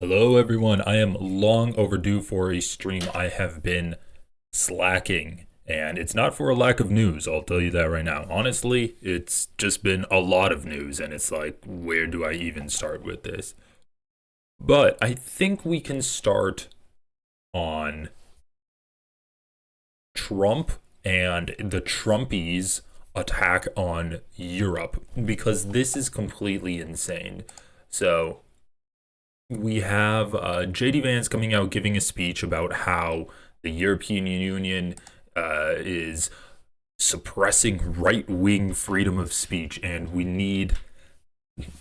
Hello, everyone. I am long overdue for a stream. I have been slacking, and it's not for a lack of news. I'll tell you that right now. Honestly, it's just been a lot of news, and it's like, where do I even start with this? But I think we can start on Trump and the Trumpies' attack on Europe, because this is completely insane. So, we have JD Vance coming out giving a speech about how the European Union is suppressing right-wing freedom of speech, and we need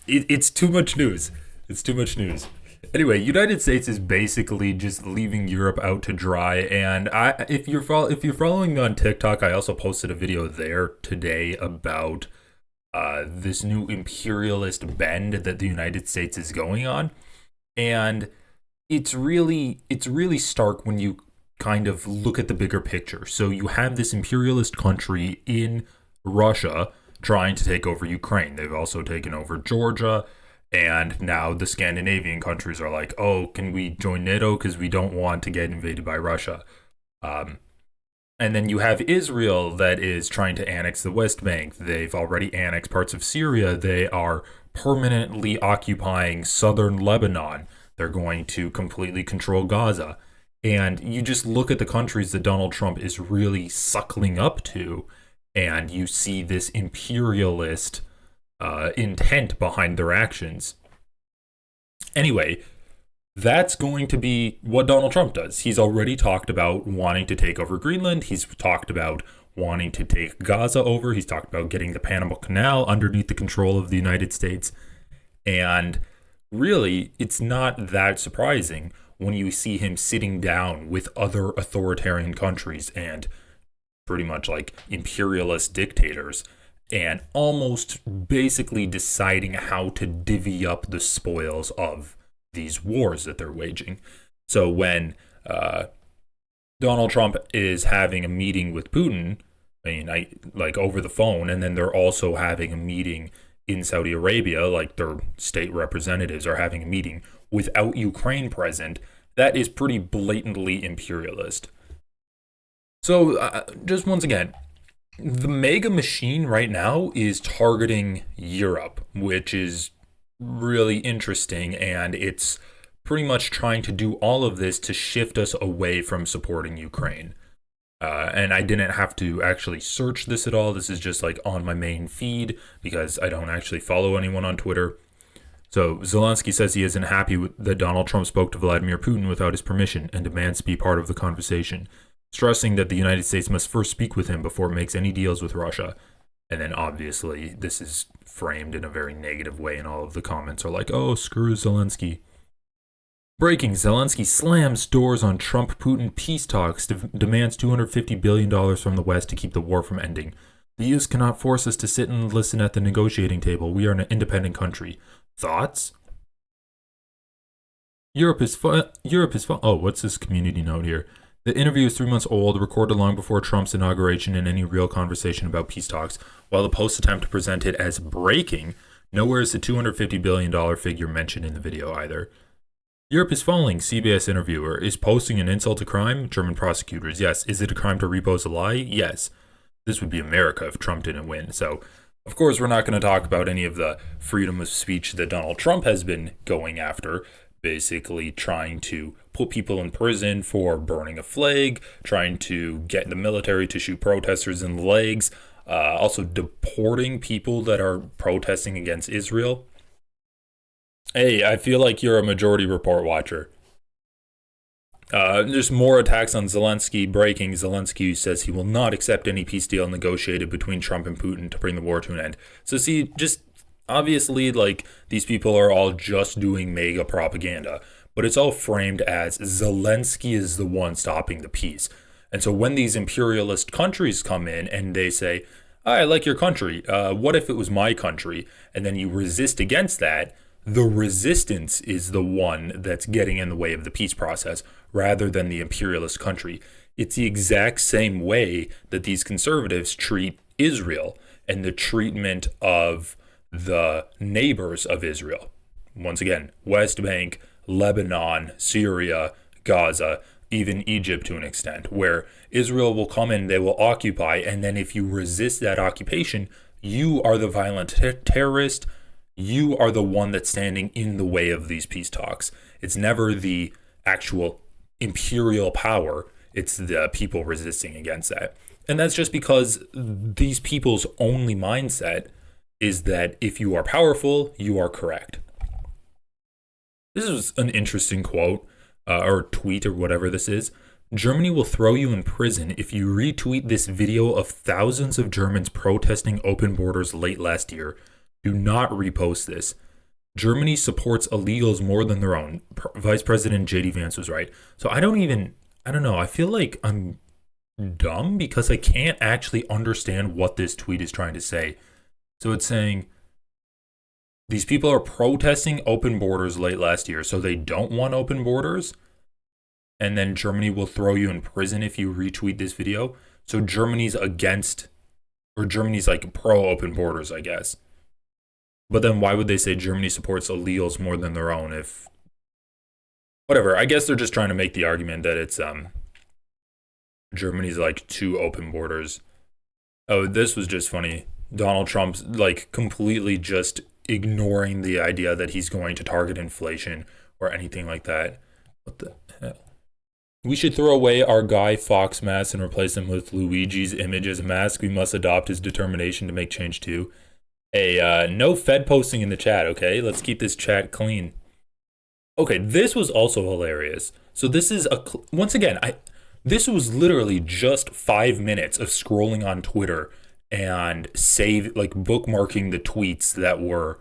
it's too much news. It's too much news. Anyway, United States is basically just leaving Europe out to dry. And if you're following me on TikTok, I also posted a video there today about this new imperialist bend that the United States is going on. And it's really stark when you kind of look at the bigger picture. So you have this imperialist country in Russia trying to take over Ukraine. They've also taken over Georgia, and now the Scandinavian countries are like, oh, can we join NATO because we don't want to get invaded by Russia. And then you have Israel that is trying to annex the West Bank. They've already annexed parts of Syria. They are permanently occupying southern Lebanon. They're going to completely control Gaza. And you just look at the countries that Donald Trump is really suckling up to, and you see this imperialist intent behind their actions. Anyway, that's going to be what Donald Trump does. He's already talked about wanting to take over Greenland. He's talked about wanting to take Gaza over. He's talked about getting the Panama Canal underneath the control of the United States. And really, it's not that surprising when you see him sitting down with other authoritarian countries and pretty much like imperialist dictators and almost basically deciding how to divvy up the spoils of these wars that they're waging. So when Donald Trump is having a meeting with Putin, I like over the phone, and then they're also having a meeting in Saudi Arabia, like their state representatives are having a meeting without Ukraine present, that is pretty blatantly imperialist. So just once again, the mega machine right now is targeting Europe, which is really interesting, and it's pretty much trying to do all of this to shift us away from supporting Ukraine. And I didn't have to actually search this at all. This is just like on my main feed because I don't actually follow anyone on Twitter. So Zelensky says he isn't happy that Donald Trump spoke to Vladimir Putin without his permission and demands to be part of the conversation, stressing that the United States must first speak with him before it makes any deals with Russia. And then obviously this is framed in a very negative way, and all of the comments are like, oh, screw Zelensky. Breaking, Zelensky slams doors on Trump-Putin peace talks, demands $250 billion from the West to keep the war from ending. The U.S. cannot force us to sit and listen at the negotiating table. We are an independent country. Thoughts? Europe is oh, what's this community note here? The interview is 3 months old, recorded long before Trump's inauguration and any real conversation about peace talks. While the Post attempt to present it as breaking, nowhere is the $250 billion figure mentioned in the video either. Europe is falling, CBS interviewer. Is posting an insult a crime? German prosecutors. Yes. Is it a crime to repost a lie? Yes. This would be America if Trump didn't win. So, of course, we're not going to talk about any of the freedom of speech that Donald Trump has been going after, basically trying to put people in prison for burning a flag, trying to get the military to shoot protesters in the legs, also deporting people that are protesting against Israel. Hey, I feel like you're a Majority Report watcher. There's more attacks on Zelensky. Breaking, Zelensky says he will not accept any peace deal negotiated between Trump and Putin to bring the war to an end. So see, just obviously, like, these people are all just doing mega propaganda, but it's all framed as Zelensky is the one stopping the peace. And so when these imperialist countries come in and they say, I like your country, what if it was my country? And then you resist against that, the resistance is the one that's getting in the way of the peace process rather than the imperialist country. It's the exact same way that these conservatives treat Israel and the treatment of the neighbors of Israel. Once again, West Bank, Lebanon, Syria, Gaza, even Egypt to an extent, where Israel will come in, they will occupy, and then if you resist that occupation, you are the violent terrorist. You are the one that's standing in the way of these peace talks. It's never the actual imperial power. It's the people resisting against that. And that's just because these people's only mindset is that if you are powerful, you are correct. This is an interesting quote or tweet or whatever this is. Germany will throw you in prison if you retweet this video of thousands of Germans protesting open borders late last year. Do not repost this. Germany supports illegals more than their own. Vice President JD Vance was right. So I don't know. I feel like I'm dumb because I can't actually understand what this tweet is trying to say. So it's saying these people are protesting open borders late last year, so they don't want open borders. And then Germany will throw you in prison if you retweet this video. So Germany's against, or Germany's like pro open borders, I guess. But then why would they say Germany supports illegals more than their own if, whatever. I guess they're just trying to make the argument that it's Germany's like two open borders. Oh, this was just funny. Donald Trump's like completely just ignoring the idea that he's going to target inflation or anything like that. What the hell? We should throw away our Guy Fawkes mask and replace him with Luigi's image as a mask. We must adopt his determination to make change too. No Fed posting in the chat, okay? Let's keep this chat clean. Okay, this was also hilarious. So this is once again, this was literally just 5 minutes of scrolling on Twitter and bookmarking the tweets that were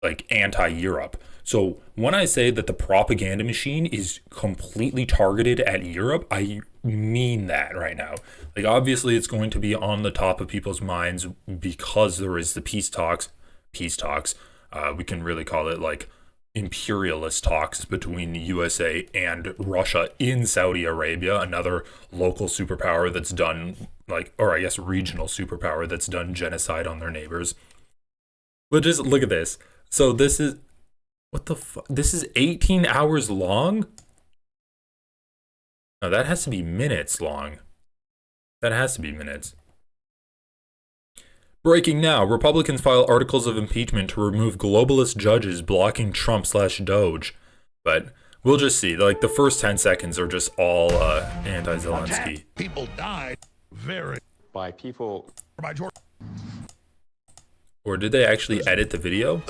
like anti-Europe. So when I say that the propaganda machine is completely targeted at Europe, I mean that right now. Like obviously it's going to be on the top of people's minds because there is the peace talks. We can really call it like imperialist talks between the USA and Russia in Saudi Arabia, another local superpower that's done regional superpower that's done genocide on their neighbors. But just look at this. So this is, what the fuck? This is 18 hours long? No, that has to be minutes long. That has to be minutes. Breaking now, Republicans file articles of impeachment to remove globalist judges blocking Trump/Doge. But we'll just see. Like the first 10 seconds are just all anti-Zelensky. People died by people. By George. Or did they actually edit the video?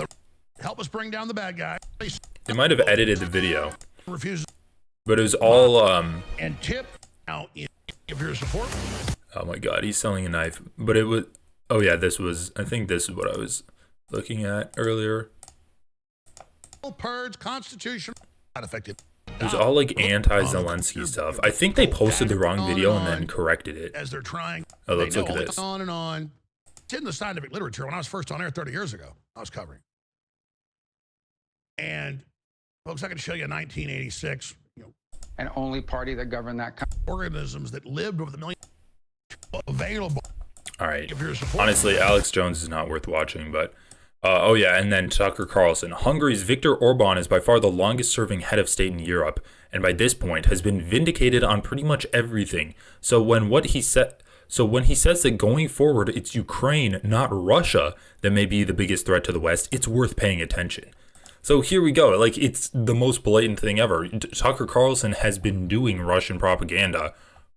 Help us bring down the bad guy. They might have edited the video. Refuses. But it was all and tip now if your support. Oh my god, he's selling a knife. But it was, oh yeah, I think this is what I was looking at earlier. Purge Constitution not affected. It was all like anti-Zelensky stuff. I think they posted the wrong video and then corrected it. As they're trying. Oh, let's look at this. On and on. It's in the scientific literature. When I was first on air 30 years ago, I was covering. And folks, I can show you 1986. And only party that governed that country. Organisms that lived over the million available. All right. Honestly, Alex Jones is not worth watching, but oh yeah, and then Tucker Carlson. Hungary's Viktor Orban is by far the longest serving head of state in Europe, and by this point has been vindicated on pretty much everything. So when he says that going forward it's Ukraine, not Russia, that may be the biggest threat to the West, it's worth paying attention. So here we go. Like, it's the most blatant thing ever. Tucker Carlson has been doing Russian propaganda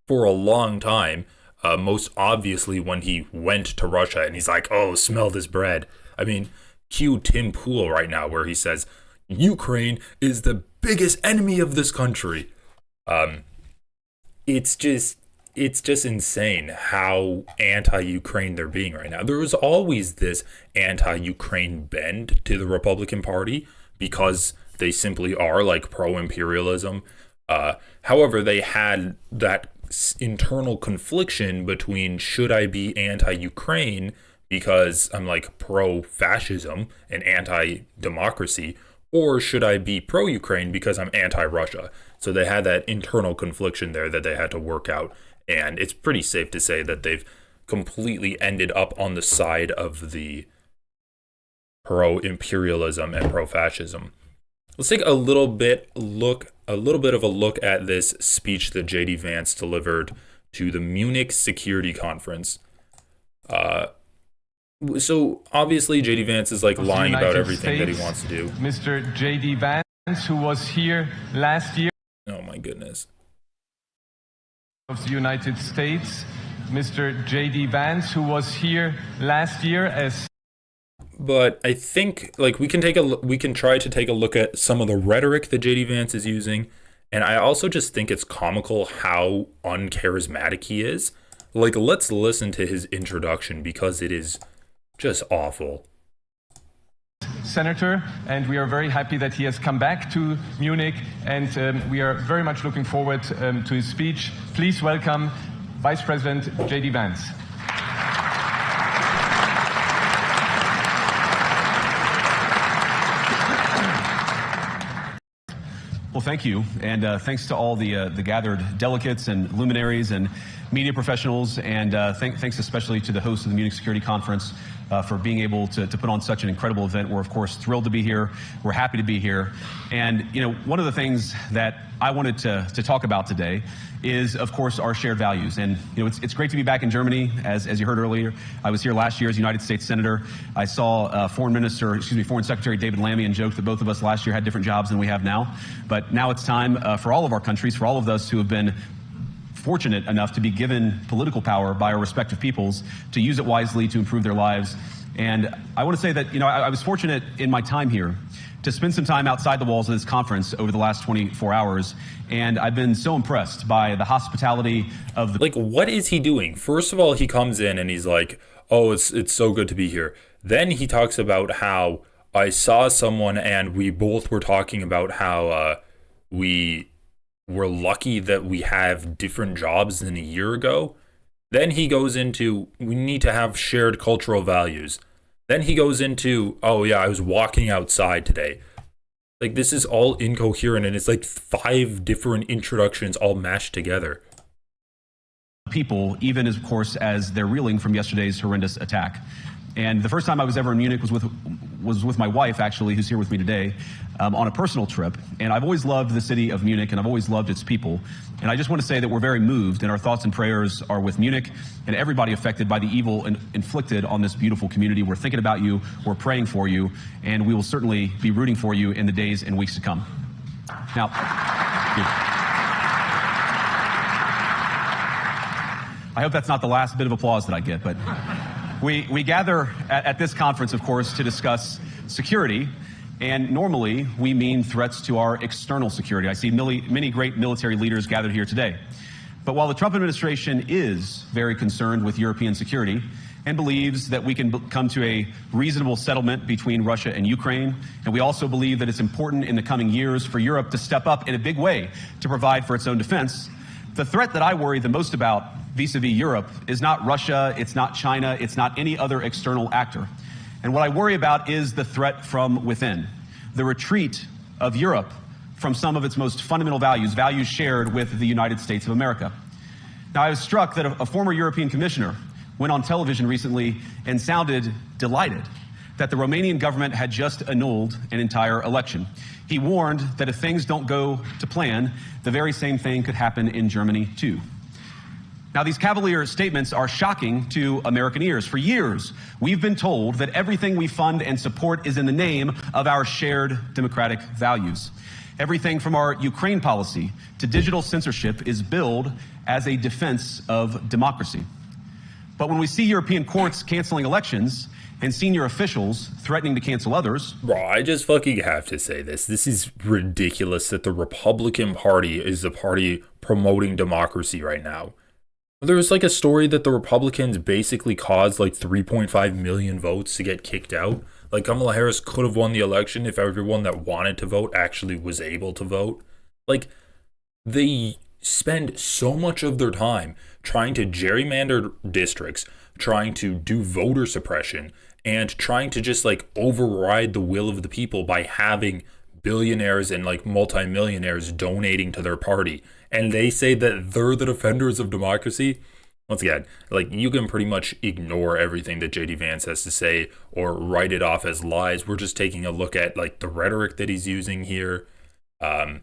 for a long time. Most obviously when he went to Russia and he's like, oh, smell this bread. I mean, cue Tim Pool right now where he says, Ukraine is the biggest enemy of this country. It's just insane how anti-Ukraine they're being right now. There was always this anti-Ukraine bend to the Republican Party because they simply are like pro-imperialism. However, they had that internal confliction between should I be anti-Ukraine because I'm like pro-fascism and anti-democracy, or should I be pro-Ukraine because I'm anti-Russia? So they had that internal confliction there that they had to work out. And it's pretty safe to say that they've completely ended up on the side of the pro-imperialism and pro-fascism. Let's take a little bit of a look at this speech that JD Vance delivered to the Munich Security Conference. So obviously JD Vance is like lying about everything that he wants to do. Mr. JD Vance, who was here last year. Oh my goodness. Of the United States, Mr. JD Vance, who was here last year as. But I think like we can try to take a look at some of the rhetoric that JD Vance is using, and I also just think it's comical how uncharismatic he is. Like, let's listen to his introduction because it is just awful. Senator, and we are very happy that he has come back to Munich, and we are very much looking forward to his speech. Please welcome Vice President JD Vance. Well, thank you, and thanks to all the gathered delegates and luminaries and media professionals, and thanks especially to the host of the Munich Security Conference for being able to put on such an incredible event. We're, of course, thrilled to be here. We're happy to be here. And, you know, one of the things that I wanted to talk about today is, of course, our shared values. And, you know, it's great to be back in Germany. As you heard earlier, I was here last year as United States Senator. I saw Foreign Secretary David Lammy, and joked that both of us last year had different jobs than we have now. But now it's time for all of our countries, for all of us who have been fortunate enough to be given political power by our respective peoples, to use it wisely to improve their lives. And I want to say that, you know, I was fortunate in my time here to spend some time outside the walls of this conference over the last 24 hours. And I've been so impressed by the hospitality of the... Like, what is he doing? First of all, he comes in and he's like, oh, it's so good to be here. Then he talks about how I saw someone and we both were talking about how we're lucky that we have different jobs than a year ago. Then he goes into, we need to have shared cultural values. Then he goes into, oh yeah, I was walking outside today. Like, this is all incoherent, and it's like 5 different introductions all mashed together. People, even of course as they're reeling from yesterday's horrendous attack. And the first time I was ever in Munich was with my wife, actually, who's here with me today, on a personal trip. And I've always loved the city of Munich, and I've always loved its people. And I just want to say that we're very moved, and our thoughts and prayers are with Munich and everybody affected by the evil inflicted on this beautiful community. We're thinking about you, we're praying for you, and we will certainly be rooting for you in the days and weeks to come. Now, I hope that's not the last bit of applause that I get, but we gather at this conference, of course, to discuss security. And normally, we mean threats to our external security. I see many great military leaders gathered here today. But while the Trump administration is very concerned with European security and believes that we can come to a reasonable settlement between Russia and Ukraine, and we also believe that it's important in the coming years for Europe to step up in a big way to provide for its own defense, the threat that I worry the most about vis-a-vis Europe is not Russia, it's not China, it's not any other external actor. And what I worry about is the threat from within, the retreat of Europe from some of its most fundamental values, values shared with the United States of America. Now, I was struck that a former European commissioner went on television recently and sounded delighted that the Romanian government had just annulled an entire election. He warned that if things don't go to plan, the very same thing could happen in Germany too. Now, these cavalier statements are shocking to American ears. For years, we've been told that everything we fund and support is in the name of our shared democratic values. Everything from our Ukraine policy to digital censorship is billed as a defense of democracy. But when we see European courts canceling elections and senior officials threatening to cancel others... Bro, I just fucking have to say this. This is ridiculous that the Republican Party is the party promoting democracy right now. There was like a story that the Republicans basically caused like 3.5 million votes to get kicked out. Like, Kamala Harris could have won the election if everyone that wanted to vote actually was able to vote. Like, they spend so much of their time trying to gerrymander districts, trying to do voter suppression, and trying to just like override the will of the people by having billionaires and like multimillionaires donating to their party. And they say that they're the defenders of democracy. once again, like, you can pretty much ignore everything that JD Vance has to say or write it off as lies. We're just taking a look at like the rhetoric that he's using here. Yeah,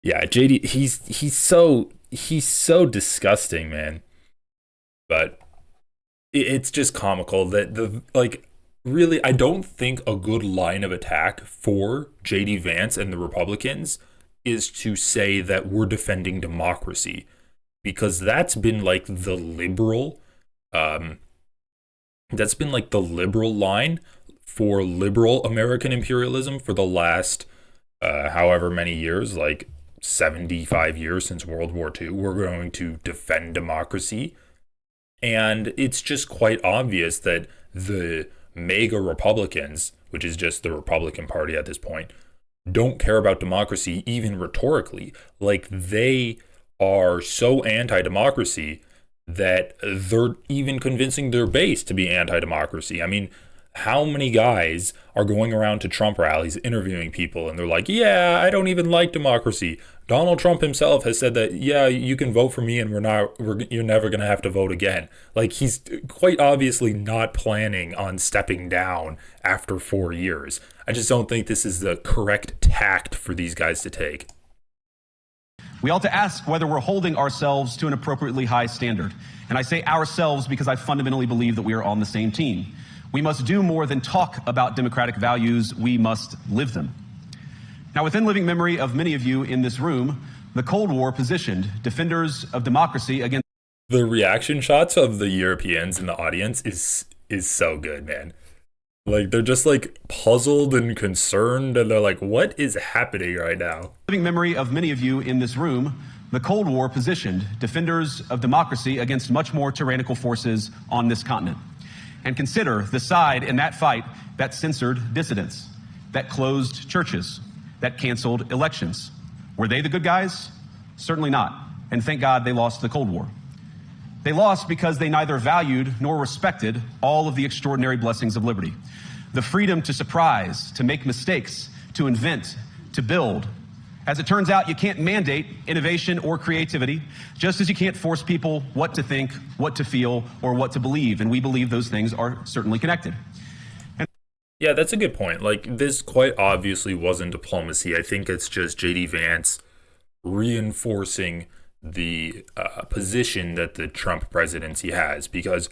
JD, he's so disgusting, man. But it's just comical that the like really, I don't think a good line of attack for JD Vance and the Republicans is to say that we're defending democracy, because that's been like the liberal line for liberal American imperialism for the last however many years, like 75 years since World War II. We're going to defend democracy. And it's just quite obvious that the mega Republicans, which is just the Republican Party at this point, don't care about democracy, even rhetorically. Like, they are so anti-democracy that they're even convincing their base to be anti-democracy. I mean, how many guys are going around to Trump rallies interviewing people and they're like, yeah, I don't even like democracy. Donald Trump himself has said that, yeah, you can vote for me and you're never going to have to vote again. Like, he's quite obviously not planning on stepping down after 4 years. I just don't think this is the correct tact for these guys to take. We ought to ask whether we're holding ourselves to an appropriately high standard. And I say ourselves because I fundamentally believe that we are on the same team. We must do more than talk about democratic values. We must live them. Now, within living memory of many of you in this room, the Cold War positioned defenders of democracy against... The reaction shots of the Europeans in the audience is so good, man. Like, they're just like puzzled and concerned, and they're like, what is happening right now? Living memory of many of you in this room, the Cold War positioned defenders of democracy against much more tyrannical forces on this continent. And consider the side in that fight that censored dissidents, that closed churches, that canceled elections. Were they the good guys? Certainly not. And thank God they lost the Cold War. They lost because they neither valued nor respected all of the extraordinary blessings of liberty. The freedom to surprise, to make mistakes, to invent, to build. As it turns out, you can't mandate innovation or creativity, just as you can't force people what to think, what to feel, or what to believe. And we believe those things are certainly connected. Yeah, that's a good point. Like, this quite obviously wasn't diplomacy. I think it's just JD Vance reinforcing the position that the Trump presidency has, because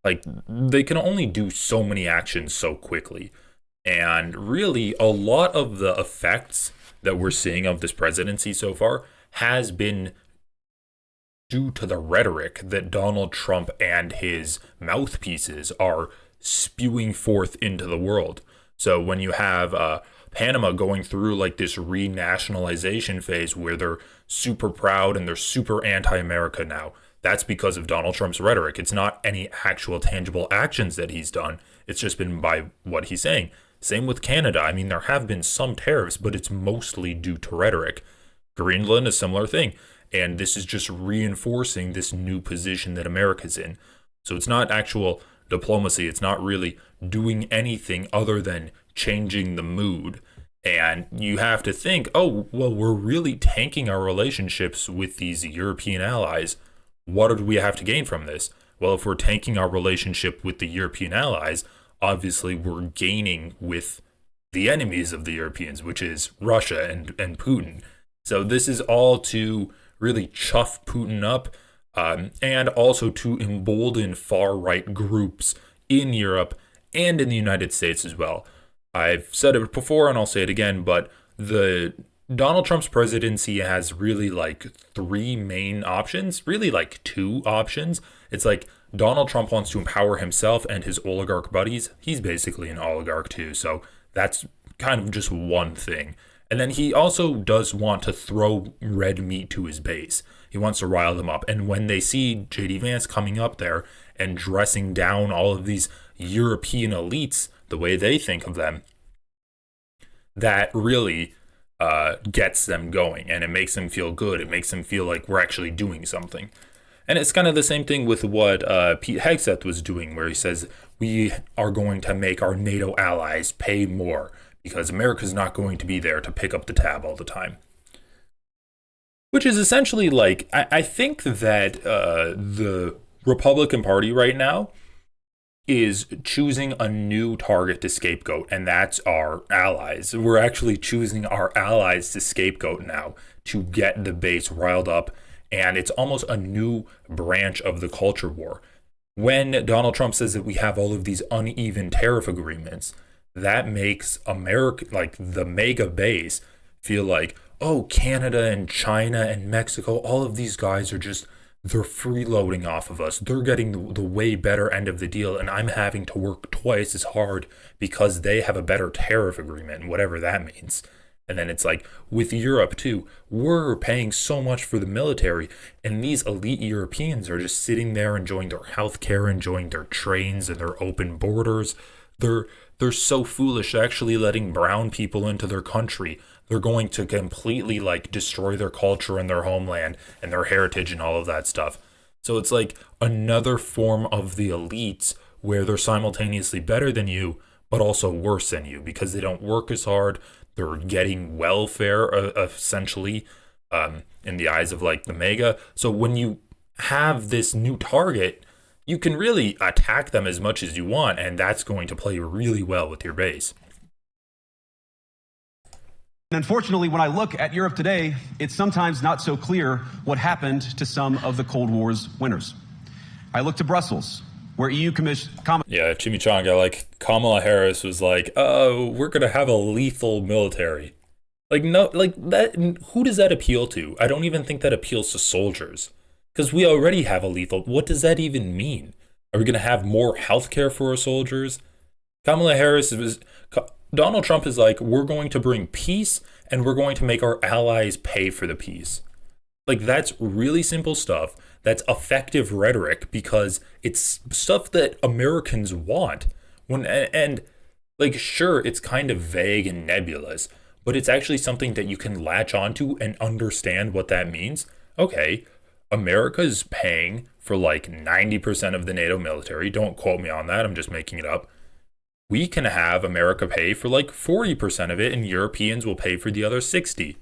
like, they can only do so many actions so quickly. And really, a lot of the effects that we're seeing of this presidency so far has been due to the rhetoric that Donald Trump and his mouthpieces are spewing forth into the world. So when you have Panama going through like this renationalization phase where they're super proud and they're super anti-America now, that's because of Donald Trump's rhetoric. It's not any actual tangible actions that he's done. It's just been by what he's saying. Same with Canada. I mean, there have been some tariffs, but it's mostly due to rhetoric. Greenland, a similar thing. And this is just reinforcing this new position that America's in. So it's not actual diplomacy. It's not really doing anything other than changing the mood. And you have to think, oh, well, we're really tanking our relationships with these European allies. What do we have to gain from this? Well, if we're tanking our relationship with the European allies, obviously we're gaining with the enemies of the Europeans, which is Russia and Putin. So this is all to really chuff Putin up, and also to embolden far-right groups in Europe and in the United States as well. I've said it before and I'll say it again, but the Donald Trump's presidency has really like three main options, really like two options. It's like Donald Trump wants to empower himself and his oligarch buddies. He's basically an oligarch too, so that's kind of just one thing. And then he also does want to throw red meat to his base. He wants to rile them up. And when they see JD Vance coming up there and dressing down all of these European elites the way they think of them, that really gets them going, and it makes them feel good. It makes them feel like we're actually doing something. And it's kind of the same thing with what Pete Hegseth was doing, where he says we are going to make our NATO allies pay more because America's not going to be there to pick up the tab all the time. Which is essentially like, I think that the Republican Party right now is choosing a new target to scapegoat, and that's our allies. We're actually choosing our allies to scapegoat now to get the base riled up, and it's almost a new branch of the culture war. When Donald Trump says that we have all of these uneven tariff agreements, that makes America, like the mega base, feel like, oh, Canada and China and Mexico, all of these guys are just, they're freeloading off of us. They're getting the way better end of the deal, and I'm having to work twice as hard because they have a better tariff agreement, whatever that means. And then it's like, with Europe too, we're paying so much for the military, and these elite Europeans are just sitting there enjoying their health care, enjoying their trains and their open borders. They're so foolish actually letting brown people into their country. They're going to completely like destroy their culture and their homeland and their heritage and all of that stuff. So it's like another form of the elites where they're simultaneously better than you, but also worse than you because they don't work as hard. They're getting welfare essentially in the eyes of like the mega. So when you have this new target, you can really attack them as much as you want, and that's going to play really well with your base. Unfortunately, when I look at Europe today, it's sometimes not so clear what happened to some of the Cold War's winners. I look to Brussels, where EU Yeah, Chimichanga, like Kamala Harris was like, oh, we're going to have a lethal military. Like, no, like that, who does that appeal to? I don't even think that appeals to soldiers. Because we already have a lethal, what does that even mean? Are we going to have more healthcare for our soldiers? Kamala Harris was, Donald Trump is like, we're going to bring peace and we're going to make our allies pay for the peace. Like, that's really simple stuff. That's effective rhetoric because it's stuff that Americans want. And like, sure, it's kind of vague and nebulous, but it's actually something that you can latch onto and understand what that means. Okay, America's paying for like 90% of the NATO military. Don't quote me on that. I'm just making it up. We can have America pay for like 40% of it, and Europeans will pay for the other 60%.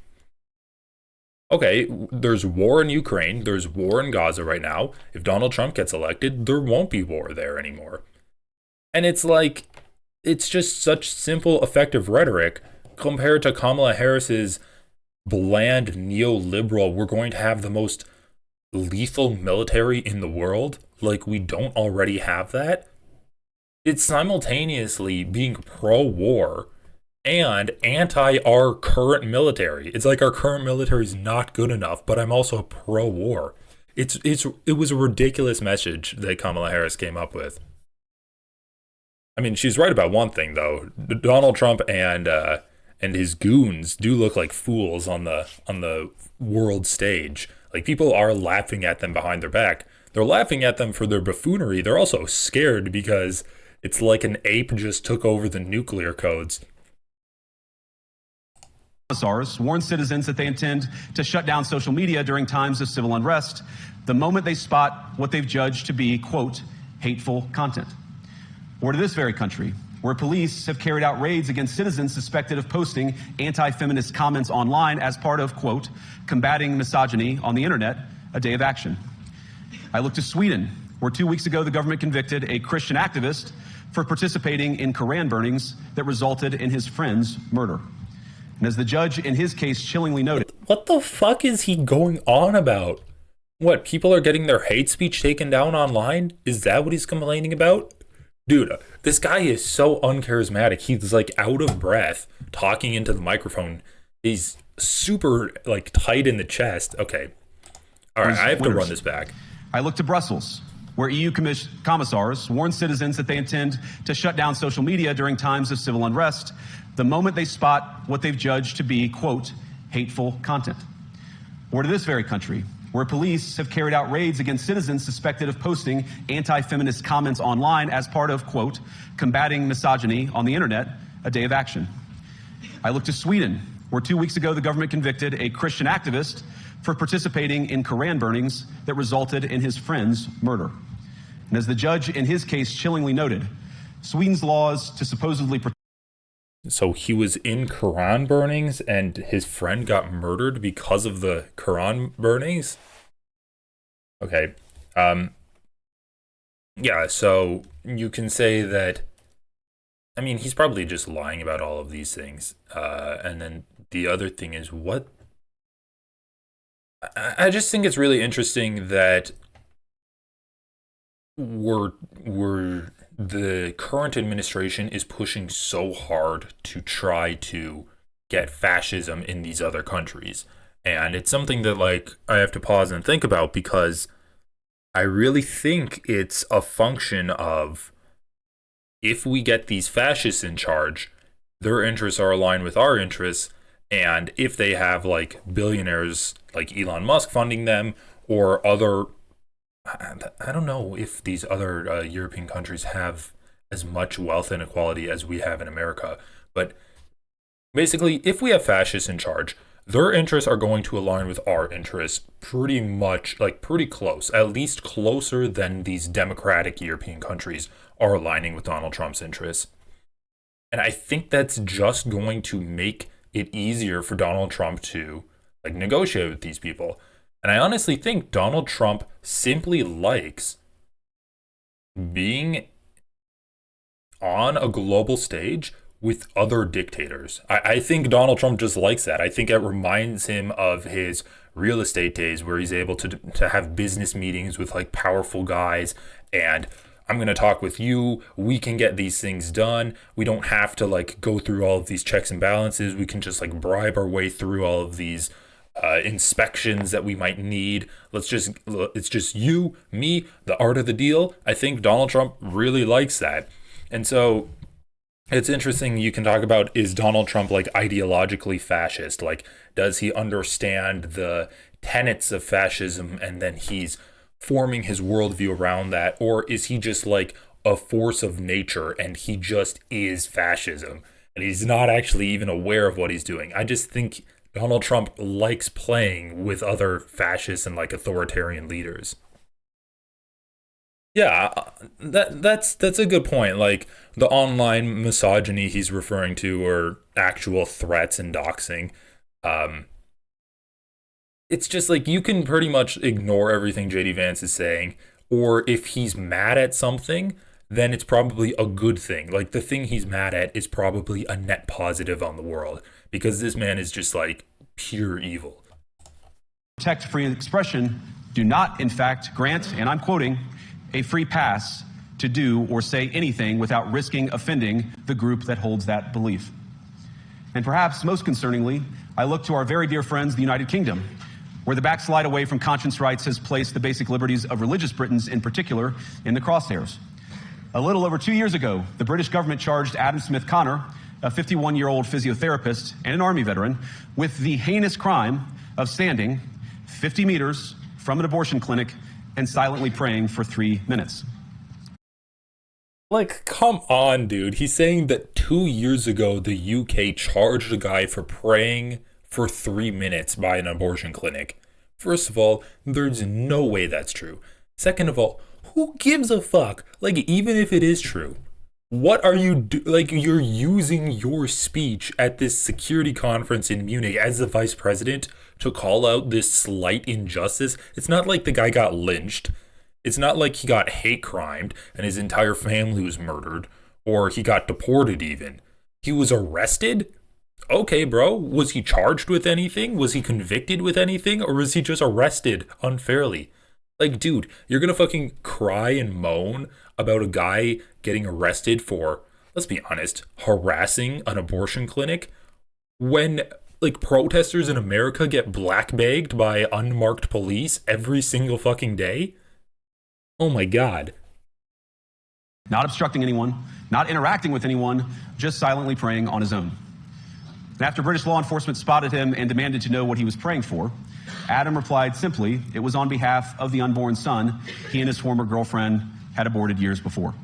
Okay, there's war in Ukraine. There's war in Gaza right now. If Donald Trump gets elected, there won't be war there anymore. And it's like, it's just such simple, effective rhetoric compared to Kamala Harris's bland neoliberal, we're going to have the most lethal military in the world. Like, we don't already have that. It's simultaneously being pro-war and anti our current military. It's like our current military is not good enough, but I'm also pro-war. It was a ridiculous message that Kamala Harris came up with. I mean, she's right about one thing though. Donald Trump and his goons do look like fools on the world stage. Like, people are laughing at them behind their back. They're laughing at them for their buffoonery. They're also scared because it's like an ape just took over the nuclear codes. Commissars warn citizens that they intend to shut down social media during times of civil unrest the moment they spot what they've judged to be, quote, hateful content. Or to this very country, where police have carried out raids against citizens suspected of posting anti-feminist comments online as part of, quote, combating misogyny on the internet, a day of action. I look to Sweden, where 2 weeks ago the government convicted a Christian activist for participating in Koran burnings that resulted in his friend's murder. And as the judge in his case chillingly noted, what the fuck is he going on about? What, people are getting their hate speech taken down online? Is that what he's complaining about? Dude, this guy is so uncharismatic. He's like out of breath talking into the microphone. He's super like tight in the chest. Okay. All right, I have to run this back. I look to Brussels, where EU commissars warn citizens that they intend to shut down social media during times of civil unrest the moment they spot what they've judged to be, quote, hateful content. Or to this very country, where police have carried out raids against citizens suspected of posting anti-feminist comments online as part of, quote, combating misogyny on the internet, a day of action. I look to Sweden, where 2 weeks ago the government convicted a Christian activist for participating in Koran burnings that resulted in his friend's murder. And as the judge in his case chillingly noted, Sweden's laws to supposedly protect So he was in Quran burnings and his friend got murdered because of the Quran burnings? Okay. Yeah, so you can say that, I mean, he's probably just lying about all of these things. And then the other thing is what? I just think it's really interesting that the current administration is pushing so hard to try to get fascism in these other countries. And it's something that, like, I have to pause and think about, because I really think it's a function of, if we get these fascists in charge, their interests are aligned with our interests. And if they have, like, billionaires like Elon Musk funding them, or other, I don't know if these other European countries have as much wealth inequality as we have in America, but basically, if we have fascists in charge, their interests are going to align with our interests pretty much, like pretty close, at least closer than these democratic European countries are aligning with Donald Trump's interests. And I think that's just going to make it easier for Donald Trump to, like, negotiate with these people. And I honestly think Donald Trump simply likes being on a global stage with other dictators. I think Donald Trump just likes that. I think it reminds him of his real estate days, where he's able to have business meetings with, like, powerful guys, and I'm going to talk with you. We can get these things done. We don't have to, like, go through all of these checks and balances. We can just, like, bribe our way through all of these inspections that we might need. It's just you, me, the art of the deal. I think Donald Trump really likes that. And so it's interesting, you can talk about, is Donald Trump, like, ideologically fascist? Like, does he understand the tenets of fascism and then he's forming his worldview around that? Or is he just like a force of nature and he just is fascism and he's not actually even aware of what he's doing? I just think Donald Trump likes playing with other fascists and, like, authoritarian leaders. Yeah, that's a good point. Like, the online misogyny he's referring to, or actual threats and doxing. It's just like, you can pretty much ignore everything JD Vance is saying, or if he's mad at something, then it's probably a good thing. Like, the thing he's mad at is probably a net positive on the world, because this man is just, like, pure evil. Protect free expression do not, in fact, grant, and I'm quoting, a free pass to do or say anything without risking offending the group that holds that belief. And perhaps most concerningly, I look to our very dear friends, the United Kingdom, where the backslide away from conscience rights has placed the basic liberties of religious Britons in particular in the crosshairs. A little over 2 years ago, the British government charged Adam Smith Connor, a 51-year-old physiotherapist and an Army veteran, with the heinous crime of standing 50 meters from an abortion clinic and silently praying for 3 minutes. Like, come on, dude. He's saying that 2 years ago, the UK charged a guy for praying for 3 minutes by an abortion clinic. First of all, there's no way that's true. Second of all, who gives a fuck? Like, even if it is true, what are you like, you're using your speech at this security conference in Munich as the vice president to call out this slight injustice. It's not like the guy got lynched. It's not like he got hate crimed and his entire family was murdered, or he got deported even. He was arrested? Okay, bro. Was he charged with anything? Was he convicted with anything? Or was he just arrested unfairly? Like, dude, you're gonna fucking cry and moan about a guy getting arrested for, let's be honest, harassing an abortion clinic, when, like, protesters in America get black-bagged by unmarked police every single fucking day? Oh my God. Not obstructing anyone, not interacting with anyone, just silently praying on his own. And after British law enforcement spotted him and demanded to know what he was praying for, Adam replied simply, it was on behalf of the unborn son he and his former girlfriend had aborted years before.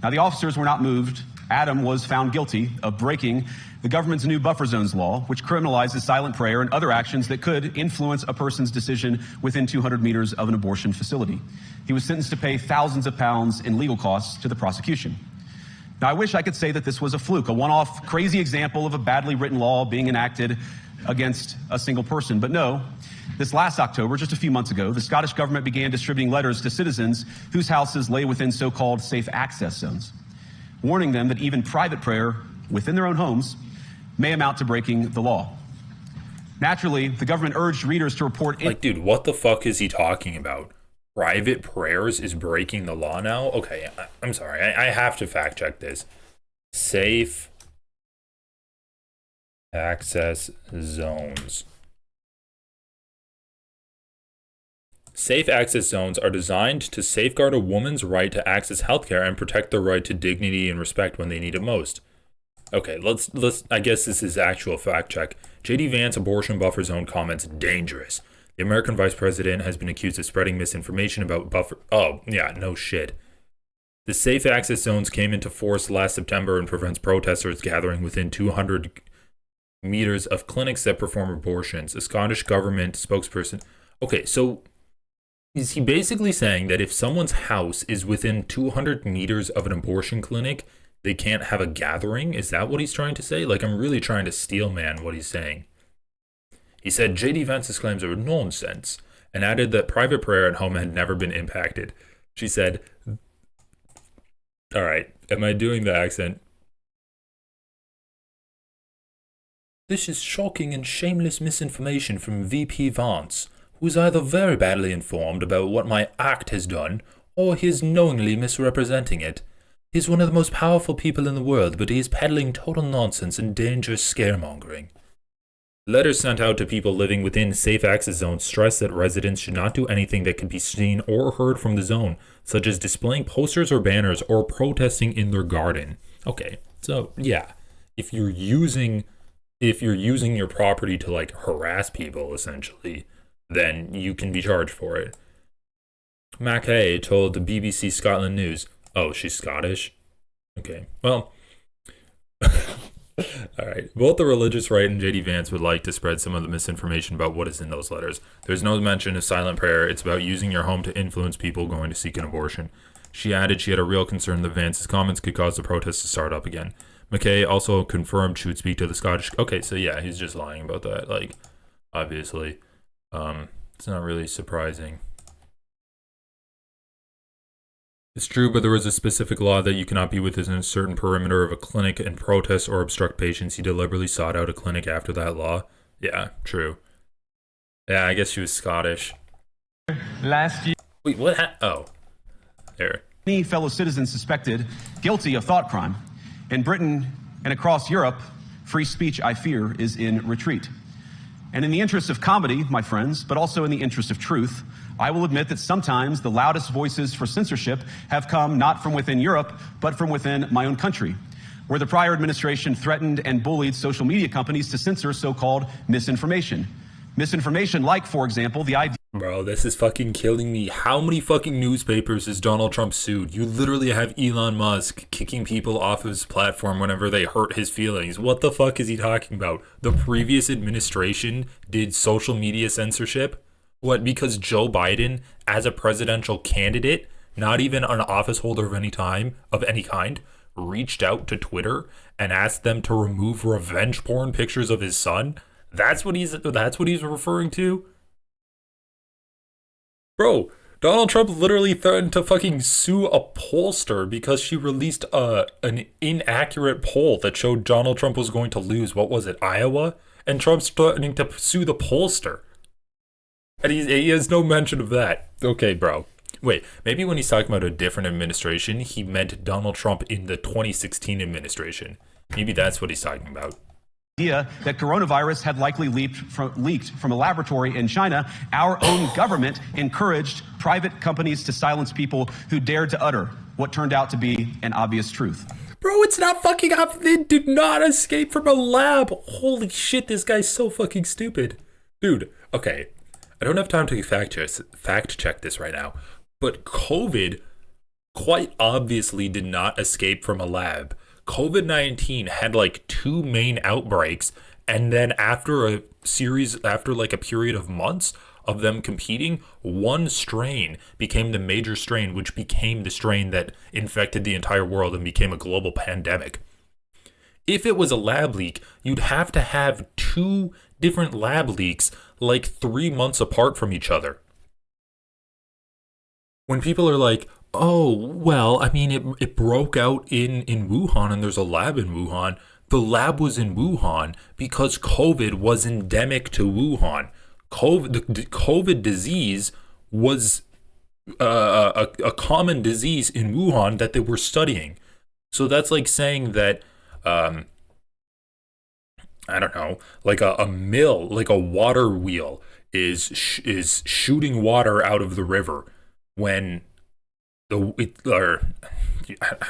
Now, the officers were not moved. Adam was found guilty of breaking the government's new buffer zones law, which criminalizes silent prayer and other actions that could influence a person's decision within 200 meters of an abortion facility. He was sentenced to pay thousands of pounds in legal costs to the prosecution. Now, I wish I could say that this was a fluke, a one-off crazy example of a badly written law being enacted against a single person. But no, this last October, just a few months ago, the Scottish government began distributing letters to citizens whose houses lay within so-called safe access zones, warning them that even private prayer within their own homes may amount to breaking the law. Naturally, the government urged readers to report... Like, dude, what the fuck is he talking about? Private prayers is breaking the law now? Okay, I'm sorry. I have to fact check this. Safe access zones. Safe access zones are designed to safeguard a woman's right to access healthcare and protect their right to dignity and respect when they need it most. Okay, let's I guess this is actual fact check. JD Vance abortion buffer zone comments dangerous. The American vice president has been accused of spreading misinformation about buffer. Oh, yeah, no shit. The safe access zones came into force last September and prevents protesters gathering within 200 meters of clinics that perform abortions. A Scottish government spokesperson. Okay, so is he basically saying that if someone's house is within 200 meters of an abortion clinic, they can't have a gathering? Is that what he's trying to say? Like, I'm really trying to steel man what he's saying. He said JD Vance's claims are nonsense and added that private prayer at home had never been impacted. She said, all right, am I doing the accent? This is shocking and shameless misinformation from VP Vance, who is either very badly informed about what my act has done, or he is knowingly misrepresenting it. He is one of the most powerful people in the world, but he is peddling total nonsense and dangerous scaremongering. Letters sent out to people living within safe access zones stress that residents should not do anything that could be seen or heard from the zone, such as displaying posters or banners or protesting in their garden. Okay, so yeah, if you're using your property to like harass people, essentially, then you can be charged for it. Mackay told the BBC Scotland News. Oh, she's Scottish? Okay, well... Alright, both the religious right and JD Vance would like to spread some of the misinformation about what is in those letters. There's no mention of silent prayer. It's about using your home to influence people going to seek an abortion. She added she had a real concern that Vance's comments could cause the protests to start up again. McKay also confirmed she would speak to the Scottish... Okay, so yeah, he's just lying about that, like, obviously. It's not really surprising. It's true, but there was a specific law that you cannot be within a certain perimeter of a clinic and protest or obstruct patients. He deliberately sought out a clinic after that law. Yeah, true. Yeah, I guess she was Scottish. Last year... Wait, what oh. There. Many fellow citizens suspected guilty of thought crime. In Britain and across Europe, free speech, I fear, is in retreat. And in the interest of comedy, my friends, but also in the interest of truth, I will admit that sometimes the loudest voices for censorship have come not from within Europe, but from within my own country, where the prior administration threatened and bullied social media companies to censor so-called misinformation. Misinformation like, for example, the idea... Bro, this is fucking killing me. How many fucking newspapers is Donald Trump sued? You literally have Elon Musk kicking people off of his platform whenever they hurt his feelings. What the fuck is he talking about? The previous administration did social media censorship? What, because Joe Biden, as a presidential candidate, not even an office holder of any kind, reached out to Twitter and asked them to remove revenge porn pictures of his son? That's what he's referring to? Bro, Donald Trump literally threatened to fucking sue a pollster because she released an inaccurate poll that showed Donald Trump was going to lose, what was it, Iowa? And Trump's threatening to sue the pollster. And he has no mention of that. Okay, bro. Wait, maybe when he's talking about a different administration, he meant Donald Trump in the 2016 administration. Maybe that's what he's talking about. Idea that coronavirus had likely leaked from a laboratory in China, our own government encouraged private companies to silence people who dared to utter what turned out to be an obvious truth. Bro, it's not fucking up. They did not escape from a lab. Holy shit, this guy's so fucking stupid. Dude, okay. I don't have time to fact check this right now, but COVID quite obviously did not escape from a lab. COVID-19 had like 2 main outbreaks, and then after like a period of months, of them competing, one strain became the major strain, which became the strain that infected the entire world and became a global pandemic. If it was a lab leak, you'd have to have 2 different lab leaks like 3 months apart from each other. When people are like, oh, well, I mean, it broke out in Wuhan and there's a lab in Wuhan. The lab was in Wuhan because COVID was endemic to Wuhan. The COVID disease was a common disease in Wuhan that they were studying. So that's like saying that, I don't know, like a mill, like a water wheel is shooting water out of the river when I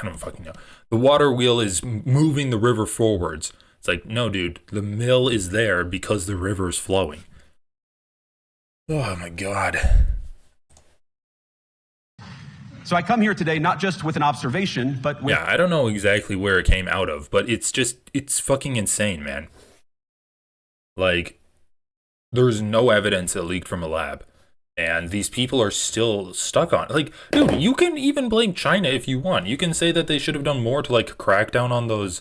don't fucking know. The water wheel is moving the river forwards. It's like, no, dude, the mill is there because the river is flowing. Oh my God. So I come here today not just with an observation, but with... Yeah, I don't know exactly where it came out of, but it's fucking insane, man. Like, there's no evidence it leaked from a lab. And these people are still stuck on it. Like, dude, you can even blame China if you want. You can say that they should have done more to like crack down on those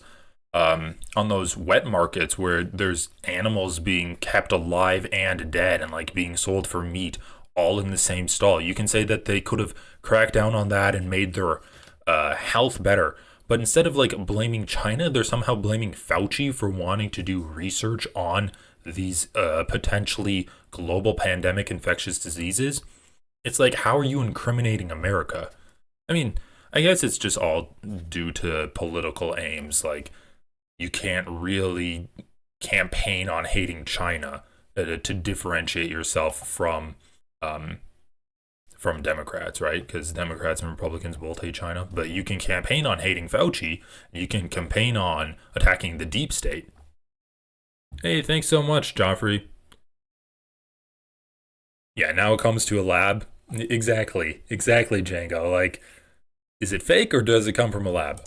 wet markets where there's animals being kept alive and dead and like being sold for meat all in the same stall. You can say that they could have cracked down on that and made their health better. But instead of like blaming China, they're somehow blaming Fauci for wanting to do research on these potentially global pandemic infectious diseases. It's like, how are you incriminating America? I mean, I guess it's just all due to political aims. Like, you can't really campaign on hating China to differentiate yourself from Democrats, right? Because Democrats and Republicans both hate China, but you can campaign on hating Fauci. You can campaign on attacking the deep state. Hey, thanks so much, Joffrey. Yeah, now it comes to a lab. Exactly, Django. Like, is it fake or does it come from a lab?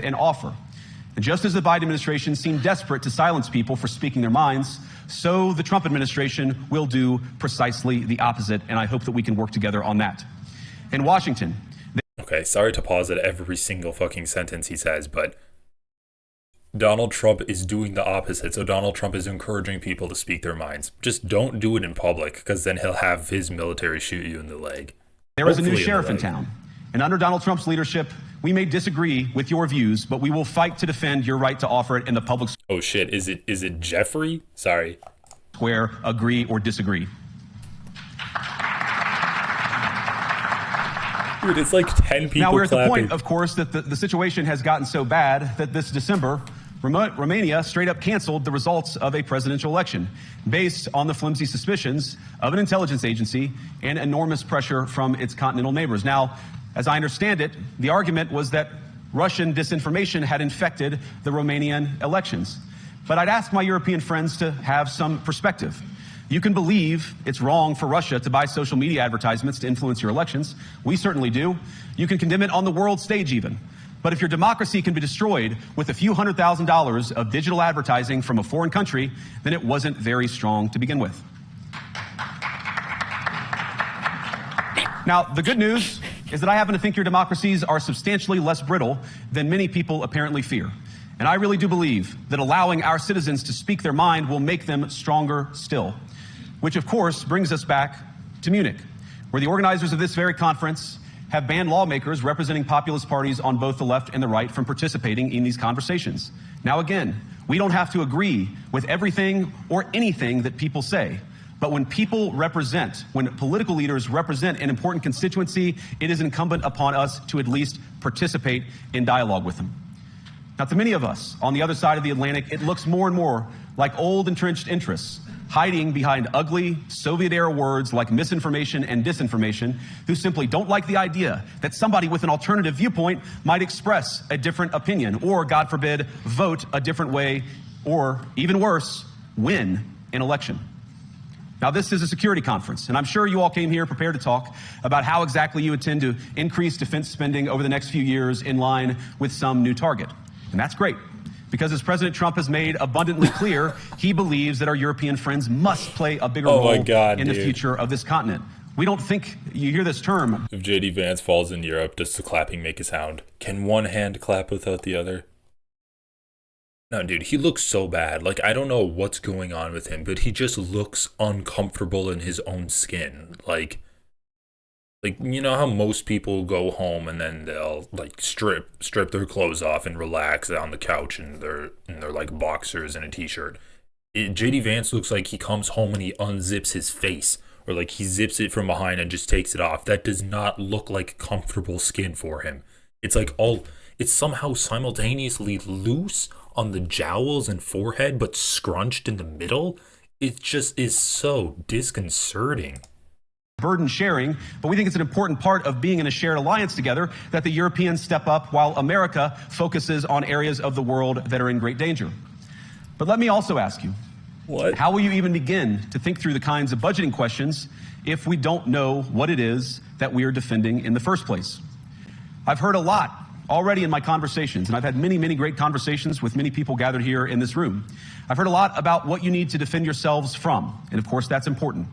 An offer. And just as the Biden administration seemed desperate to silence people for speaking their minds, so the Trump administration will do precisely the opposite, and I hope that we can work together on that. In Washington... Okay, sorry to pause at every single fucking sentence he says, but Donald Trump is doing the opposite. So Donald Trump is encouraging people to speak their minds. Just don't do it in public, because then he'll have his military shoot you in the leg. There is a new sheriff in town. And under Donald Trump's leadership, we may disagree with your views, but we will fight to defend your right to offer it in the public square. Oh shit, is it Jeffrey? Sorry. Square, agree or disagree. Dude, it's like 10 people Now we're at clapping. the point, of course, that the situation has gotten so bad that this December, Romania straight up canceled the results of a presidential election based on the flimsy suspicions of an intelligence agency and enormous pressure from its continental neighbors. Now, as I understand it, the argument was that Russian disinformation had infected the Romanian elections. But I'd ask my European friends to have some perspective. You can believe it's wrong for Russia to buy social media advertisements to influence your elections. We certainly do. You can condemn it on the world stage even. But if your democracy can be destroyed with a few $100,000 of digital advertising from a foreign country, then it wasn't very strong to begin with. Now, the good news is that I happen to think your democracies are substantially less brittle than many people apparently fear. And I really do believe that allowing our citizens to speak their mind will make them stronger still. Which, of course, brings us back to Munich, where the organizers of this very conference have banned lawmakers representing populist parties on both the left and the right from participating in these conversations. Now, again, we don't have to agree with everything or anything that people say. But when political leaders represent an important constituency, it is incumbent upon us to at least participate in dialogue with them. Now, to many of us on the other side of the Atlantic, it looks more and more like old entrenched interests hiding behind ugly Soviet-era words like misinformation and disinformation, who simply don't like the idea that somebody with an alternative viewpoint might express a different opinion or, God forbid, vote a different way or, even worse, win an election. Now, this is a security conference, and I'm sure you all came here prepared to talk about how exactly you intend to increase defense spending over the next few years in line with some new target. And that's great. Because as President Trump has made abundantly clear, he believes that our European friends must play a bigger role in the future of this continent. We don't think, you hear this term. If JD Vance falls in Europe, does the clapping make a sound? Can one hand clap without the other? No, dude, he looks so bad. Like, I don't know what's going on with him, but he just looks uncomfortable in his own skin. Like, you know how most people go home and then they'll like strip their clothes off and relax on the couch and they're like boxers and a t-shirt. JD Vance looks like he comes home and he unzips his face, or like he zips it from behind and just takes it off. That does not look like comfortable skin for him. It's like it's somehow simultaneously loose on the jowls and forehead but scrunched in the middle. It just is so disconcerting. Burden sharing, but we think it's an important part of being in a shared alliance together that the Europeans step up while America focuses on areas of the world that are in great danger. But let me also ask you, how will you even begin to think through the kinds of budgeting questions if we don't know what it is that we are defending in the first place? I've heard a lot already in my conversations, and I've had many, many great conversations with many people gathered here in this room. I've heard a lot about what you need to defend yourselves from, and of course that's important.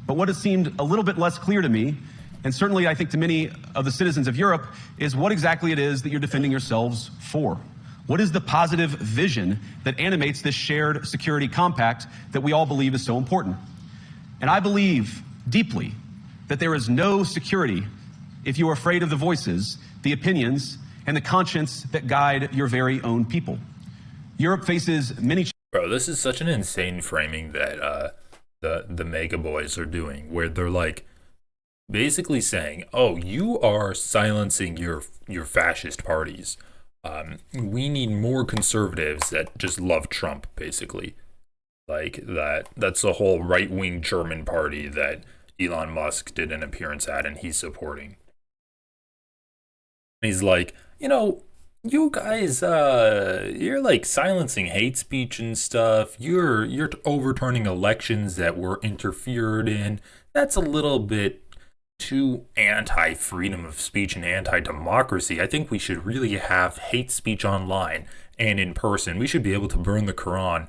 But what has seemed a little bit less clear to me, and certainly I think to many of the citizens of Europe, is what exactly it is that you're defending yourselves for. What is the positive vision that animates this shared security compact that we all believe is so important? And I believe deeply that there is no security if you are afraid of the voices, the opinions, and the conscience that guide your very own people. Europe faces many... Bro, this is such an insane framing that the mega boys are doing, where they're like basically saying, oh, you are silencing your fascist parties. We need more conservatives that just love Trump, basically. Like that's the whole right-wing German party that Elon Musk did an appearance at and he's supporting. He's like, you know, you guys, you're like silencing hate speech and stuff. You're overturning elections that were interfered in. That's a little bit too anti-freedom of speech and anti-democracy. I think we should really have hate speech online and in person. We should be able to burn the Quran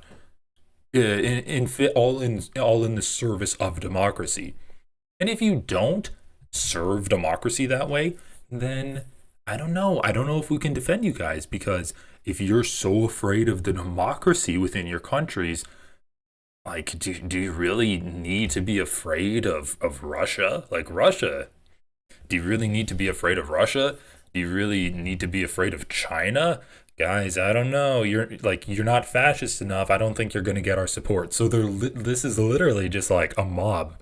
all in the service of democracy. And if you don't serve democracy that way, then I don't know if we can defend you guys, because if you're so afraid of the democracy within your countries, like, do you really need to be afraid of Russia? Like, Russia, do you really need to be afraid of Russia? Do you really need to be afraid of China? Guys, I don't know. You're not fascist enough. I don't think you're going to get our support. So this is literally just like a mob.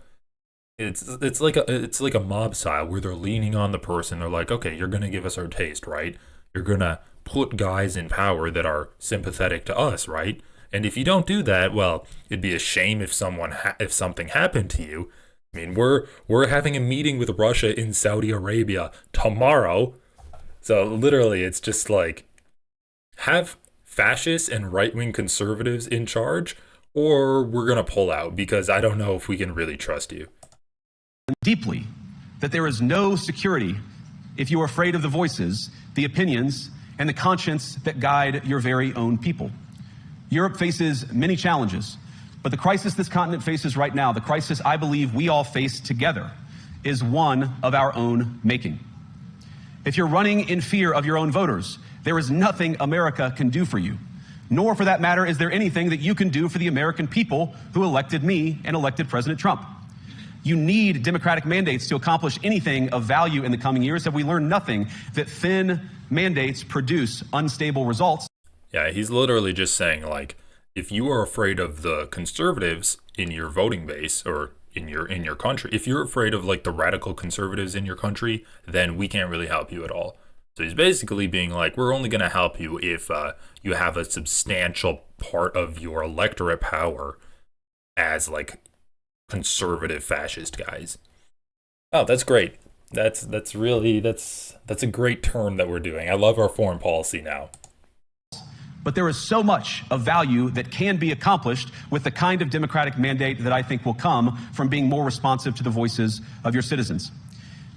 It's like a mob style where they're leaning on the person. They're like, okay, you're going to give us our taste, right? You're going to put guys in power that are sympathetic to us, right? And if you don't do that, well, it'd be a shame if something happened to you. I mean, we're having a meeting with Russia in Saudi Arabia tomorrow. So literally, it's just like, have fascists and right-wing conservatives in charge, or we're going to pull out, because I don't know if we can really trust you. Deeply that there is no security if you are afraid of the voices, the opinions, and the conscience that guide your very own people. Europe faces many challenges, but the crisis this continent faces right now, the crisis I believe we all face together, is one of our own making. If you're running in fear of your own voters, there is nothing America can do for you, nor for that matter is there anything that you can do for the American people who elected me and elected President Trump. You need democratic mandates to accomplish anything of value in the coming years. Have we learned nothing that thin mandates produce unstable results? Yeah, he's literally just saying, like, if you are afraid of the conservatives in your voting base or in your country, if you're afraid of like the radical conservatives in your country, then we can't really help you at all. So he's basically being like, we're only going to help you if you have a substantial part of your electorate power as like conservative fascist guys. Oh, that's great. That's a great term that we're doing. I love our foreign policy now. But there is so much of value that can be accomplished with the kind of democratic mandate that I think will come from being more responsive to the voices of your citizens.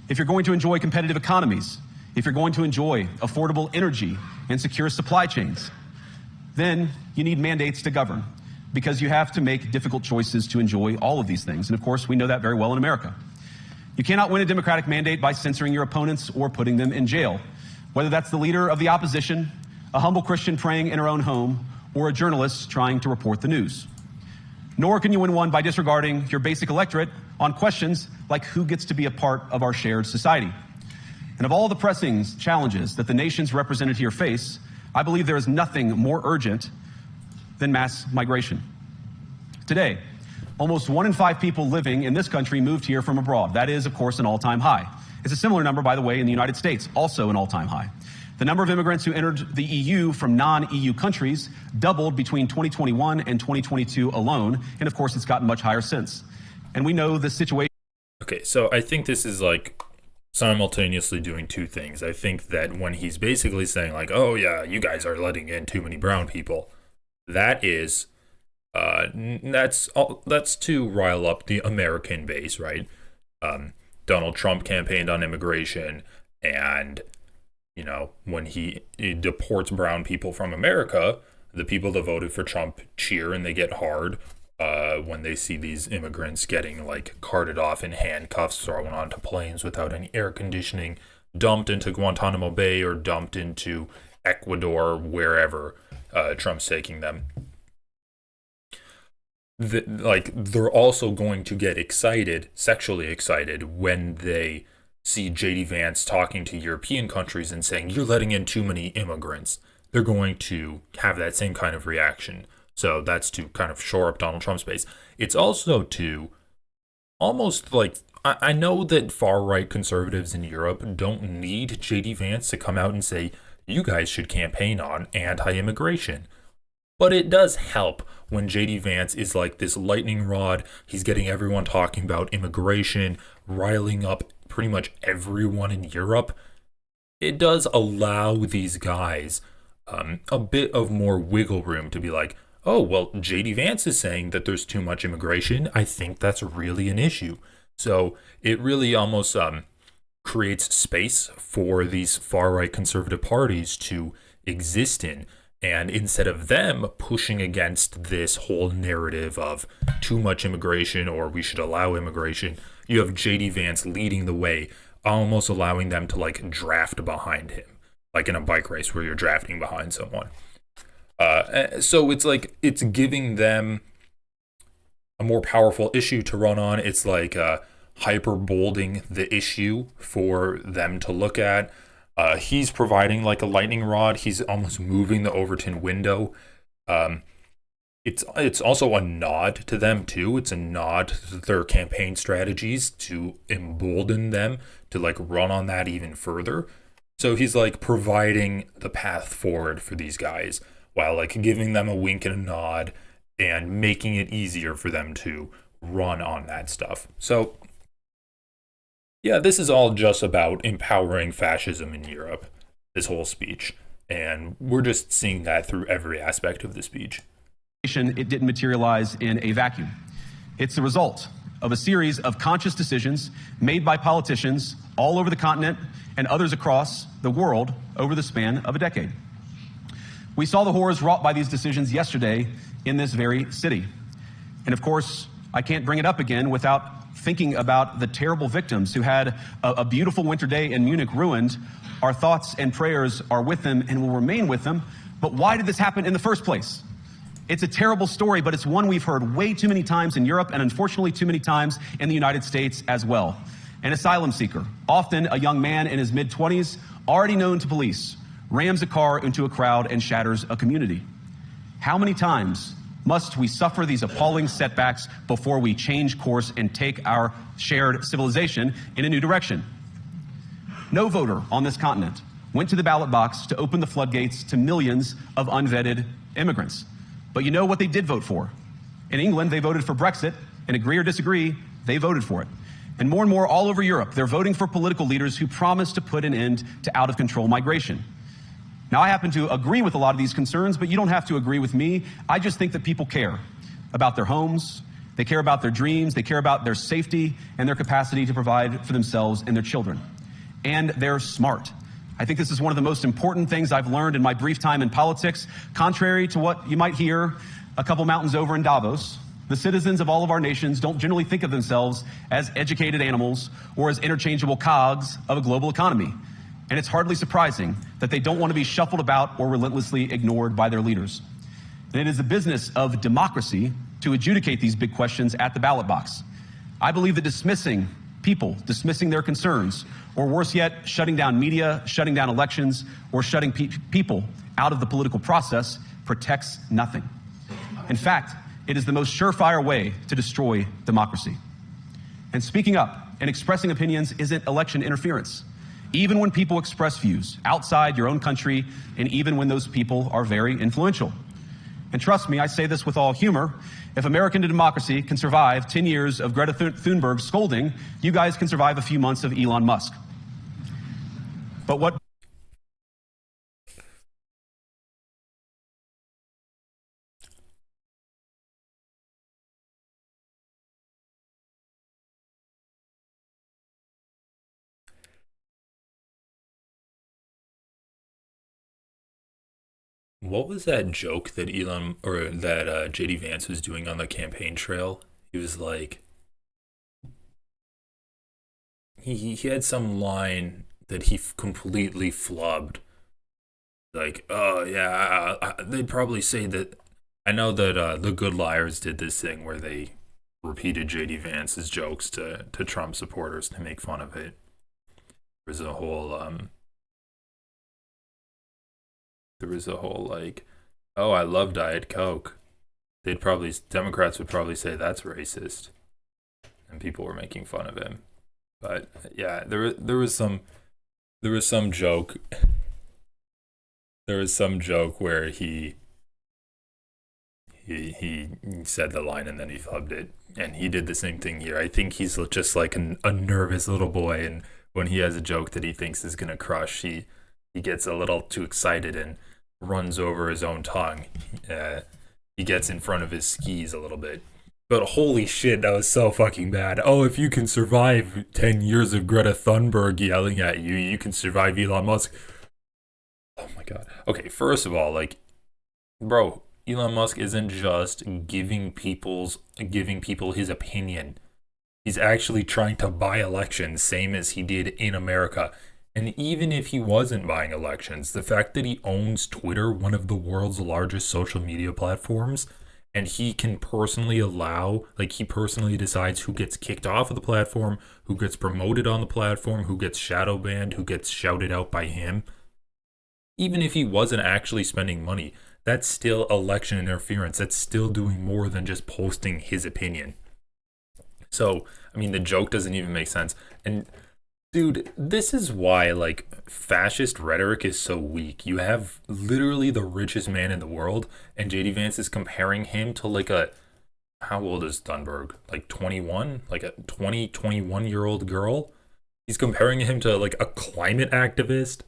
If you're going to enjoy competitive economies, if you're going to enjoy affordable energy and secure supply chains, then you need mandates to govern, because you have to make difficult choices to enjoy all of these things. And of course, we know that very well in America. You cannot win a democratic mandate by censoring your opponents or putting them in jail, whether that's the leader of the opposition, a humble Christian praying in her own home, or a journalist trying to report the news. Nor can you win one by disregarding your basic electorate on questions like who gets to be a part of our shared society. And of all the pressing challenges that the nations represented here face, I believe there is nothing more urgent than mass migration. Today, almost 1 in 5 people living in this country moved here from abroad. That is, of course, an all-time high. It's a similar number, by the way, in the United States, also an all-time high. The number of immigrants who entered the EU from non-EU countries doubled between 2021 and 2022 alone, and of course, it's gotten much higher since. And we know the situation. Okay, so I think this is like simultaneously doing two things. I think that when he's basically saying like, oh yeah, you guys are letting in too many brown people, that is, that's to rile up the American base, right? Donald Trump campaigned on immigration, and you know, when he deports brown people from America, the people that voted for Trump cheer and they get hard when they see these immigrants getting like carted off in handcuffs, thrown onto planes without any air conditioning, dumped into Guantanamo Bay or dumped into Ecuador, wherever Trump's taking them. They're also going to get excited, sexually excited, when they see JD Vance talking to European countries and saying, you're letting in too many immigrants. They're going to have that same kind of reaction. So that's to kind of shore up Donald Trump's base. It's also to almost like, I know that far-right conservatives in Europe don't need JD Vance to come out and say, you guys should campaign on anti-immigration. But it does help when JD Vance is like this lightning rod. He's getting everyone talking about immigration, riling up pretty much everyone in Europe. It does allow these guys a bit of more wiggle room to be like, oh, well, JD Vance is saying that there's too much immigration. I think that's really an issue. So it really almost creates space for these far-right conservative parties to exist in. And instead of them pushing against this whole narrative of too much immigration or we should allow immigration, you have JD Vance leading the way, almost allowing them to like draft behind him, like in a bike race where you're drafting behind someone. So it's like, it's giving them a more powerful issue to run on. It's like hyper-bolding the issue for them to look at. He's providing like a lightning rod. He's almost moving the Overton window. It's also a nod to them too. It's a nod to their campaign strategies to embolden them to like run on that even further. So he's like providing the path forward for these guys while like giving them a wink and a nod and making it easier for them to run on that stuff. So yeah, this is all just about empowering fascism in Europe, this whole speech. And we're just seeing that through every aspect of the speech. It didn't materialize in a vacuum. It's the result of a series of conscious decisions made by politicians all over the continent and others across the world over the span of a decade. We saw the horrors wrought by these decisions yesterday in this very city. And of course, I can't bring it up again without thinking about the terrible victims who had a beautiful winter day in Munich ruined. Our thoughts and prayers are with them and will remain with them. But why did this happen in the first place? It's a terrible story, but it's one we've heard way too many times in Europe and unfortunately too many times in the United States as well. An asylum seeker, often a young man in his mid-20s, already known to police, rams a car into a crowd and shatters a community. How many times must we suffer these appalling setbacks before we change course and take our shared civilization in a new direction? No voter on this continent went to the ballot box to open the floodgates to millions of unvetted immigrants. But you know what they did vote for? In England, they voted for Brexit, and agree or disagree, they voted for it. And more all over Europe, they're voting for political leaders who promise to put an end to out-of-control migration. Now, I happen to agree with a lot of these concerns, but you don't have to agree with me. I just think that people care about their homes, they care about their dreams, they care about their safety and their capacity to provide for themselves and their children. And they're smart. I think this is one of the most important things I've learned in my brief time in politics. Contrary to what you might hear a couple mountains over in Davos, the citizens of all of our nations don't generally think of themselves as educated animals or as interchangeable cogs of a global economy. And it's hardly surprising that they don't want to be shuffled about or relentlessly ignored by their leaders. And it is the business of democracy to adjudicate these big questions at the ballot box. I believe that dismissing people, dismissing their concerns, or worse yet, shutting down media, shutting down elections, or shutting people out of the political process protects nothing. In fact, it is the most surefire way to destroy democracy. And speaking up and expressing opinions isn't election interference, even when people express views outside your own country and even when those people are very influential. And trust me, I say this with all humor, if American democracy can survive 10 years of Greta Thunberg scolding, you guys can survive a few months of Elon Musk. But what What was that joke that JD Vance was doing on the campaign trail? He was like, he had some line that he completely flubbed. Like, oh yeah, they'd probably say that. I know that the Good Liars did this thing where they repeated JD Vance's jokes to Trump supporters to make fun of it. There was a whole like, oh, I love Diet Coke. Democrats would probably say that's racist, and people were making fun of him. But yeah, there was some joke. There was some joke where he said the line and then he flubbed it, and he did the same thing here. I think he's just like a nervous little boy, and when he has a joke that he thinks is gonna crush, he gets a little too excited and runs over his own tongue. He gets in front of his skis a little bit. But holy shit, that was so fucking bad. Oh, if you can survive 10 years of Greta Thunberg yelling at you, you can survive Elon Musk. Oh my god. Okay, first of all, like, bro, Elon Musk isn't just giving people his opinion. He's actually trying to buy elections, same as he did in America. And even if he wasn't buying elections, the fact that he owns Twitter, one of the world's largest social media platforms, and he can personally he personally decides who gets kicked off of the platform, who gets promoted on the platform, who gets shadow banned, who gets shouted out by him. Even if he wasn't actually spending money, that's still election interference. That's still doing more than just posting his opinion. So, I mean, the joke doesn't even make sense. And dude, this is why, like, fascist rhetoric is so weak. You have literally the richest man in the world, and JD Vance is comparing him to, like, how old is Thunberg? Like, 21? Like, a 21-year-old girl? He's comparing him to, like, a climate activist.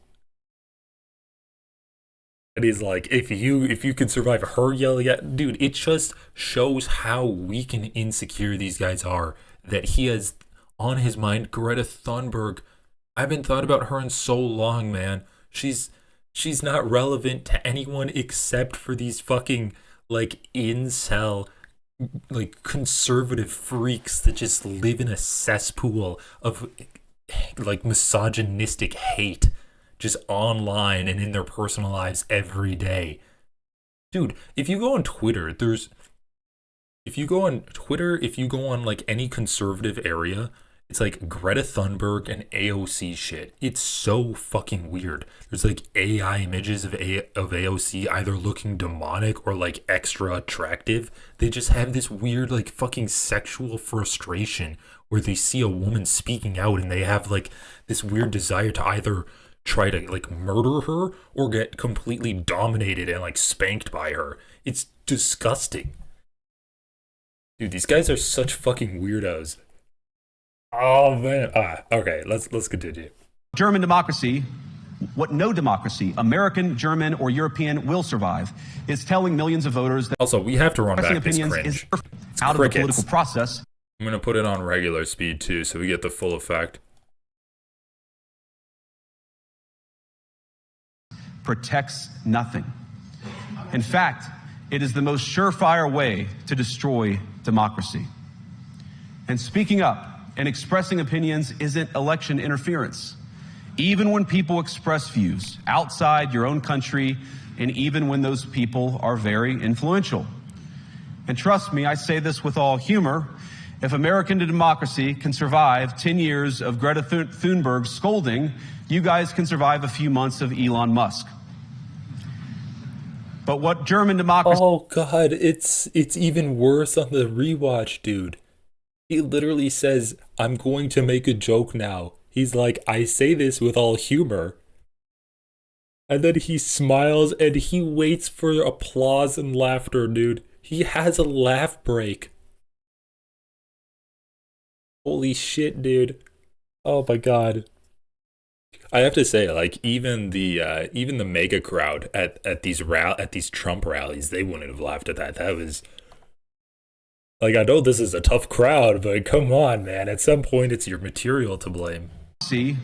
And he's like, if you can survive her yelling at... Dude, it just shows how weak and insecure these guys are, that he has... on his mind, Greta Thunberg. I haven't thought about her in so long, man. She's not relevant to anyone except for these fucking, like, incel, like, conservative freaks that just live in a cesspool of, like, misogynistic hate just online and in their personal lives every day. Dude, if you go on Twitter, if you go on, like, any conservative area, it's like Greta Thunberg and AOC shit. It's so fucking weird. There's like AI images of AOC either looking demonic or like extra attractive. They just have this weird like fucking sexual frustration where they see a woman speaking out and they have like this weird desire to either try to like murder her or get completely dominated and like spanked by her. It's disgusting. Dude, these guys are such fucking weirdos. Oh man. Okay, let's continue. German democracy, what no democracy, American, German, or European will survive, is telling millions of voters that also we have to run back this cringe. Is out of the political process. I'm gonna put it on regular speed too, so we get the full effect. protects nothing. In fact, it is the most surefire way to destroy democracy. And speaking up and expressing opinions isn't election interference. Even when people express views outside your own country, and even when those people are very influential. And trust me, I say this with all humor, if American democracy can survive 10 years of Greta Thunberg scolding, you guys can survive a few months of Elon Musk. But what German democracy... Oh god, it's even worse on the rewatch, dude. He literally says, I'm going to make a joke now. He's like, I say this with all humor. And then he smiles and he waits for applause and laughter, dude. He has a laugh break. Holy shit, dude. Oh my god. I have to say, like, even the mega crowd at these Trump rallies, they wouldn't have laughed at that. That was like, I know this is a tough crowd, but come on, man. At some point, it's your material to blame. See,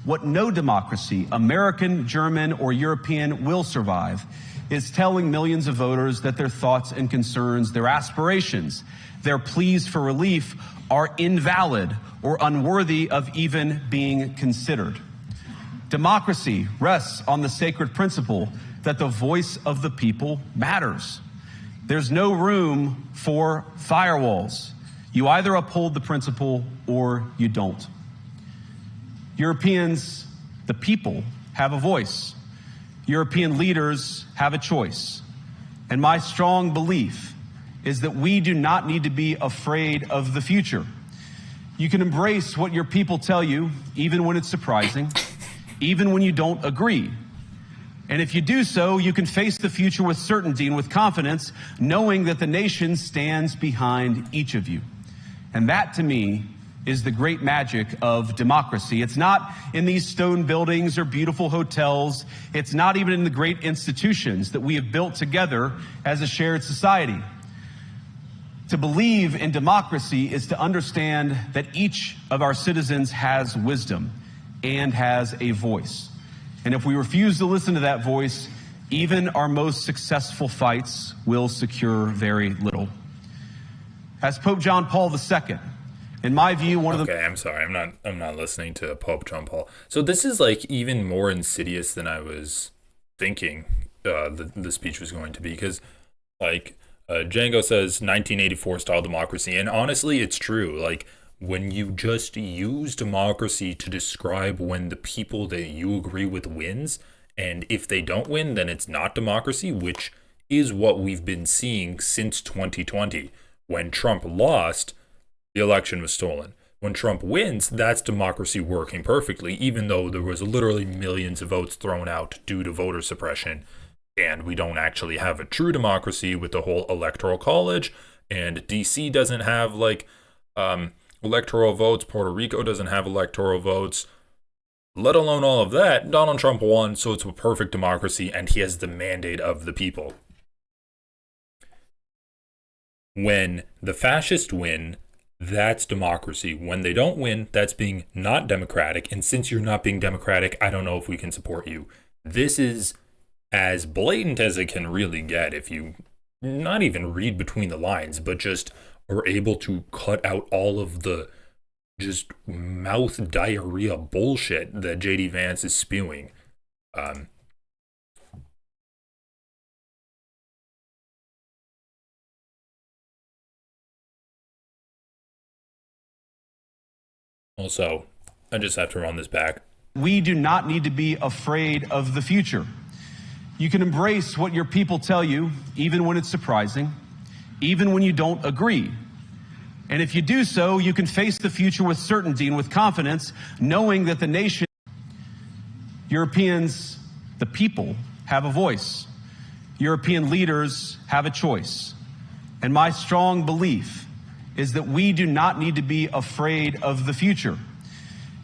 what no democracy, American, German, or European, will survive is telling millions of voters that their thoughts and concerns, their aspirations, their pleas for relief are invalid or unworthy of even being considered. Democracy rests on the sacred principle that the voice of the people matters. There's no room for firewalls. You either uphold the principle or you don't. Europeans, the people, have a voice. European leaders have a choice. And my strong belief is that we do not need to be afraid of the future. You can embrace what your people tell you, even when it's surprising, even when you don't agree. And if you do so, you can face the future with certainty and with confidence, knowing that the nation stands behind each of you. And that, to me, is the great magic of democracy. It's not in these stone buildings or beautiful hotels. It's not even in the great institutions that we have built together as a shared society. To believe in democracy is to understand that each of our citizens has wisdom and has a voice. And if we refuse to listen to that voice, even our most successful fights will secure very little. As Pope John Paul II, in my view, one of the... Okay, I'm sorry. I'm not listening to Pope John Paul. So this is like even more insidious than I was thinking the speech was going to be, because like Django says 1984 style democracy, and honestly, it's true. Like, when you just use democracy to describe when the people that you agree with wins, and if they don't win, then it's not democracy, which is what we've been seeing since 2020. When Trump lost, the election was stolen. When Trump wins, that's democracy working perfectly, even though there was literally millions of votes thrown out due to voter suppression. And we don't actually have a true democracy with the whole electoral college, and DC doesn't have like electoral votes, Puerto Rico doesn't have electoral votes, let alone all of that. Donald Trump won, so it's a perfect democracy, and he has the mandate of the people. When the fascists win, that's democracy. When they don't win, that's being not democratic, and since you're not being democratic, I don't know if we can support you. This is as blatant as it can really get if you not even read between the lines, but just are able to cut out all of the just mouth diarrhea bullshit that JD Vance is spewing. Also, I just have to run this back. We do not need to be afraid of the future. You can embrace what your people tell you, even when it's surprising, even when you don't agree. And if you do so, you can face the future with certainty and with confidence, knowing that the nation, Europeans, the people, have a voice. European leaders have a choice. And my strong belief is that we do not need to be afraid of the future.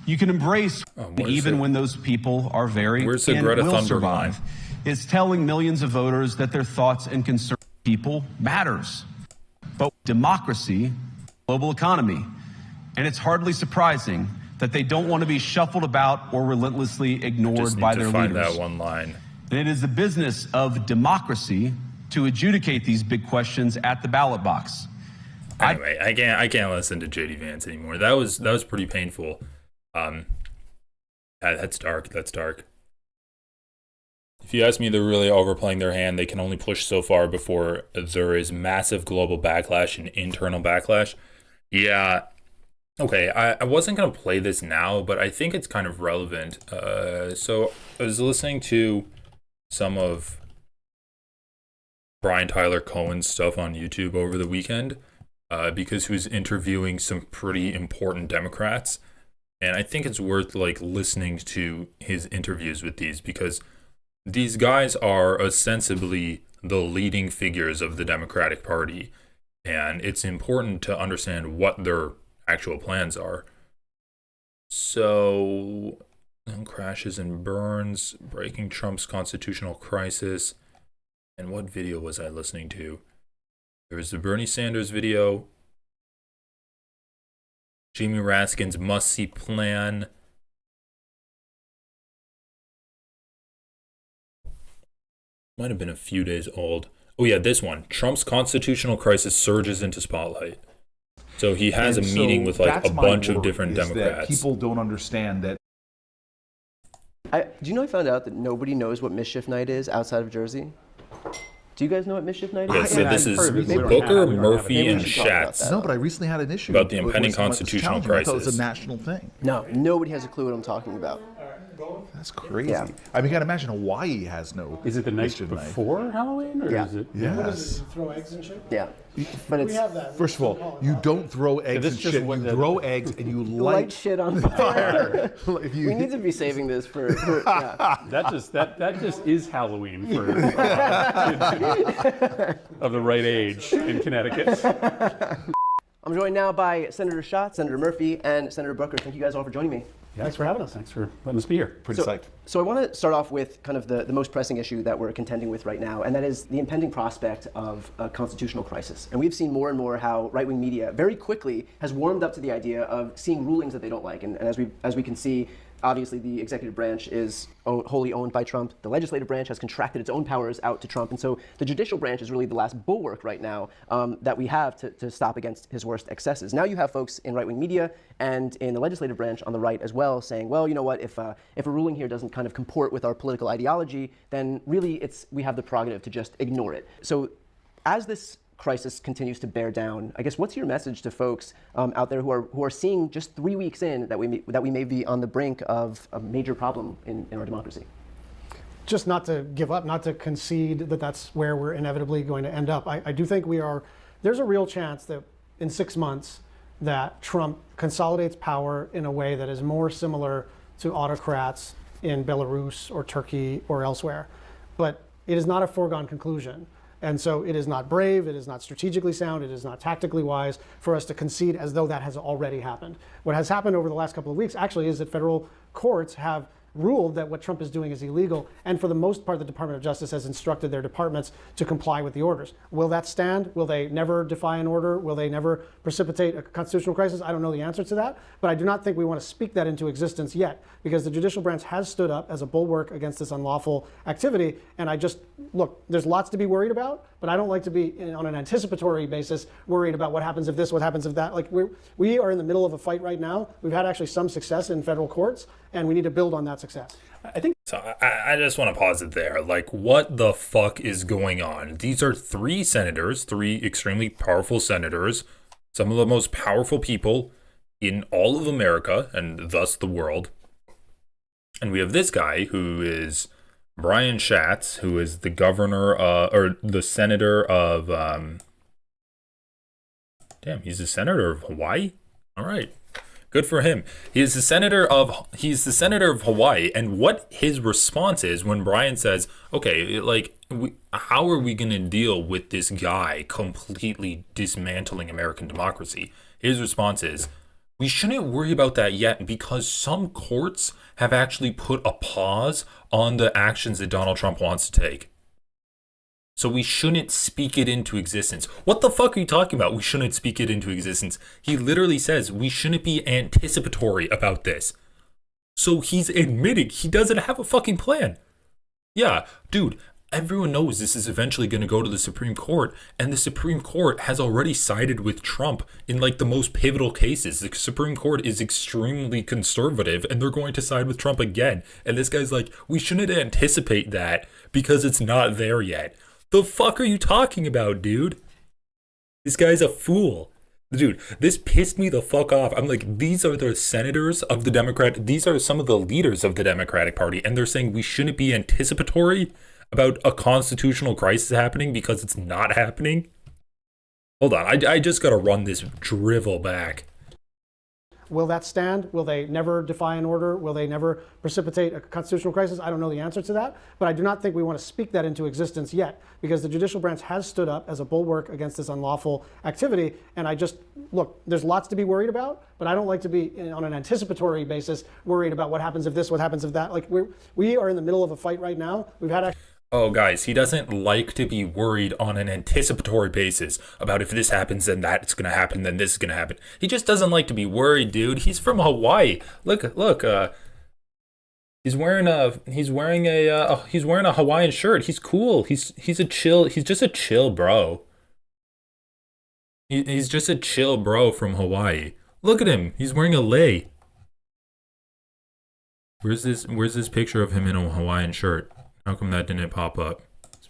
You can embrace even when those people are very Where's the and Greta will Thunberg survive. line? Is telling millions of voters that their thoughts and concerns of people matters. But democracy, global economy, and it's hardly surprising that they don't want to be shuffled about or relentlessly ignored by their leaders. Just need to find that one line. that it is the business of democracy to adjudicate these big questions at the ballot box. Anyway, I can't listen to JD Vance anymore. That was pretty painful. That's dark. That's dark. If you ask me, they're really overplaying their hand. They can only push so far before there is massive global backlash and internal backlash. Yeah. Okay, I wasn't going to play this now, but I think it's kind of relevant. So I was listening to some of Brian Tyler Cohen's stuff on YouTube over the weekend because he was interviewing some pretty important Democrats. And I think it's worth like listening to his interviews with these because these guys are ostensibly the leading figures of the Democratic Party. And it's important to understand what their actual plans are. So, crashes and burns, breaking Trump's constitutional crisis. And what video was I listening to? There was the Bernie Sanders video. Jamie Raskin's must-see plan. Might have been a few days old. Oh yeah, this one. Trump's constitutional crisis surges into spotlight. So he has a meeting with like a bunch of different Democrats. People don't understand that. Do you know I found out that nobody knows what Mischief Night is outside of Jersey? Do you guys know what Mischief Night is? Yeah, so this is Booker, Murphy, and Schatz. No, but I recently had an issue about the impending constitutional crisis. I thought it was a national thing. No, nobody has a clue what I'm talking about. That's crazy. Yeah. I mean, you got to imagine Hawaii has no. Is it the night before Halloween, or is it? Yes. What is it? You throw eggs and shit? Yeah, but it's We have that. First of all, you don't throw eggs and shit. You throw eggs and you light shit on fire. If you, We need to be saving this for yeah. That just is Halloween for of the right age in Connecticut. I'm joined now by Senator Schatz, Senator Murphy, and Senator Booker. Thank you guys all for joining me. Yeah, thanks for having us. Thanks for letting us be here. Pretty psyched. So I want to start off with kind of the most pressing issue that we're contending with right now, and that is the impending prospect of a constitutional crisis. And we've seen more and more how right-wing media very quickly has warmed up to the idea of seeing rulings that they don't like. And as we can see, obviously the executive branch is wholly owned by Trump. The legislative branch has contracted its own powers out to Trump. And so the judicial branch is really the last bulwark right now that we have to stop against his worst excesses. Now you have folks in right-wing media and in the legislative branch on the right as well saying, well, you know what, if a ruling here doesn't kind of comport with our political ideology, then really we have the prerogative to just ignore it. So as this crisis continues to bear down, I guess what's your message to folks out there who are seeing just 3 weeks in that we may be on the brink of a major problem in our democracy? Just not to give up, not to concede that that's where we're inevitably going to end up. I do think there's a real chance that in 6 months that Trump consolidates power in a way that is more similar to autocrats in Belarus or Turkey or elsewhere. But it is not a foregone conclusion. And so it is not brave, it is not strategically sound, it is not tactically wise for us to concede as though that has already happened. What has happened over the last couple of weeks actually is that federal courts have ruled that what Trump is doing is illegal, and for the most part the Department of Justice has instructed their departments to comply with the orders. Will that stand? Will they never defy an order? Will they never precipitate a constitutional crisis? I don't know the answer to that, but I do not think we want to speak that into existence yet, because the judicial branch has stood up as a bulwark against this unlawful activity, and look, there's lots to be worried about, but I don't like to be on an anticipatory basis worried about what happens if this, what happens if that. Like we are in the middle of a fight right now. We've had actually some success in federal courts, and we need to build on that success. I think so. I just want to pause it there. Like, what the fuck is going on? These are three extremely powerful senators, some of the most powerful people in all of America and thus the world. And we have this guy who is Brian Schatz, who is the governor or the senator of he's the senator of Hawaii. All right. Good for him. He's the senator of Hawaii, and what his response is when Brian says, "Okay, how are we going to deal with this guy completely dismantling American democracy?" His response is, "We shouldn't worry about that yet because some courts have actually put a pause on the actions that Donald Trump wants to take. So we shouldn't speak it into existence." What the fuck are you talking about? We shouldn't speak it into existence. He literally says we shouldn't be anticipatory about this. So he's admitting he doesn't have a fucking plan. Yeah, dude, everyone knows this is eventually going to go to the Supreme Court, and the Supreme Court has already sided with Trump in like the most pivotal cases. The Supreme Court is extremely conservative, and they're going to side with Trump again. And this guy's like, we shouldn't anticipate that because it's not there yet. The fuck are you talking about, dude? This guy's a fool. Dude, this pissed me the fuck off. I'm like, these are the senators of the these are some of the leaders of the Democratic Party, and they're saying we shouldn't be anticipatory about a constitutional crisis happening because it's not happening. Hold on, I just gotta run this drivel back. Will that stand? Will they never defy an order? Will they never precipitate a constitutional crisis? I don't know the answer to that, but I do not think we want to speak that into existence yet, because the judicial branch has stood up as a bulwark against this unlawful activity. And look, there's lots to be worried about, but I don't like to be on an anticipatory basis worried about what happens if this, what happens if that. Like we are in the middle of a fight right now. We've had Oh, guys, he doesn't like to be worried on an anticipatory basis about if this happens, then that's going to happen, then this is going to happen. He just doesn't like to be worried, dude. He's from Hawaii. Look, he's wearing a Hawaiian shirt. He's cool. He's just a chill bro. He's just a chill bro from Hawaii. Look at him. He's wearing a lei. Where's this picture of him in a Hawaiian shirt? How come that didn't pop up? It's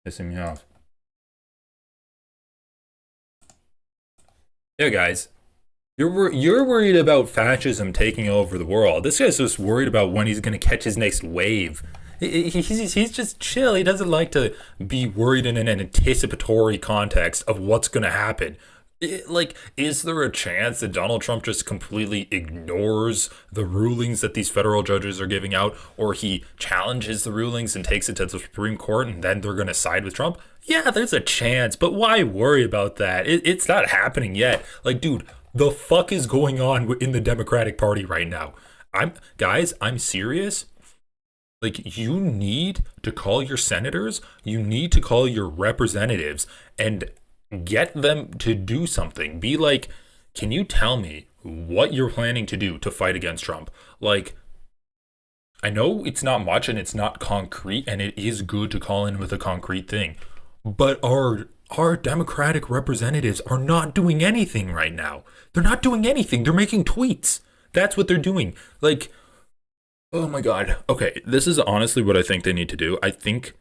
pissing me off. Yeah, guys. You're worried about fascism taking over the world. This guy's just worried about when he's going to catch his next wave. He's just chill. He doesn't like to be worried in an anticipatory context of what's going to happen. Is there a chance that Donald Trump just completely ignores the rulings that these federal judges are giving out, or he challenges the rulings and takes it to the Supreme Court and then they're going to side with Trump? Yeah, there's a chance, but why worry about that? It's not happening yet. Like, dude, the fuck is going on in the Democratic Party right now? I'm serious. Like, you need to call your senators, you need to call your representatives and get them to do something. Be like, can you tell me what you're planning to do to fight against Trump? Like, I know it's not much and it's not concrete, and it is good to call in with a concrete thing, but our Democratic representatives are not doing anything right now. They're not doing anything. They're making tweets. That's what they're doing. Like, oh my God. Okay, this is honestly what I think they need to do. I think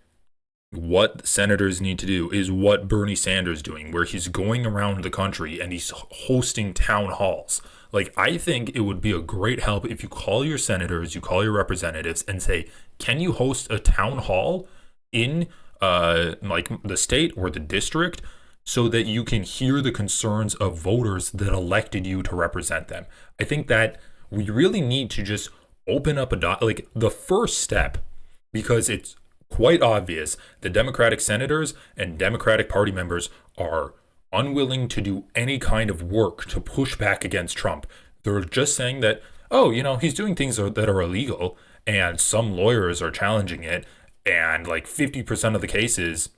what senators need to do is what Bernie Sanders is doing, where he's going around the country and he's hosting town halls. Like, I think it would be a great help if you call your senators, you call your representatives and say, can you host a town hall in like the state or the district so that you can hear the concerns of voters that elected you to represent them? I think that we really need to just open up like the first step, because it's quite obvious the Democratic senators and Democratic Party members are unwilling to do any kind of work to push back against Trump. They're just saying that, oh, he's doing things that are illegal, and some lawyers are challenging it, and like 50% of the cases,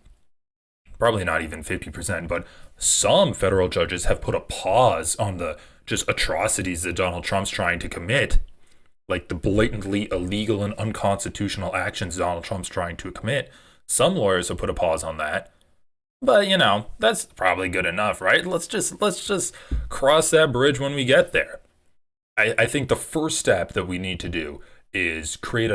probably not even 50%, but some federal judges have put a pause on the just atrocities that Donald Trump's trying to commit, like the blatantly illegal and unconstitutional actions Donald Trump's trying to commit. Some lawyers have put a pause on that. But, that's probably good enough, right? Let's just cross that bridge when we get there. I think the first step that we need to do is create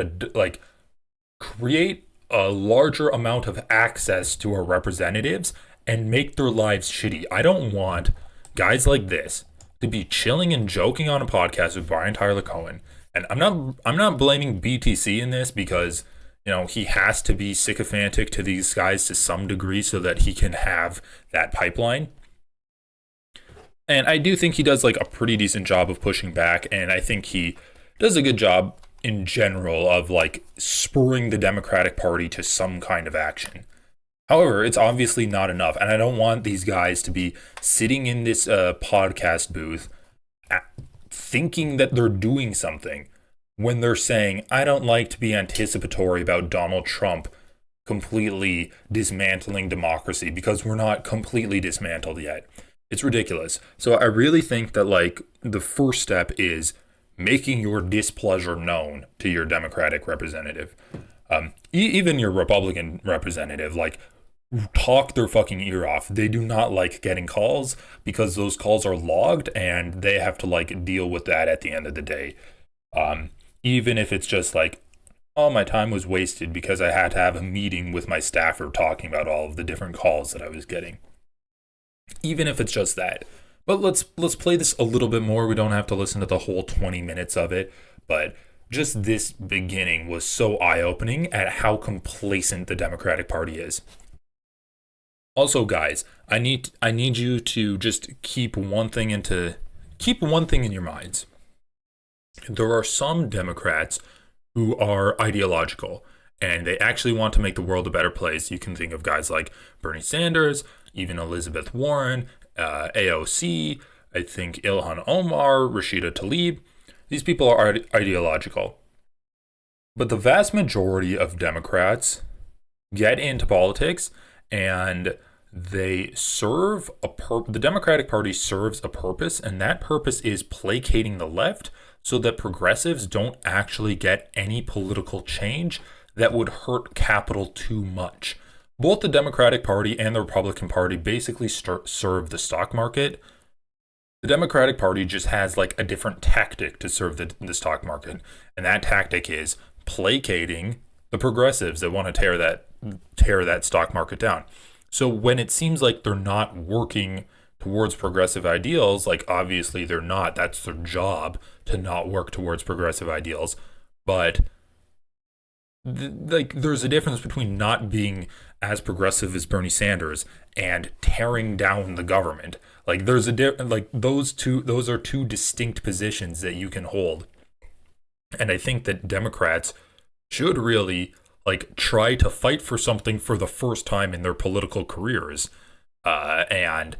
a larger amount of access to our representatives and make their lives shitty. I don't want guys like this to be chilling and joking on a podcast with Brian Tyler Cohen. And I'm not blaming BTC in this, because he has to be sycophantic to these guys to some degree so that he can have that pipeline. And I do think he does like a pretty decent job of pushing back, and I think he does a good job in general of like spurring the Democratic Party to some kind of action. However, it's obviously not enough, and I don't want these guys to be sitting in this podcast booth thinking that they're doing something when they're saying, I don't like to be anticipatory about Donald Trump completely dismantling democracy, because we're not completely dismantled yet. It's ridiculous. So I really think that like the first step is making your displeasure known to your Democratic representative. Even your Republican representative, like, talk their fucking ear off. They do not like getting calls because those calls are logged and they have to like deal with that at the end of the day. Even if it's just like, oh, my time was wasted because I had to have a meeting with my staffer talking about all of the different calls that I was getting. Even if it's just that. But let's play this a little bit more. We don't have to listen to the whole 20 minutes of it, but just this beginning was so eye-opening at how complacent the Democratic Party is. Also, guys, I need you to just keep one thing in your minds. There are some Democrats who are ideological and they actually want to make the world a better place. You can think of guys like Bernie Sanders, even Elizabeth Warren, AOC, I think Ilhan Omar, Rashida Tlaib. These people are ideological. But the vast majority of Democrats get into politics and they serve the Democratic Party serves a purpose, and that purpose is placating the left so that progressives don't actually get any political change that would hurt capital too much. Both the Democratic Party and the Republican Party basically serve the stock market. The Democratic Party just has like a different tactic to serve the stock market, and that tactic is placating the progressives that want to tear that stock market down. So when it seems like they're not working towards progressive ideals, like obviously they're not, that's their job to not work towards progressive ideals, but like there's a difference between not being as progressive as Bernie Sanders and tearing down the government. Like there's those are two distinct positions that you can hold. And I think that Democrats should really like try to fight for something for the first time in their political careers. And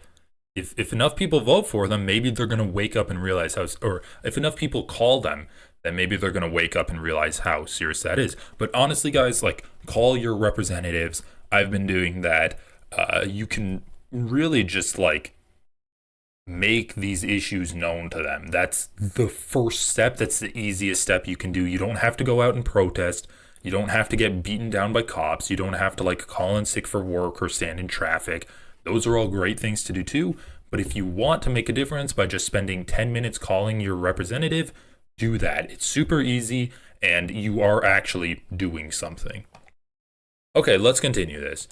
if enough people vote for them, maybe they're going to wake up and realize or if enough people call them, then maybe they're going to wake up and realize how serious that is. But honestly, guys, like call your representatives. I've been doing that. You can really just like make these issues known to them. That's the first step. That's the easiest step you can do. You don't have to go out and protest. You don't have to get beaten down by cops. You don't have to like call in sick for work or stand in traffic. Those are all great things to do too. But if you want to make a difference by just spending 10 minutes calling your representative, do that. It's super easy and you are actually doing something. Okay, let's continue this.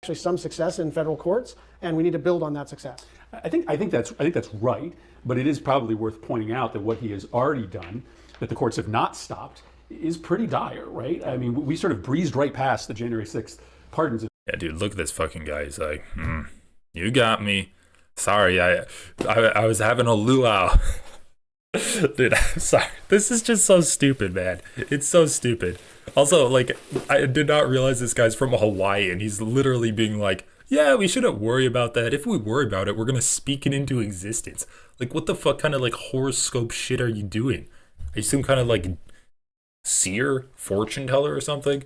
Actually some success in federal courts, and we need to build on that success. I think that's right, but it is probably worth pointing out that what he has already done, that the courts have not stopped, is pretty dire, right? I mean, we sort of breezed right past the January 6th pardons. Yeah, dude, look at this fucking guy. He's like, you got me. Sorry, I was having a luau. Dude, I'm sorry. This is just so stupid, man. It's so stupid. Also, like, I did not realize this guy's from Hawaii, and he's literally being like, yeah, we shouldn't worry about that. If we worry about it, we're going to speak it into existence. Like, what the fuck kind of, like, horoscope shit are you doing? Are you some kind of, like, seer, fortune teller or something?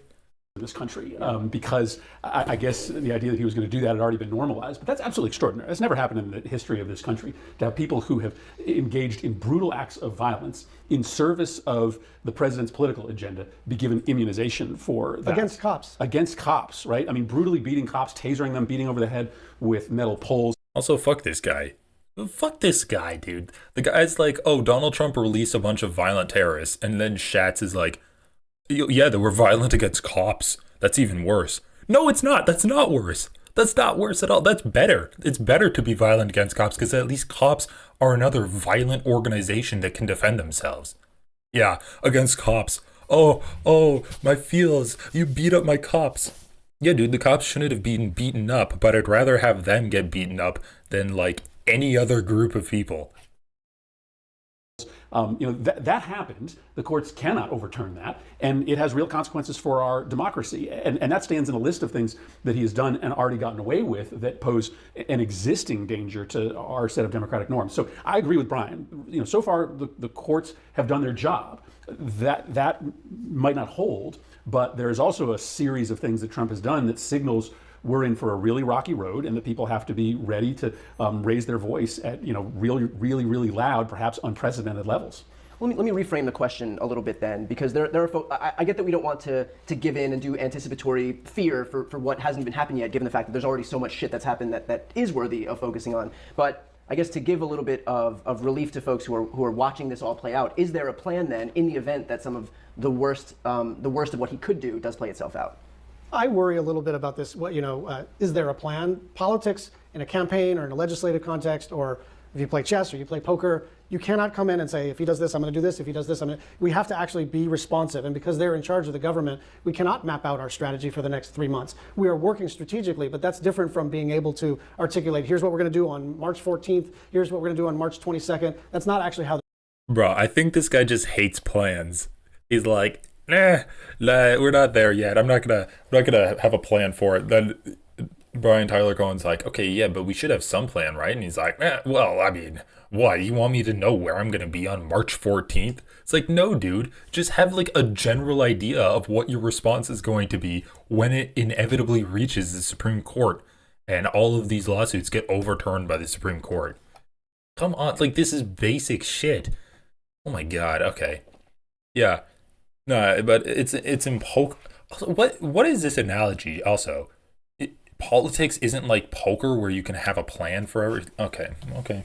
In this country, because I guess the idea that he was going to do that had already been normalized, but that's absolutely extraordinary. That's never happened in the history of this country, to have people who have engaged in brutal acts of violence in service of the president's political agenda be given immunization for that. Against cops. Against cops, right? I mean, brutally beating cops, tasering them, beating over the head with metal poles. Also, fuck this guy. Fuck this guy, dude. The guy's like, oh, Donald Trump released a bunch of violent terrorists, and then Schatz is like, yeah, they were violent against cops. That's even worse. No, it's not. That's not worse. That's not worse at all. That's better. It's better to be violent against cops because at least cops are another violent organization that can defend themselves. Yeah, against cops. Oh, my feels. You beat up my cops. Yeah, dude, the cops shouldn't have been beaten up, but I'd rather have them get beaten up than like any other group of people. That happened. The courts cannot overturn that, and it has real consequences for our democracy. And that stands in a list of things that he has done and already gotten away with that pose an existing danger to our set of democratic norms. So I agree with Brian. So far the courts have done their job. That might not hold, but there's also a series of things that Trump has done that signals we're in for a really rocky road, and that people have to be ready to raise their voice at really, really, really loud, perhaps unprecedented levels. Let me reframe the question a little bit then, because there are I get that we don't want to give in and do anticipatory fear for what hasn't even happened yet, given the fact that there's already so much shit that's happened that is worthy of focusing on. But I guess to give a little bit of relief to folks who are watching this all play out, is there a plan then in the event that some of the worst of what he could do does play itself out? I worry a little bit about this. Is there a plan? Politics in a campaign or in a legislative context, or if you play chess or you play poker, you cannot come in and say, if he does this, I'm going to do this. If he does this, we have to actually be responsive. And because they're in charge of the government, we cannot map out our strategy for the next 3 months. We are working strategically, but that's different from being able to articulate, here's what we're going to do on March 14th. Here's what we're going to do on March 22nd. That's not actually how. Bro, I think this guy just hates plans. He's like, nah, we're not there yet. I'm not gonna have a plan for it. Then Brian Tyler Cohen's like, okay, yeah, but we should have some plan, right? And he's like, well, I mean, what? You want me to know where I'm gonna be on March 14th? It's like, no, dude. Just have like a general idea of what your response is going to be when it inevitably reaches the Supreme Court and all of these lawsuits get overturned by the Supreme Court. Come on, like, this is basic shit. Oh my god. Okay. Yeah. No, but it's in poker. What is this analogy? Also, politics isn't like poker where you can have a plan for everything. Okay.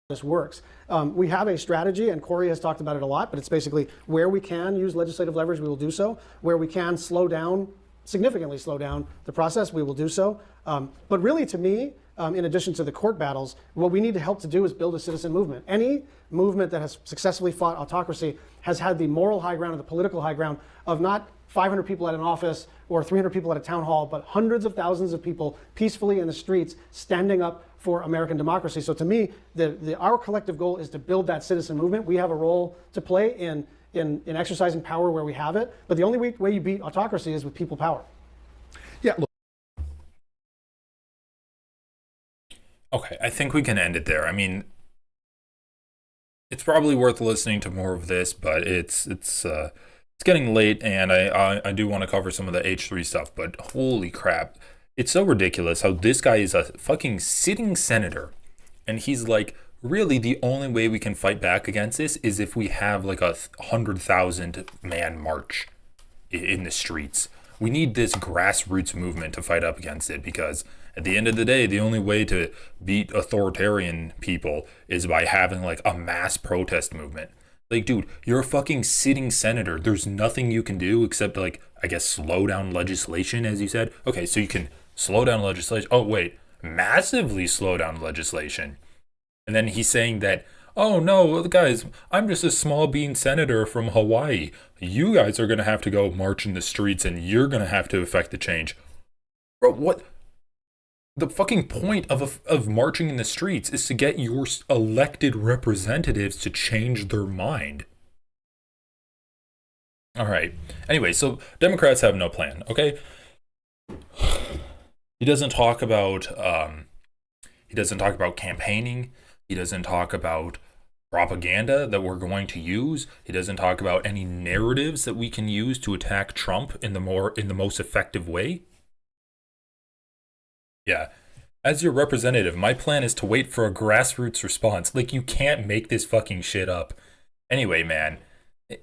This works. We have a strategy, and Corey has talked about it a lot, but it's basically where we can use legislative leverage, we will do so. Where we can significantly slow down the process, we will do so. But really, to me, in addition to the court battles, what we need to help to do is build a citizen movement. Any movement that has successfully fought autocracy has had the moral high ground and the political high ground of not 500 people at an office or 300 people at a town hall, but hundreds of thousands of people peacefully in the streets standing up for American democracy. So to me, our collective goal is to build that citizen movement. We have a role to play in exercising power where we have it, but the only way you beat autocracy is with people power. Yeah, look. Okay, I think we can end it there. I mean, it's probably worth listening to more of this, but it's getting late, and I do want to cover some of the H3 stuff, but holy crap. It's so ridiculous how this guy is a fucking sitting senator, and he's like, really the only way we can fight back against this is if we have like a 100,000 man march in the streets. We need this grassroots movement to fight up against it, because at the end of the day, the only way to beat authoritarian people is by having like a mass protest movement. Like, dude, you're a fucking sitting senator. There's nothing you can do except, like, I guess slow down legislation, as you said. Okay, so you can slow down legislation. Oh, wait, massively slow down legislation. And then he's saying that, oh, no, guys, I'm just a small bean senator from Hawaii. You guys are going to have to go march in the streets, and you're going to have to affect the change. Bro, what? The fucking point of marching in the streets is to get your elected representatives to change their mind. All right. Anyway, so Democrats have no plan, okay? He doesn't talk about campaigning. He doesn't talk about propaganda that we're going to use. He doesn't talk about any narratives that we can use to attack Trump in the most effective way. Yeah. As your representative, my plan is to wait for a grassroots response. Like, you can't make this fucking shit up. Anyway, man,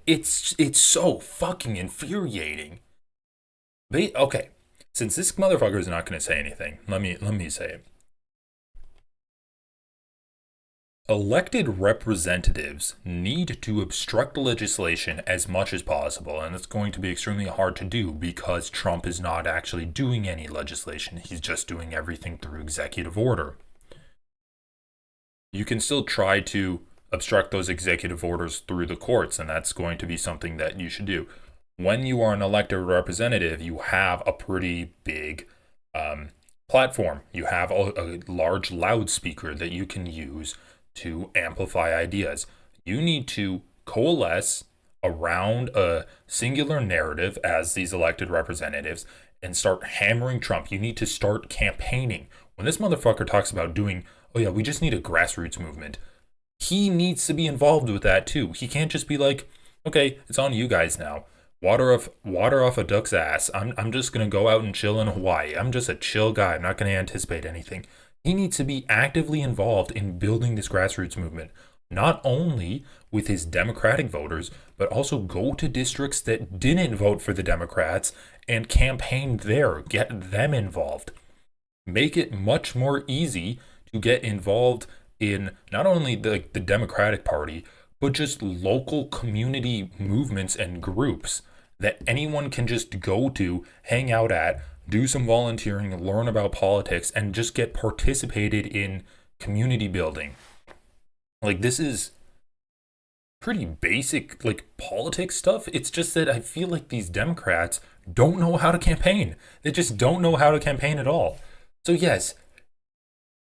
it's so fucking infuriating. Okay, since this motherfucker is not going to say anything, let me say it. Elected representatives need to obstruct legislation as much as possible, and it's going to be extremely hard to do because Trump is not actually doing any legislation. He's just doing everything through executive order. You can still try to obstruct those executive orders through the courts, and that's going to be something that you should do. When you are an elected representative, you have a pretty big platform. You have a large loudspeaker that you can use to amplify ideas. You need to coalesce around a singular narrative as these elected representatives and start hammering Trump. You need to start campaigning. When this motherfucker talks about doing, oh yeah, we just need a grassroots movement, he needs to be involved with that too. He can't just be like, okay, it's on you guys now. Water off a duck's ass. I'm just gonna go out and chill in Hawaii. I'm just a chill guy. I'm not gonna anticipate anything. He needs to be actively involved in building this grassroots movement. not only with his Democratic voters, but also go to districts that didn't vote for the Democrats and campaign there, get them involved. Make it much more easy to get involved in not only the Democratic Party, but just local community movements and groups that anyone can just go to, hang out at, do some volunteering, learn about politics, and just get participated in community building. Like, this is pretty basic, like, politics stuff. It's just that I feel like these Democrats don't know how to campaign. They just don't know how to campaign at all. So yes,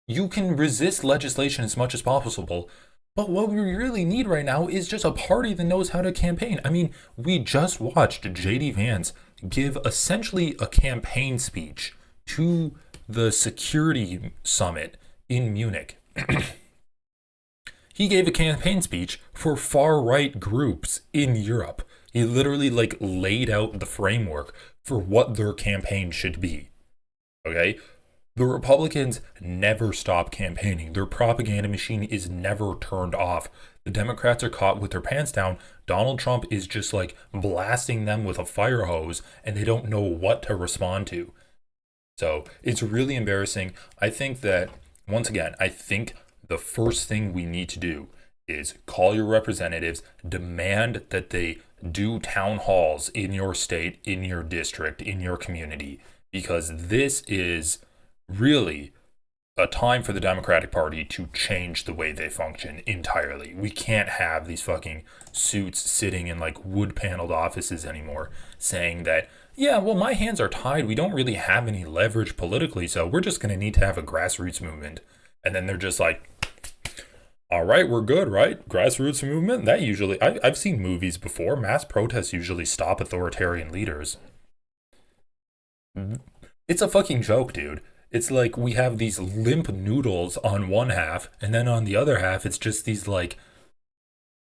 you can resist legislation as much as possible, but what we really need right now is just a party that knows how to campaign. I mean, we just watched JD Vance give essentially a campaign speech to the security summit in Munich. He gave a campaign speech for far-right groups in Europe. He literally like laid out the framework for what their campaign should be. Okay? The Republicans never stop campaigning. Their propaganda machine is never turned off. The Democrats are caught with their pants down. Donald Trump is just like blasting them with a fire hose, and they don't know what to respond to. So it's really embarrassing. I think that, once again, I think the first thing we need to do is call your representatives, demand that they do town halls in your state, in your district, in your community, because this is really a time for the Democratic Party to change the way they function entirely. We can't have these fucking suits sitting in like wood paneled offices anymore saying that, yeah, well, my hands are tied. We don't really have any leverage politically, so we're just going to need to have a grassroots movement. And then they're just like, all right, we're good, right? Grassroots movement? That usually, I've seen movies before. Mass protests usually stop authoritarian leaders. It's a fucking joke, dude. It's like we have these limp noodles on one half, and then on the other half, it's just these like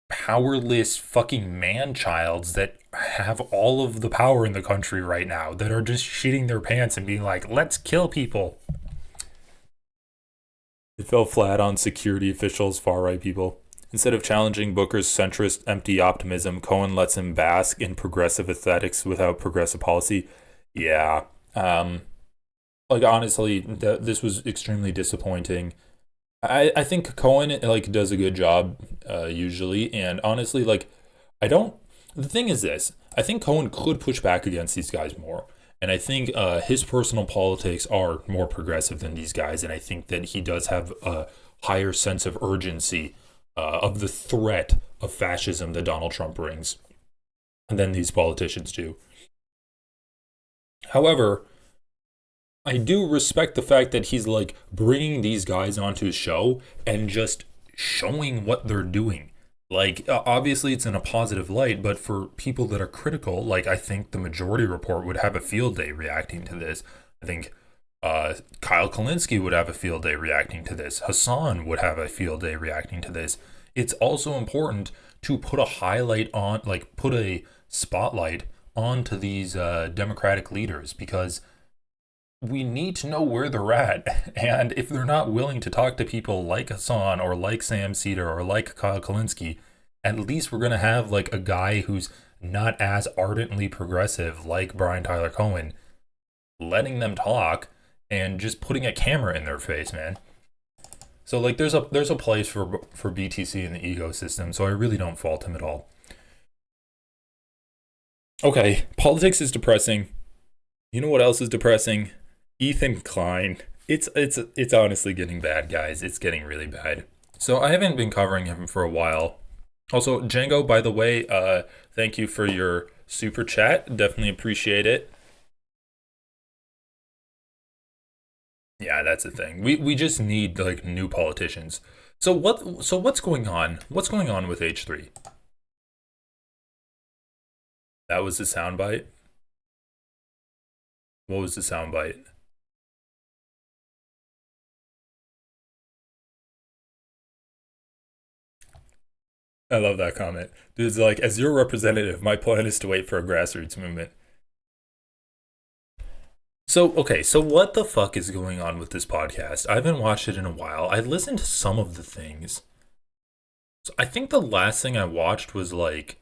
powerless fucking man-childs that have all of the power in the country right now that are just shitting their pants and being like, let's kill people. It fell flat on security officials, far-right people. Instead of challenging Booker's centrist, empty optimism, Cohen lets him bask in progressive aesthetics without progressive policy. Yeah. Like, honestly, this was extremely disappointing. I think Cohen, like, does a good job, usually. And honestly, like, the thing is this. I think Cohen could push back against these guys more. And I think his personal politics are more progressive than these guys. And I think that he does have a higher sense of urgency of the threat of fascism that Donald Trump brings than these politicians do. However, I do respect the fact that he's like bringing these guys onto his show and just showing what they're doing. Like, obviously it's in a positive light, but for people that are critical, like, I think the Majority Report would have a field day reacting to this. I think Kyle Kalinske would have a field day reacting to this. Hassan would have a field day reacting to this. It's also important to put a highlight on, like, put a spotlight onto these Democratic leaders, because we need to know where they're at. And if they're not willing to talk to people like Hassan or like Sam Cedar or like Kyle Kalinske, at least we're going to have like a guy who's not as ardently progressive like Brian Tyler Cohen, letting them talk and just putting a camera in their face, man. So like there's a place for BTC in the ecosystem, so I really don't fault him at all. Okay, politics is depressing. You know what else is depressing? Ethan Klein. It's honestly getting bad, guys. It's getting really bad. So I haven't been covering him for a while. Also, Django, by the way, thank you for your super chat. Definitely appreciate it. Yeah, that's the thing. We just need like new politicians. So what's going on? What's going on with H3? That was the soundbite. What was the soundbite? I love that comment. Dude's like, as your representative, my plan is to wait for a grassroots movement. So, okay, so what the fuck is going on with this podcast? I haven't watched it in a while. I listened to some of the things. So I think the last thing I watched was like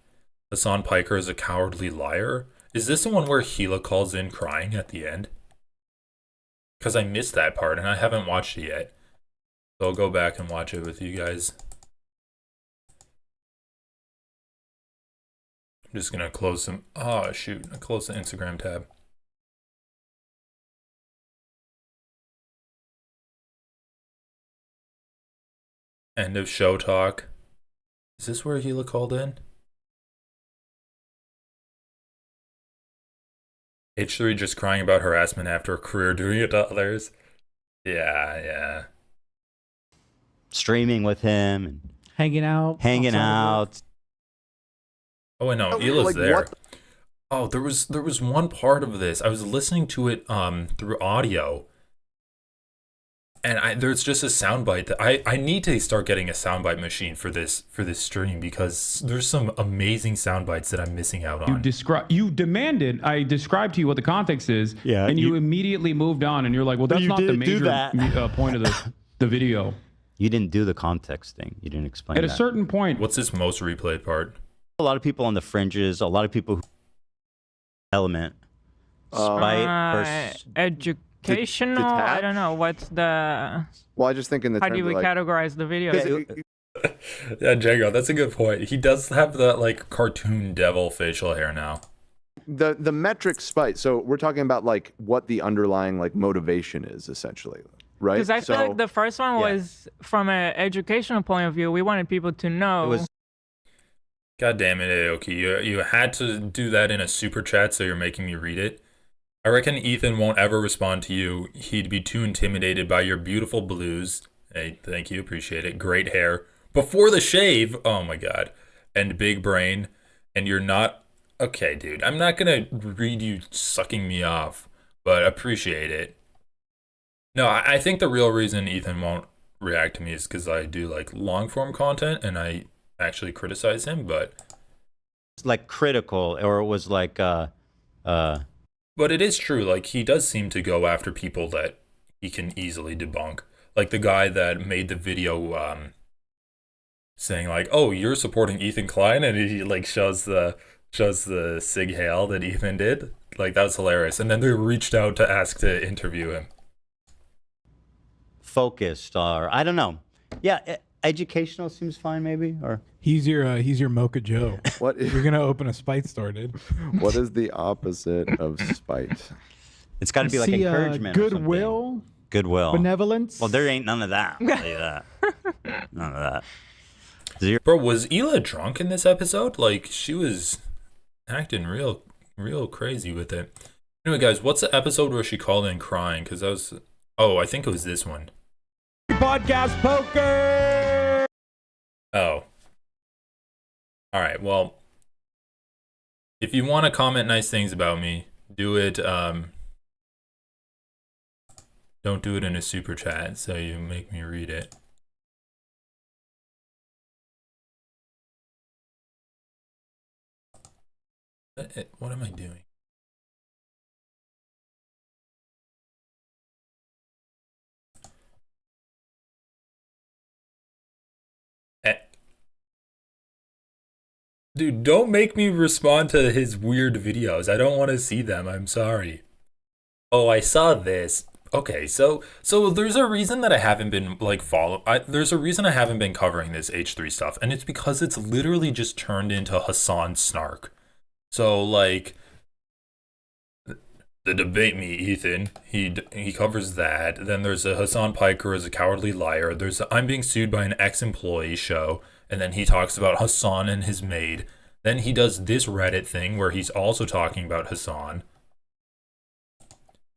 Hassan Piker is a cowardly liar. Is this the one where Gila calls in crying at the end? Because I missed that part and I haven't watched it yet. So I'll go back and watch it with you guys. I'm just gonna close some. Oh shoot! I closed the Instagram tab. End of show talk. Is this where Gila called in? H3 just crying about harassment after a career doing it to others. Yeah. Streaming with him and hanging out. Oh wait, no, Ila's there. Oh, there was one part of this. I was listening to it through audio. And there's just a soundbite that I need to start getting a soundbite machine for this stream, because there's some amazing soundbites that I'm missing out on. You demanded I describe to you what the context is, and you immediately moved on, and you're like, well, that's not the major point of the video. You didn't do the context thing. You didn't explain At a certain point. What's this most replayed part? A lot of people on the fringes, a lot of people who element. Spite educational. I don't know what's the. Well, I just think in the. How do we categorize the video? Yeah, Django, that's a good point. He does have that like cartoon devil facial hair now. The metric spite. So we're talking about like what the underlying like motivation is essentially, right? Because I feel like the first one was from an educational point of view. We wanted people to know. God damn it, Aoki. You had to do that in a super chat, so you're making me read it. I reckon Ethan won't ever respond to you. He'd be too intimidated by your beautiful blues. Hey, thank you, appreciate it. Great hair. Before the shave, oh my god. And big brain. And you're not... Okay, dude, I'm not gonna read you sucking me off, but appreciate it. No, I think the real reason Ethan won't react to me is because I do like long-form content, and I actually criticize him, but... It's like critical, or it was like... But it is true, like, he does seem to go after people that he can easily debunk. Like the guy that made the video saying like, oh, you're supporting Ethan Klein, and he like shows the Sig Hail that Ethan did. Like, that was hilarious. And then they reached out to ask to interview him. Focused, or I don't know. Yeah, educational seems fine, maybe. Or he's your Mocha Joe. What you're gonna open a spite store, dude? What is the opposite of spite? It's got to be like encouragement. Goodwill. Goodwill. Benevolence. Well, there ain't none of that. I'll tell you that. None of that. Bro, was Hila drunk in this episode? Like, she was acting real crazy with it. Anyway, guys, what's the episode where she called in crying? Because I was... Oh, I think it was this one. Podcast poker! Oh. Alright, well... If you want to comment nice things about me, do it, don't do it in a super chat, so you make me read it. What am I doing? Dude, don't make me respond to his weird videos. I don't want to see them. I'm sorry. Oh, I saw this. Okay, so there's a reason that I haven't been like there's a reason I haven't been covering this H3 stuff, and it's because it's literally just turned into Hassan snark. So like the debate me, Ethan, he covers that. Then there's a Hassan Piker is a cowardly liar. There's a I'm being sued by an ex-employee show, and then he talks about Hassan and his maid. Then he does this Reddit thing where he's also talking about Hassan.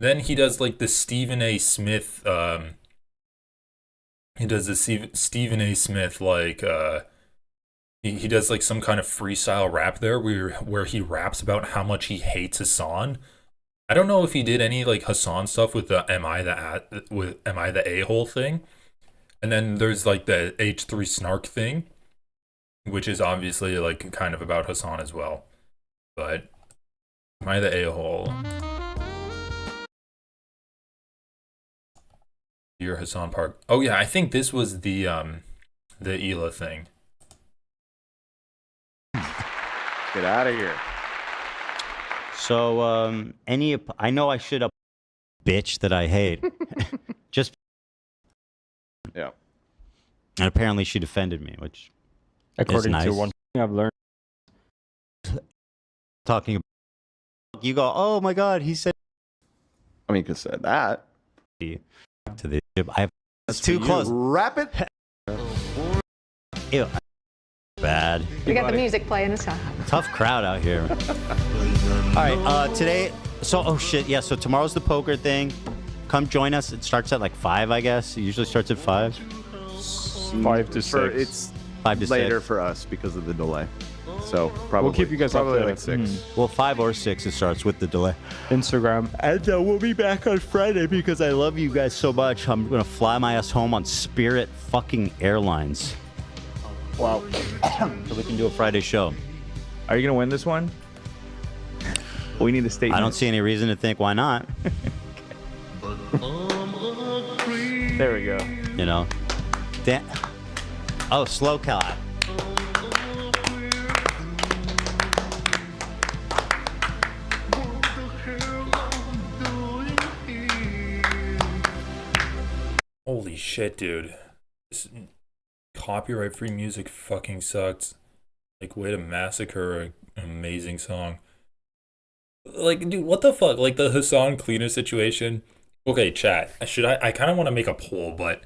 Then he does like the Stephen A. Smith, he does the Stephen A. Smith, like, he does like some kind of freestyle rap there where he raps about how much he hates Hassan. I don't know if he did any like Hassan stuff with the Am I the A-hole thing. And then there's like the H3 snark thing, which is obviously like kind of about Hassan as well. But Am I the A-hole? Dear Hassan Park. Oh yeah, I think this was the Ela thing. Get out of here. So, I know I should have bitch that I hate. Just. Yeah. And apparently she defended me, which according is nice. to one thing I've learned. Talking about, you go, oh my God, he said. I mean, you could say that. To the, it's too close. Wrap it. Ew. Bad. We got the music playing. It's Tough crowd out here. All right, today, oh shit, yeah, so tomorrow's the poker thing. Come join us. It starts at like 5, I guess. It usually starts at 5. 5 to 6. It's 5 to 6. later for us because of the delay. So probably we'll keep you guys probably updated. like 6. Well, 5 or 6 it starts with the delay. Instagram. And we'll be back on Friday because I love you guys so much. I'm gonna fly my ass home on Spirit fucking Airlines. Wow. So we can do a Friday show. Are you gonna win this one? We need a statement. I don't see any reason to think why not. There we go. You know. Oh, slow clap. Holy shit, dude. This copyright-free music fucking sucks. Like, way to massacre an amazing song. Like, dude, what the fuck? Like, the Hassan Cleaner situation. Okay, chat. I kind of want to make a poll, but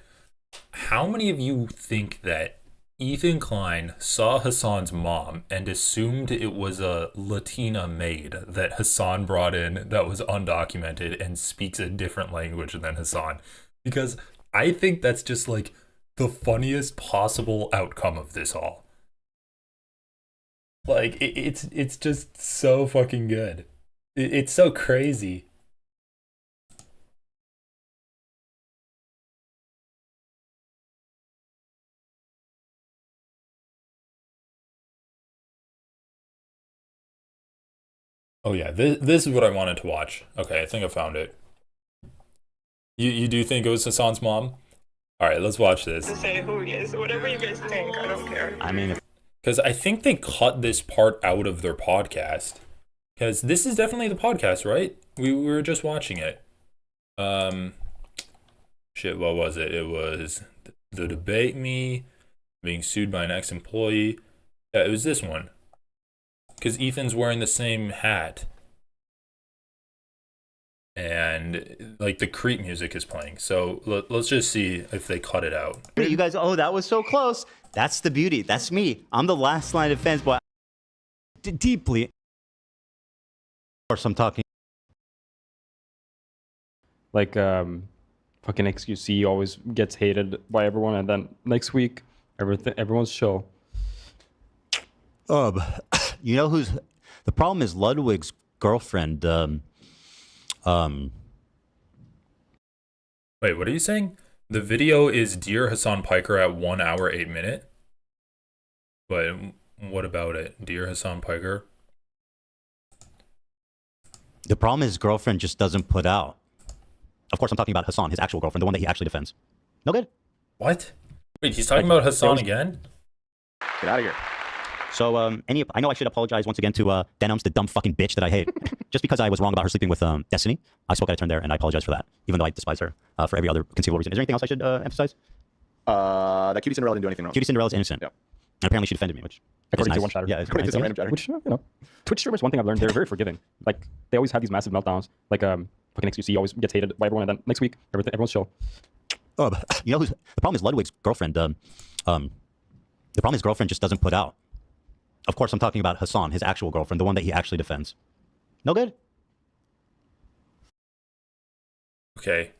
how many of you think that Ethan Klein saw Hassan's mom and assumed it was a Latina maid that Hassan brought in that was undocumented and speaks a different language than Hassan? Because I think that's just like the funniest possible outcome of this all. Like, it's just so fucking good. It's so crazy. Oh yeah, this is what I wanted to watch. Okay, I think I found it. You do think it was Hassan's mom? All right, let's watch this. To say who he is, whatever you guys think, I don't care. I mean, because I think they cut this part out of their podcast. Because this is definitely the podcast, right? We were just watching it. Shit, what was it? It was the debate me, being sued by an ex-employee. Yeah, it was this one. Because Ethan's wearing the same hat. And, like, the creep music is playing. So, let's just see if they cut it out. You guys, oh, that was so close. That's the beauty. That's me. I'm the last line of defense, but deeply. Of course, I'm talking. Like, fucking XQC always gets hated by everyone, and then next week, everyone's chill. You know who's the problem is Ludwig's girlfriend. Wait, what are you saying? The video is Dear Hassan Piker at 1 hour 8 minutes. But what about it? Dear Hassan Piker? The problem is his girlfriend just doesn't put out. Of course, I'm talking about Hassan, his actual girlfriend, the one that he actually defends. No good. What? Wait, he's talking about Hassan again? Get out of here. So, I know I should apologize once again to Denums, the dumb fucking bitch that I hate. Just because I was wrong about her sleeping with Destiny. I spoke out of turn there, and I apologize for that, even though I despise her for every other conceivable reason. Is there anything else I should emphasize? That Cutie Cinderella didn't do anything wrong. Cutie Cinderella's innocent. Yeah. And apparently she defended me, which according is to nice. one chatter. Yeah, according to some random chatter. Which, you know, Twitch streamers, one thing I've learned, they're very forgiving. Like, they always have these massive meltdowns. Like, fucking XQC always gets hated by everyone, and then next week, everyone's chill. You know who's the problem is Ludwig's girlfriend. The problem is his girlfriend just doesn't put out. Of course, I'm talking about Hassan, his actual girlfriend, the one that he actually defends. No good. Okay.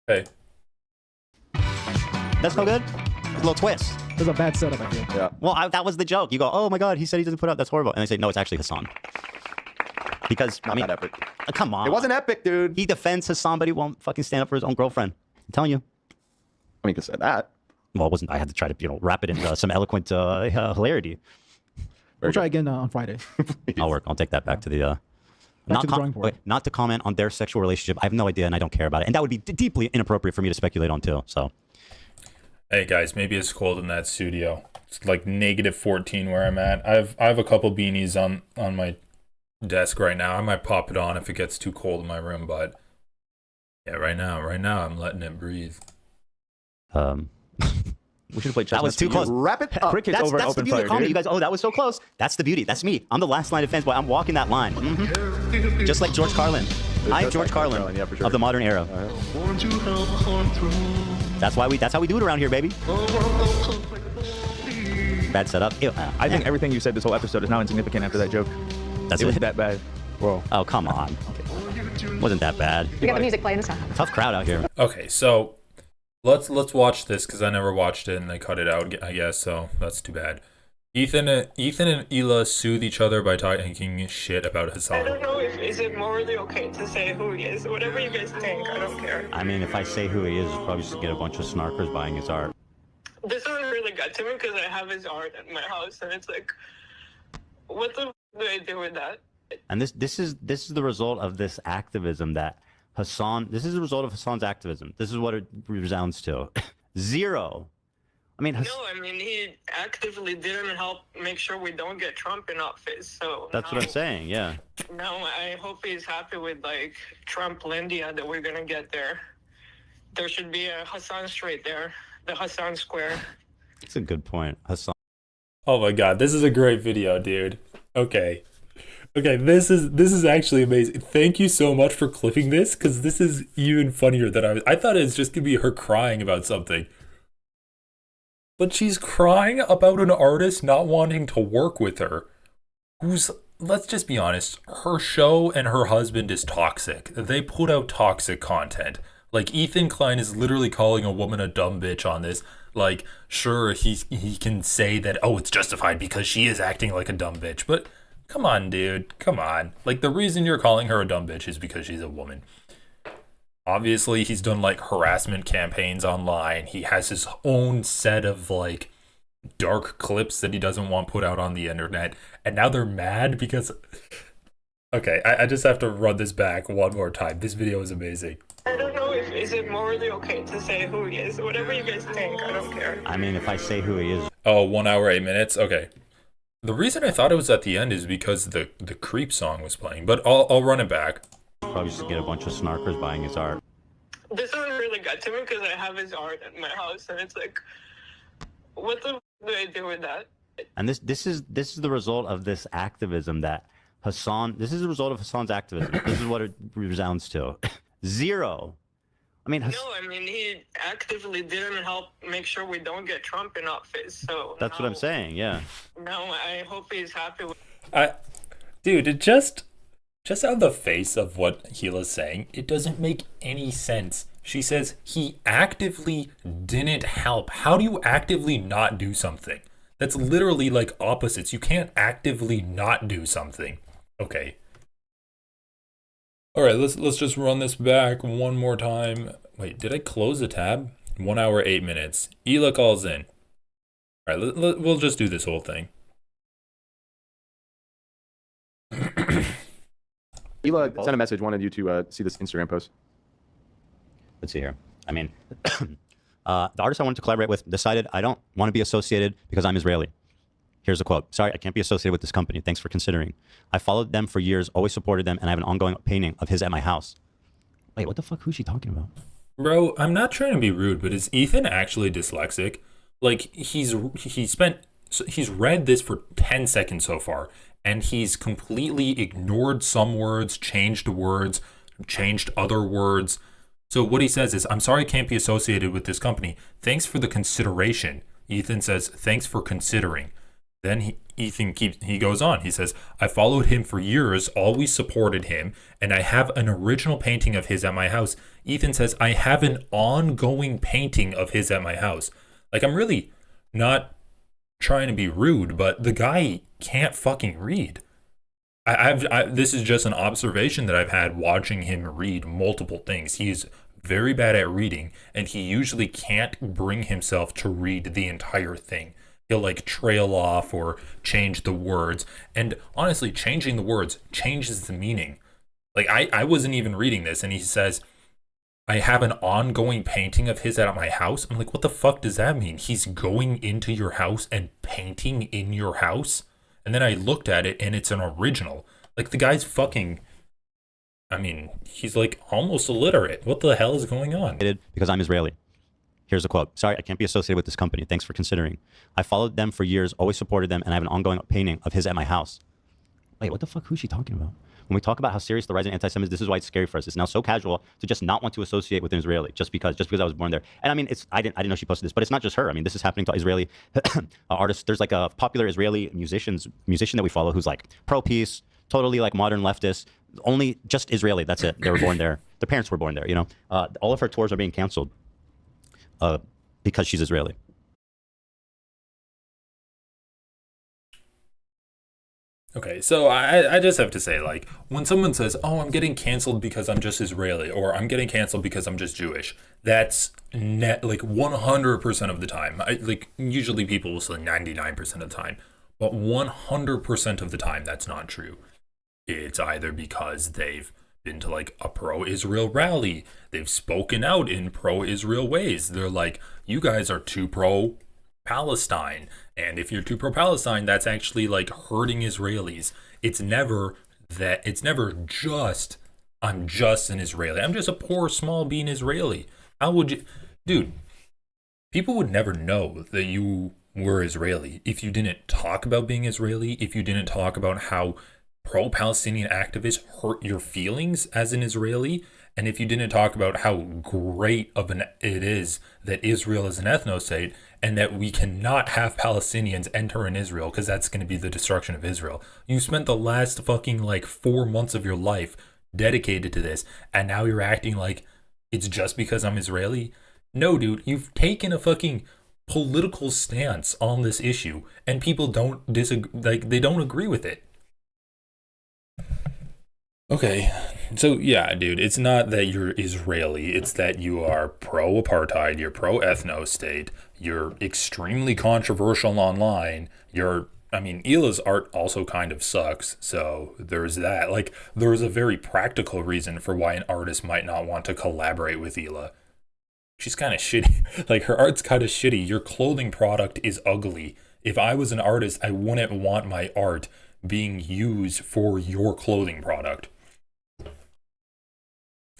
Okay. That's no good. A little twist. There's a bad setup, I feel. Yeah. Well, that was the joke. You go, oh my God, he said he doesn't put out. That's horrible. And they say, no, it's actually Hassan. Because, Not that epic. Come on. It wasn't epic, dude. He defends Hassan, but he won't fucking stand up for his own girlfriend. I'm telling you. I mean, you could say that. Well, it wasn't. I had to try to, wrap it in some eloquent hilarity. We'll try again on Friday. I'll work. I'll take that back to the Not to comment on their sexual relationship. I have no idea and I don't care about it. And that would be deeply inappropriate for me to speculate on too. So, hey guys, maybe it's cold in that studio. It's like -14 where I'm at. I have a couple beanies on my desk right now. I might pop it on if it gets too cold in my room, but yeah, right now I'm letting it breathe. We should have played chess. That was too close. Wrap it up. Cricket's over that's open the beauty of comedy. You guys, that was so close. That's the beauty. That's me. I'm the last line of defense, boy. I'm walking that line. Just like George Carlin. I'm George Carlin yeah, for sure. Of the modern era. That's how we do it around here, baby. Bad setup. I think everything you said this whole episode is now insignificant after that joke. It was that bad. Whoa. Oh, come on. Wasn't that bad. We got the music playing. Tough crowd out here. Okay, so let's watch this because I never watched it and they cut it out, I guess. So that's too bad. Ethan and Hila soothe each other by talking shit about Hassan. I don't know is it morally okay to say who he is. Whatever you guys think, I don't care. I mean, if I say who he is, it's probably just to get a bunch of snarkers buying his art. This doesn't really get to me because I have his art at my house, and it's like, what the do I do with that? And this is the result of this activism that Hassan. This is the result of Hassan's activism. This is what it resounds to. Zero. I mean, he actively didn't help make sure we don't get Trump in office. So that's what I'm saying. Yeah. Now I hope he's happy with like Trump-Landia that we're gonna get there. There should be a Hassan Street there, the Hassan Square. That's a good point, Hassan. Oh my God, this is a great video, dude. Okay, this is actually amazing. Thank you so much for clipping this because this is even funnier than I thought it was just gonna be her crying about something. But she's crying about an artist not wanting to work with her, who's, let's just be honest, her show and her husband is toxic. They put out toxic content. Like, Ethan Klein is literally calling a woman a dumb bitch on this. Like, sure, he can say that, oh, it's justified because she is acting like a dumb bitch. But come on, dude, come on. Like, the reason you're calling her a dumb bitch is because she's a woman. Obviously, he's done like harassment campaigns online. He has his own set of like dark clips that he doesn't want put out on the internet. And now they're mad because... Okay, I just have to run this back one more time. This video is amazing. I don't know is it morally okay to say who he is. Whatever you guys think, I don't care. I mean, if I say who he is... Oh, 1 hour, 8 minutes? Okay. The reason I thought it was at the end is because the Creep song was playing. But I'll run it back. Probably just to get a bunch of snarkers buying his art. This doesn't really get to me because I have his art at my house, and it's like, what the do I do with that? And this is the result of this activism that Hassan. This is the result of Hassan's activism. This is what it resounds to. Zero. I mean, he actively didn't help make sure we don't get Trump in office. So that's what I'm saying. Yeah. No, I hope he's happy with. Dude, it just on the face of what Hila's saying, it doesn't make any sense. She says he actively didn't help. How do you actively not do something? That's literally like opposites. You can't actively not do something. Okay. All right, let's just run this back one more time. Wait, did I close the tab? 1 hour, 8 minutes. Hila calls in. All right, we'll just do this whole thing. Hila sent a message, wanted you to see this Instagram post. Let's see here. I mean, the artist I wanted to collaborate with decided I don't want to be associated because I'm Israeli. Here's a quote. Sorry, I can't be associated with this company. Thanks for considering. I followed them for years, always supported them, and I have an ongoing painting of his at my house. Wait, what the fuck? Who's she talking about? Bro, I'm not trying to be rude, but is Ethan actually dyslexic? Like, he's read this for 10 seconds so far, and he's completely ignored some words, changed other words. So what he says is, I'm sorry I can't be associated with this company. Thanks for the consideration. Ethan says, thanks for considering. Then he goes on. He says, I followed him for years, always supported him, and I have an original painting of his at my house. Ethan says, I have an ongoing painting of his at my house. Like, I'm really not trying to be rude, but the guy can't fucking read. This is just an observation that I've had watching him read multiple things. He's very bad at reading, and he usually can't bring himself to read the entire thing. He'll like trail off or change the words. And honestly, changing the words changes the meaning. Like, I wasn't even reading this, and he says, I have an ongoing painting of his at my house. I'm like, what the fuck does that mean? He's going into your house and painting in your house? And then I looked at it, and it's an original. Like, the guy's fucking... I mean, he's like almost illiterate. What the hell is going on? Because I'm Israeli. Here's a quote. Sorry, I can't be associated with this company. Thanks for considering. I followed them for years, always supported them, and I have an ongoing painting of his at my house. Wait, what the fuck? Who's she talking about? When we talk about how serious the rise in anti-Semitism, this is why it's scary for us. It's now so casual to just not want to associate with an Israeli just because I was born there. And I mean, I didn't know she posted this, but it's not just her. I mean, this is happening to Israeli artists. There's like a popular Israeli musician that we follow who's like pro-peace, totally like modern leftist, only just Israeli. That's it. They were born there. Their parents were born there. You know, all of her tours are being canceled because she's Israeli. Okay, so I just have to say, like, when someone says, oh, I'm getting canceled because I'm just Israeli, or I'm getting canceled because I'm just Jewish, that's like 100% of the time. Like, usually people will say 99% of the time, but 100% of the time, that's not true. It's either because they've been to, like, a pro-Israel rally, they've spoken out in pro-Israel ways. They're like, you guys are too pro-Palestine. And if you're too pro-Palestine, that's actually like hurting Israelis. It's never just, I'm just an Israeli. I'm just a poor, small bean Israeli. How would you, dude, people would never know that you were Israeli if you didn't talk about being Israeli, if you didn't talk about how pro-Palestinian activists hurt your feelings as an Israeli, and if you didn't talk about how great of it is that Israel is an ethno-state and that we cannot have Palestinians enter in Israel because that's going to be the destruction of Israel. You spent the last fucking like 4 months of your life dedicated to this, and now you're acting like it's just because I'm Israeli? No, dude, you've taken a fucking political stance on this issue, and people don't disagree, like they don't agree with it. Okay, so yeah, dude, it's not that you're Israeli, it's that you are pro-apartheid, you're pro-ethno-state, you're extremely controversial online, I mean, Ila's art also kind of sucks, so there's that. Like, there's a very practical reason for why an artist might not want to collaborate with Ila. She's kind of shitty. Like, her art's kind of shitty. Your clothing product is ugly. If I was an artist, I wouldn't want my art being used for your clothing product.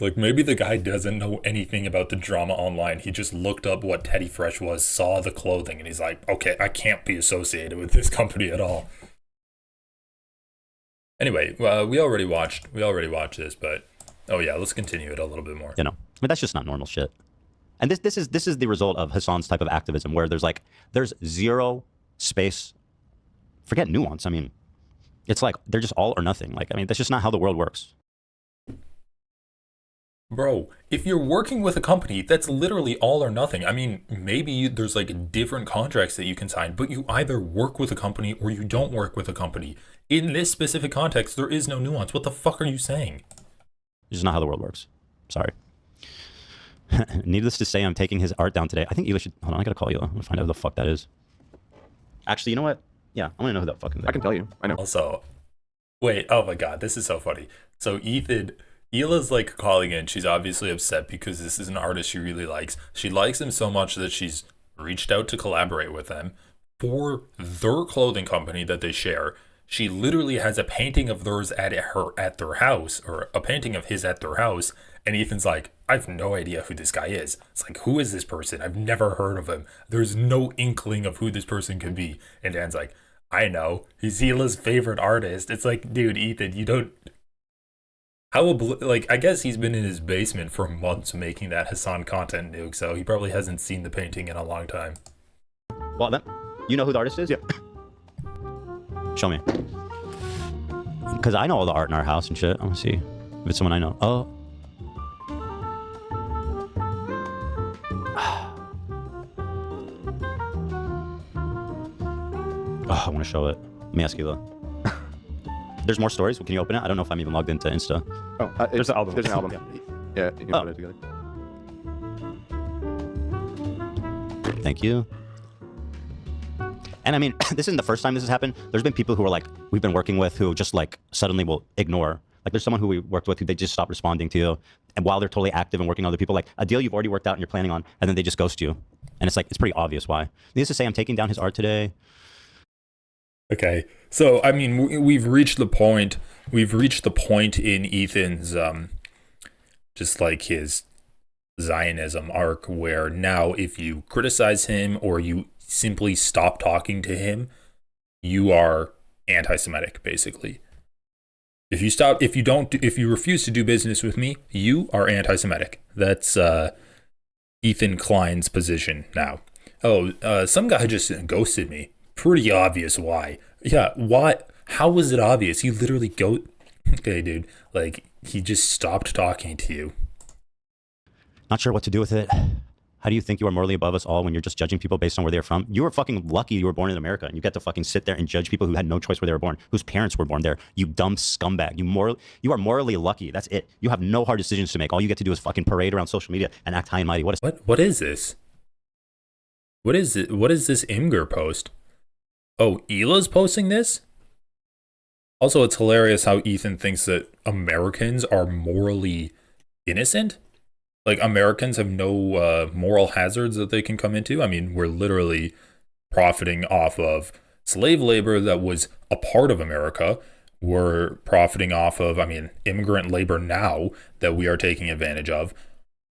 Like, maybe the guy doesn't know anything about the drama online. He just looked up what Teddy Fresh was, saw the clothing, and he's like, okay, I can't be associated with this company at all. Anyway, we already watched this, but oh yeah, let's continue it a little bit more. You know, I mean, that's just not normal shit. And this is the result of Hassan's type of activism, where there's zero space. Forget nuance. I mean, it's like they're just all or nothing. Like, I mean, that's just not how the world works. Bro, if you're working with a company, that's literally all or nothing. I mean, maybe there's like different contracts that you can sign, but you either work with a company or you don't work with a company. In this specific context, there is no nuance. What the fuck are you saying? It's just not how the world works. Sorry. Needless to say, I'm taking his art down today. I think Ela should... Hold on, I gotta call Ela. I'm gonna find out who the fuck that is. Actually, you know what? Yeah, I wanna know who that fucking is. I can tell you. I know. Also, wait, oh my god, this is so funny. So Ela's like calling in. She's obviously upset because this is an artist she really likes. She likes him so much that she's reached out to collaborate with them for their clothing company that they share. She literally has a painting of theirs at their house, or a painting of his at their house. And Ethan's like, I have no idea who this guy is. It's like, who is this person? I've never heard of him. There's no inkling of who this person could be. And Dan's like, I know. He's Ela's favorite artist. It's like, dude, Ethan, you don't... I guess he's been in his basement for months making that Hassan content nuke, so he probably hasn't seen the painting in a long time. Well, then, you know who the artist is? Yeah. Show me. Because I know all the art in our house and shit. I want to see if it's someone I know. Oh. Oh, I want to show it. Let me ask you though. There's more stories. Can you open it? I don't know if I'm even logged into Insta. Oh, there's an album. There's an album. Yeah, you can put it together. Thank you. And I mean, this isn't the first time this has happened. There's been people who are like, we've been working with, who just like suddenly will ignore Like there's someone who we worked with who they just stop responding to, and while they're totally active and working on other people, like a deal you've already worked out and you're planning on, and then they just ghost you. And it's like, it's pretty obvious why. Needless to say, I'm taking down his art today. Okay, so I mean, we've reached the point. We've reached the point in Ethan's, just like his Zionism arc, where now if you criticize him or you simply stop talking to him, you are anti-Semitic, basically. If you refuse to do business with me, you are anti-Semitic. That's Ethan Klein's position now. Oh, some guy just ghosted me. Pretty obvious why. Yeah, why? How was it obvious? He literally okay, dude. Like, he just stopped talking to you. Not sure what to do with it. How do you think you are morally above us all when you're just judging people based on where they're from? You were fucking lucky you were born in America, and you get to fucking sit there and judge people who had no choice where they were born, whose parents were born there. You dumb scumbag. You are morally lucky. That's it. You have no hard decisions to make. All you get to do is fucking parade around social media and act high and mighty. What is this? What is it? What is this Imgur post? Oh, Hila's posting this? Also, it's hilarious how Ethan thinks that Americans are morally innocent. Like, Americans have no moral hazards that they can come into. I mean, we're literally profiting off of slave labor that was a part of America. We're profiting off of, I mean, immigrant labor now that we are taking advantage of.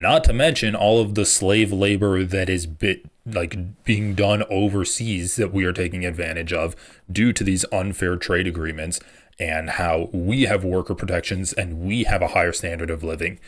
Not to mention all of the slave labor that is being done overseas that we are taking advantage of due to these unfair trade agreements, and how we have worker protections and we have a higher standard of living.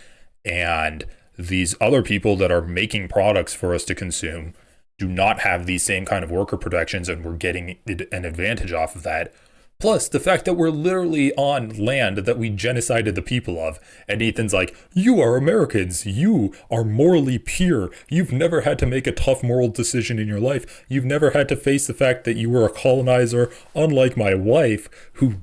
And these other people that are making products for us to consume do not have these same kind of worker protections, and we're getting an advantage off of that. Plus, the fact that we're literally on land that we genocided the people of. And Ethan's like, you are Americans. You are morally pure. You've never had to make a tough moral decision in your life. You've never had to face the fact that you were a colonizer, unlike my wife, who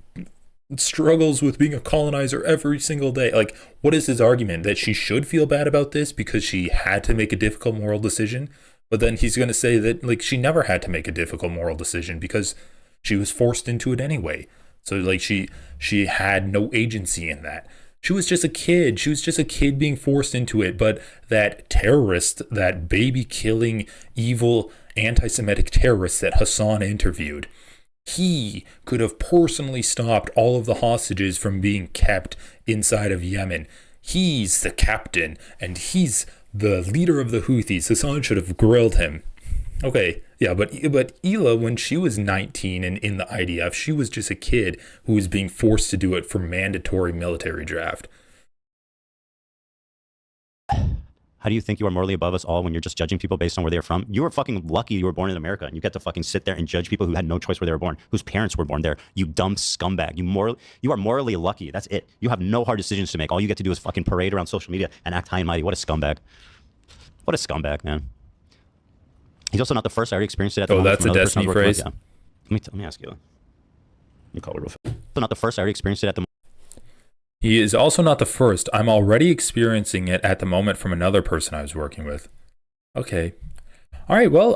struggles with being a colonizer every single day. Like, what is his argument? That she should feel bad about this because she had to make a difficult moral decision? But then he's going to say that, like, she never had to make a difficult moral decision because she was forced into it anyway. So, like, she had no agency in that. She was just a kid. She was just a kid being forced into it. But that terrorist, that baby-killing, evil, anti-Semitic terrorist that Hassan interviewed, he could have personally stopped all of the hostages from being kept inside of Yemen. He's the captain, and he's the leader of the Houthis. Hassan should have grilled him. Okay, yeah, but Hila, when she was 19 and in the IDF, she was just a kid who was being forced to do it for mandatory military draft. How do you think you are morally above us all when you're just judging people based on where they're from? You were fucking lucky you were born in America, and you get to fucking sit there and judge people who had no choice where they were born, whose parents were born there. You dumb scumbag. You are morally lucky. That's it. You have no hard decisions to make. All you get to do is fucking parade around social media and act high and mighty. What a scumbag. What a scumbag, man. He's also not the first. I already experienced it at the moment. That's a Destiny phrase? Yeah. Let me ask you. Let me call it real fast. So not the first. I already experienced it at the moment. He is also not the first. I'm already experiencing it at the moment from another person I was working with. Okay. All right, well,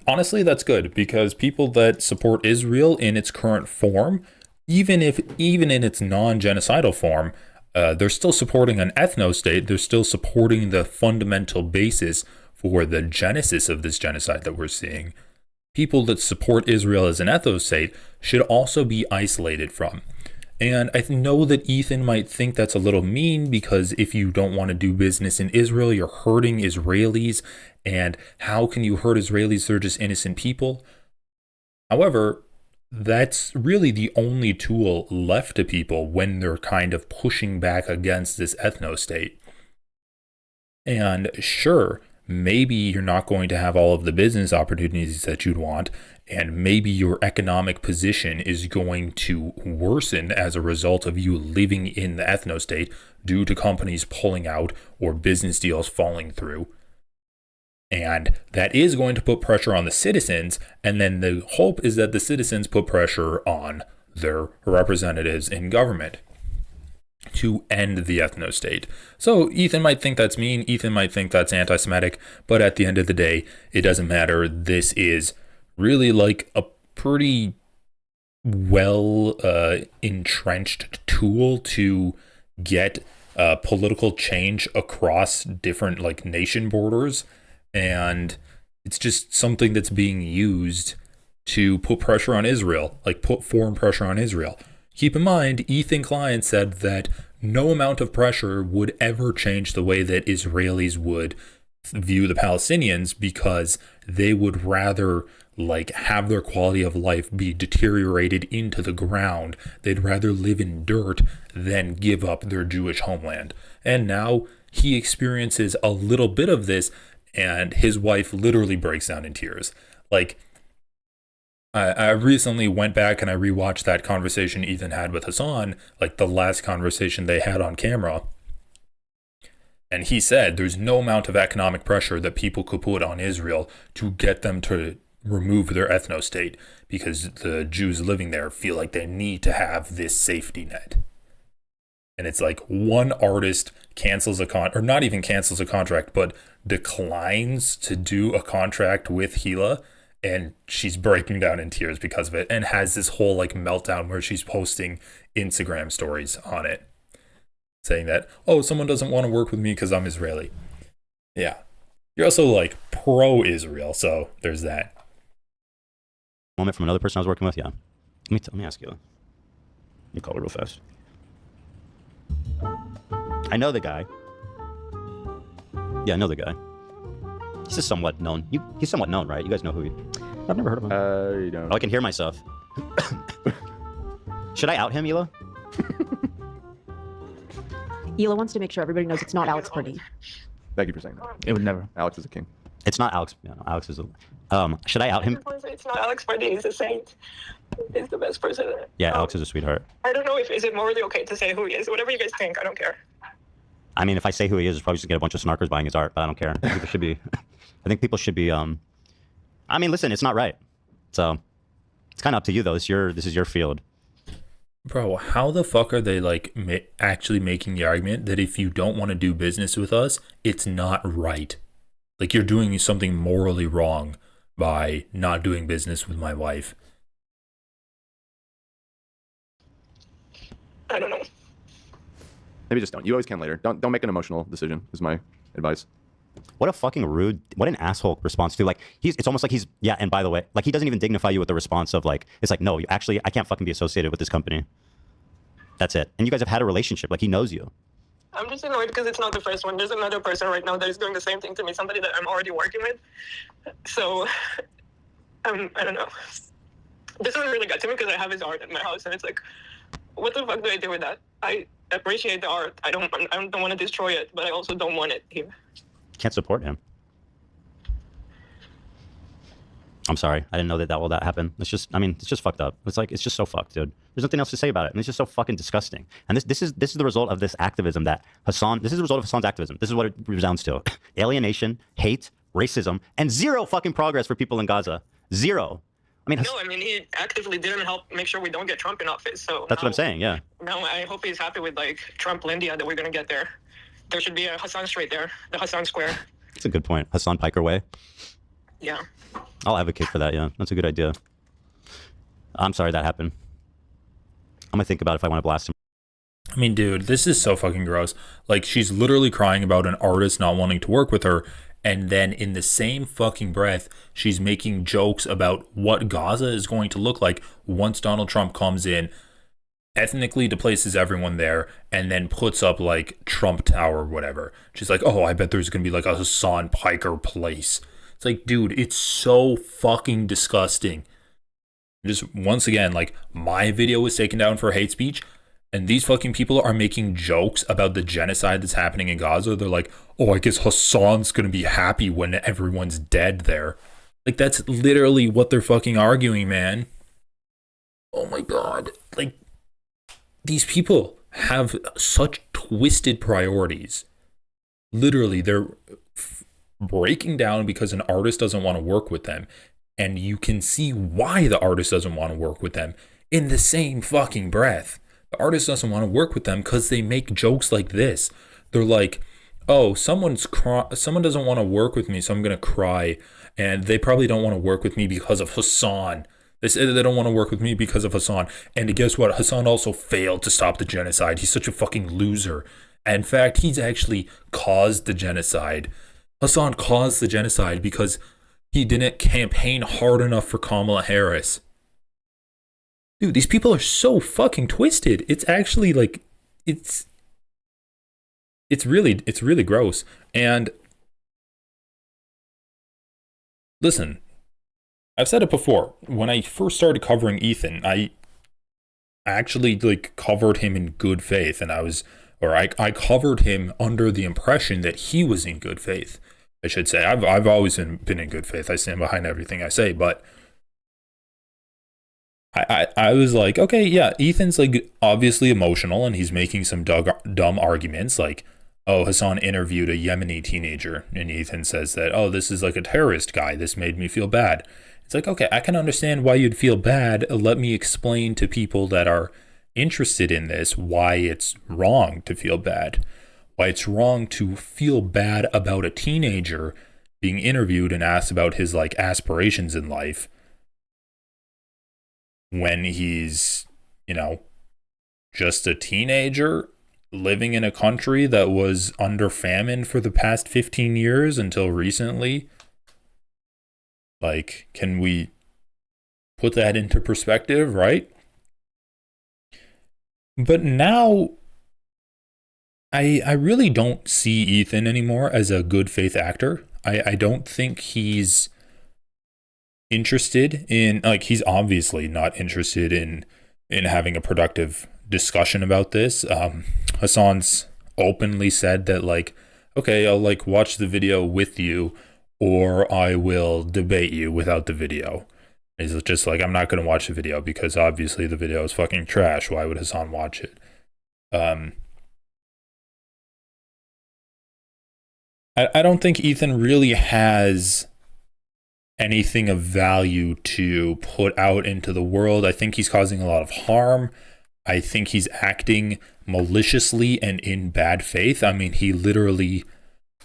honestly, that's good, because people that support Israel in its current form, even in its non-genocidal form, they're still supporting an ethno-state. They're still supporting the fundamental basis for the genesis of this genocide that we're seeing. People that support Israel as an ethno-state should also be isolated from. And I know that Ethan might think that's a little mean, because if you don't want to do business in Israel, you're hurting Israelis. And how can you hurt Israelis? They're just innocent people. However, that's really the only tool left to people when they're kind of pushing back against this ethno-state. And sure, maybe you're not going to have all of the business opportunities that you'd want, and maybe your economic position is going to worsen as a result of you living in the ethno-state due to companies pulling out or business deals falling through. And that is going to put pressure on the citizens, and then the hope is that the citizens put pressure on their representatives in government to end the ethno-state. So Ethan might think that's mean, Ethan might think that's anti-Semitic, but at the end of the day, it doesn't matter. This is really like a pretty well entrenched tool to get political change across different like nation borders, and it's just something that's being used to put pressure on Israel, like put foreign pressure on Israel. Keep in mind, Ethan Klein said that no amount of pressure would ever change the way that Israelis would view the Palestinians, because they would rather like have their quality of life be deteriorated into the ground. They'd rather live in dirt than give up their Jewish homeland. And now he experiences a little bit of this, and his wife literally breaks down in tears. Like, I recently went back and I rewatched that conversation Ethan had with Hassan, like the last conversation they had on camera. And he said there's no amount of economic pressure that people could put on Israel to get them to remove their ethno-state, because the Jews living there feel like they need to have this safety net. And it's like one artist cancels or not even cancels a contract, but declines to do a contract with Gila, and she's breaking down in tears because of it, and has this whole like meltdown where she's posting Instagram stories on it, saying that, oh, someone doesn't want to work with me because I'm Israeli. Yeah. You're also like pro-Israel, so there's that. Moment from another person I was working with, yeah. Let me ask you. Let me call her real fast. I know the guy. Yeah, I know the guy. He's just somewhat known. He's somewhat known, right? You guys know who he... I've never heard of him. You don't. Oh, I can hear myself. Should I out him, Hila? Hila wants to make sure everybody knows it's not Alex Pardee. Thank you for saying that. It would never. Alex is a king. It's not Alex. No, Alex is a... should I out him? It's not Alex Pardee. He's a saint. He's the best person. Yeah, Alex is a sweetheart. I don't know if is it morally okay to say who he is. Whatever you guys think, I don't care. I mean, if I say who he is, it's probably just gonna get a bunch of snarkers buying his art, but I don't care. People should be... I think people should be... I mean, listen, it's not right. So, it's kind of up to you, though. This is your field. Bro, how the fuck are they like actually making the argument that if you don't want to do business with us, it's not right? Like, you're doing something morally wrong by not doing business with my wife. I don't know. Maybe just don't. You always can later. Don't make an emotional decision, is my advice. What a fucking rude, what an asshole response to, like, it's almost like he's, yeah, and by the way, like, he doesn't even dignify you with the response of, like, it's like, no, actually, I can't fucking be associated with this company. That's it. And you guys have had a relationship, like, he knows you. I'm just annoyed because it's not the first one. There's another person right now that is doing the same thing to me, somebody that I'm already working with. So, I don't know. This one really got to me because I have his art at my house, and it's like, what the fuck do I do with that? I appreciate the art. I don't want to destroy it, but I also don't want it here. Can't support him. I'm sorry. I didn't know that all that happened. It's just, I mean, it's just fucked up. It's like, it's just so fucked, dude. There's nothing else to say about it. And it's just so fucking disgusting. And this is the result of this activism that this is the result of Hassan's activism. This is what it resounds to. Alienation, hate, racism, and zero fucking progress for people in Gaza. Zero. I mean, he actively didn't help make sure we don't get Trump in office. So that's what I'm saying, yeah. Now I hope he's happy with like Trump India that we're going to get there. There should be a Hassan Street there, the Hassan Square. That's a good point. Hassan Piker Way. Yeah. I'll advocate for that, yeah. That's a good idea. I'm sorry that happened. I'm gonna think about if I want to blast him. I mean, dude, this is so fucking gross. Like, she's literally crying about an artist not wanting to work with her, and then in the same fucking breath, she's making jokes about what Gaza is going to look like once Donald Trump comes in, ethnically displaces everyone there, and then puts up like Trump Tower or whatever. She's like, oh, I bet there's gonna be like a Hassan Piker place. It's like, dude, it's so fucking disgusting. Just once again, like, my video was taken down for hate speech, and these fucking people are making jokes about the genocide that's happening in Gaza. They're like, oh, I guess Hassan's gonna be happy when everyone's dead there. Like, that's literally what they're fucking arguing, man. Oh my god. Like, these people have such twisted priorities. Literally, they're breaking down because an artist doesn't want to work with them. And you can see why the artist doesn't want to work with them in the same fucking breath. The artist doesn't want to work with them because they make jokes like this. They're like, oh, someone doesn't want to work with me, so I'm going to cry. And they probably don't want to work with me because of Hassan. They say that they don't want to work with me because of Hassan. And guess what? Hassan also failed to stop the genocide. He's such a fucking loser. In fact, he's actually caused the genocide. Hassan caused the genocide because he didn't campaign hard enough for Kamala Harris. Dude, these people are so fucking twisted. It's actually like, it's really gross. And listen, I've said it before. When I first started covering Ethan, I actually like covered him in good faith, and I covered him under the impression that he was in good faith. I should say I've always been in good faith. I stand behind everything I say, but I was like, okay, yeah, Ethan's like obviously emotional, and he's making some dumb arguments like, oh, Hassan interviewed a Yemeni teenager, and Ethan says that, oh, this is like a terrorist guy. This made me feel bad. It's like, okay, I can understand why you'd feel bad. Let me explain to people that are interested in this why it's wrong to feel bad. Why it's wrong to feel bad about a teenager being interviewed and asked about his like aspirations in life when he's, just a teenager living in a country that was under famine for the past 15 years until recently. Like, can we put that into perspective, right? But now I really don't see Ethan anymore as a good faith actor. I don't think he's interested in, like, he's obviously not interested in having a productive discussion about this. Hassan's openly said that, like, okay, I'll like watch the video with you, or I will debate you without the video. He's just like, I'm not going to watch the video because obviously the video is fucking trash. Why would Hassan watch it? I don't think Ethan really has anything of value to put out into the world. I think he's causing a lot of harm. I think he's acting maliciously and in bad faith. I mean, he literally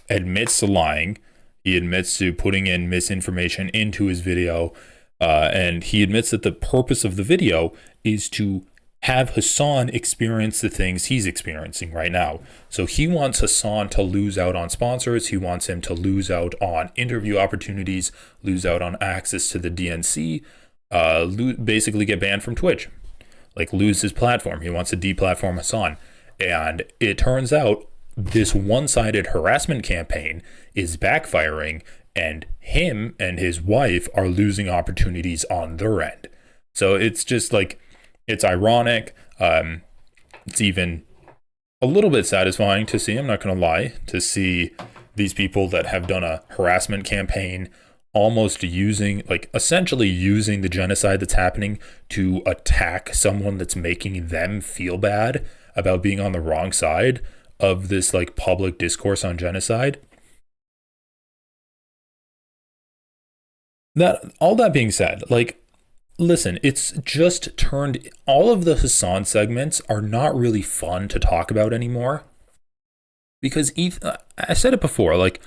admits to lying. He admits to putting in misinformation into his video. And he admits that the purpose of the video is to have Hassan experience the things he's experiencing right now. So he wants Hassan to lose out on sponsors. He wants him to lose out on interview opportunities, lose out on access to the DNC, basically get banned from Twitch, like lose his platform. He wants to deplatform Hassan. And it turns out this one-sided harassment campaign is backfiring, and him and his wife are losing opportunities on their end. So it's just like, it's ironic. It's even a little bit satisfying to see, I'm not going to lie, to see these people that have done a harassment campaign almost using, like essentially using the genocide that's happening to attack someone that's making them feel bad about being on the wrong side of this like public discourse on genocide. All that being said, like, listen, it's just turned, all of the Hassan segments are not really fun to talk about anymore. Because I said it before, like,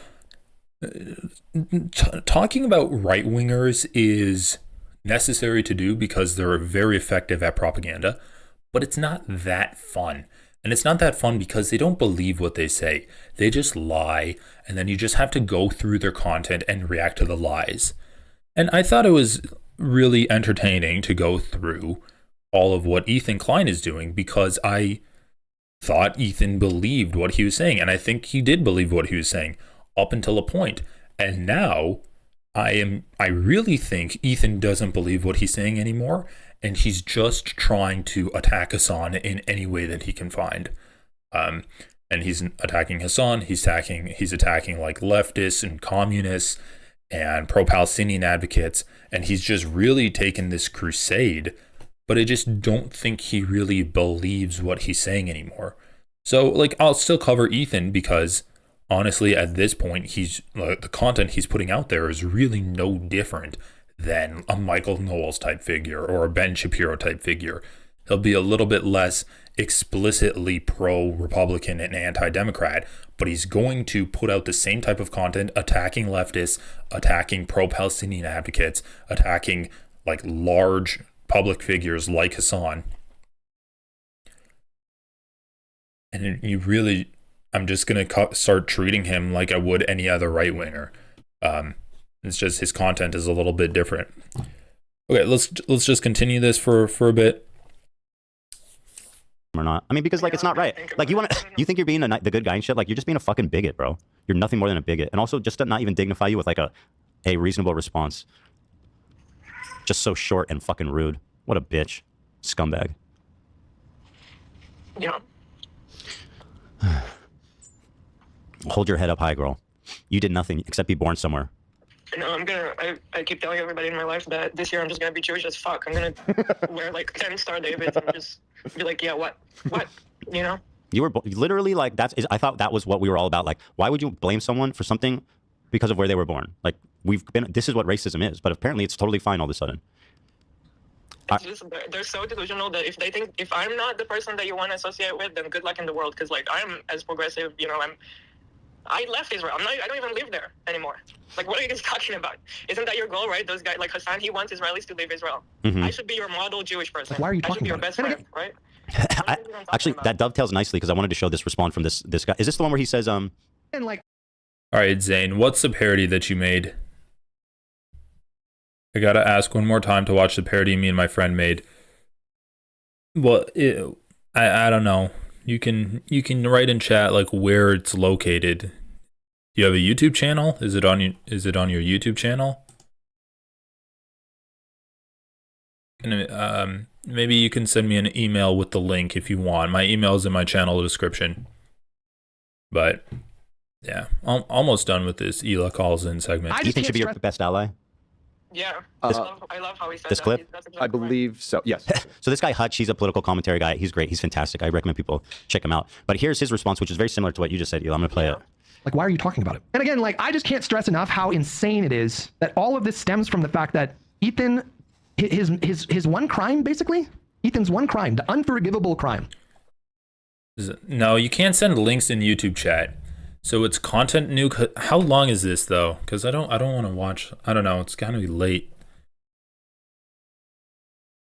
talking about right-wingers is necessary to do because they're very effective at propaganda, but it's not that fun. And it's not that fun because they don't believe what they say. They just lie, and then you just have to go through their content and react to the lies. And I thought it was really entertaining to go through all of what Ethan Klein is doing because I thought Ethan believed what he was saying. And I think he did believe what he was saying up until a point. And now I really think Ethan doesn't believe what he's saying anymore. And he's just trying to attack Hassan in any way that he can find. And he's attacking Hassan. He's attacking like leftists and communists and pro-Palestinian advocates, and he's just really taken this crusade, but I just don't think he really believes what he's saying anymore. So, like, I'll still cover Ethan because, honestly, at this point, the content he's putting out there is really no different than a Michael Knowles type figure or a Ben Shapiro type figure. He'll be a little bit less explicitly pro-Republican and anti-Democrat, but he's going to put out the same type of content attacking leftists, attacking pro-Palestinian advocates, attacking like large public figures like Hassan. And you really, I'm just going to start treating him like I would any other right winger. It's just his content is a little bit different. Okay, let's just continue this for a bit. Or not. I mean, because like it's not right. Like you think you're being the good guy and shit. Like you're just being a fucking bigot, bro. You're nothing more than a bigot. And also just to not even dignify you with like a reasonable response. Just so short and fucking rude. What a bitch. Scumbag. Yeah. Hold your head up high, girl. You did nothing except be born somewhere. No, I keep telling everybody in my life that this year I'm just gonna be Jewish as fuck. I'm gonna wear like 10 Star Davids and just be like, yeah, what, you know? You were literally like, I thought that was what we were all about. Like, why would you blame someone for something because of where they were born? Like, this is what racism is, but apparently it's totally fine all of a sudden. They're so delusional that if they think, if I'm not the person that you want to associate with, then good luck in the world. Because like, I'm as progressive, you know, I left Israel. I don't even live there anymore. Like, what are you guys talking about? Isn't that your goal, right? Those guys, like Hassan, he wants Israelis to leave Israel. I should be your model Jewish person. Why are you I should talking be your about best friend, right? Actually, that dovetails nicely because I wanted to show this response from this guy. Is this the one where he says, And like, all right, Zane, what's the parody that you made? I gotta ask one more time to watch the parody me and my friend made. Well, I don't know. You can write in chat like where it's located. Do you have a YouTube channel? Is it on your YouTube channel? And, maybe you can send me an email with the link if you want. My email is in my channel description. But yeah, I'm almost done with this Ela calls in segment. do you think should be your best ally? Yeah, I love how he said This that. clip? I believe so. Yes. So this guy Hutch, he's a political commentary guy. He's great. He's fantastic. I recommend people check him out. But here's his response, which is very similar to what you just said, Ela. I'm gonna play it. Like, why are you talking about it? And again, like, I just can't stress enough how insane it is that all of this stems from the fact that Ethan, his one crime, basically, Ethan's one crime, the unforgivable crime. No, you can't send links in YouTube chat. So it's content new. How long is this though? Because I don't want to watch. I don't know. It's gonna be late.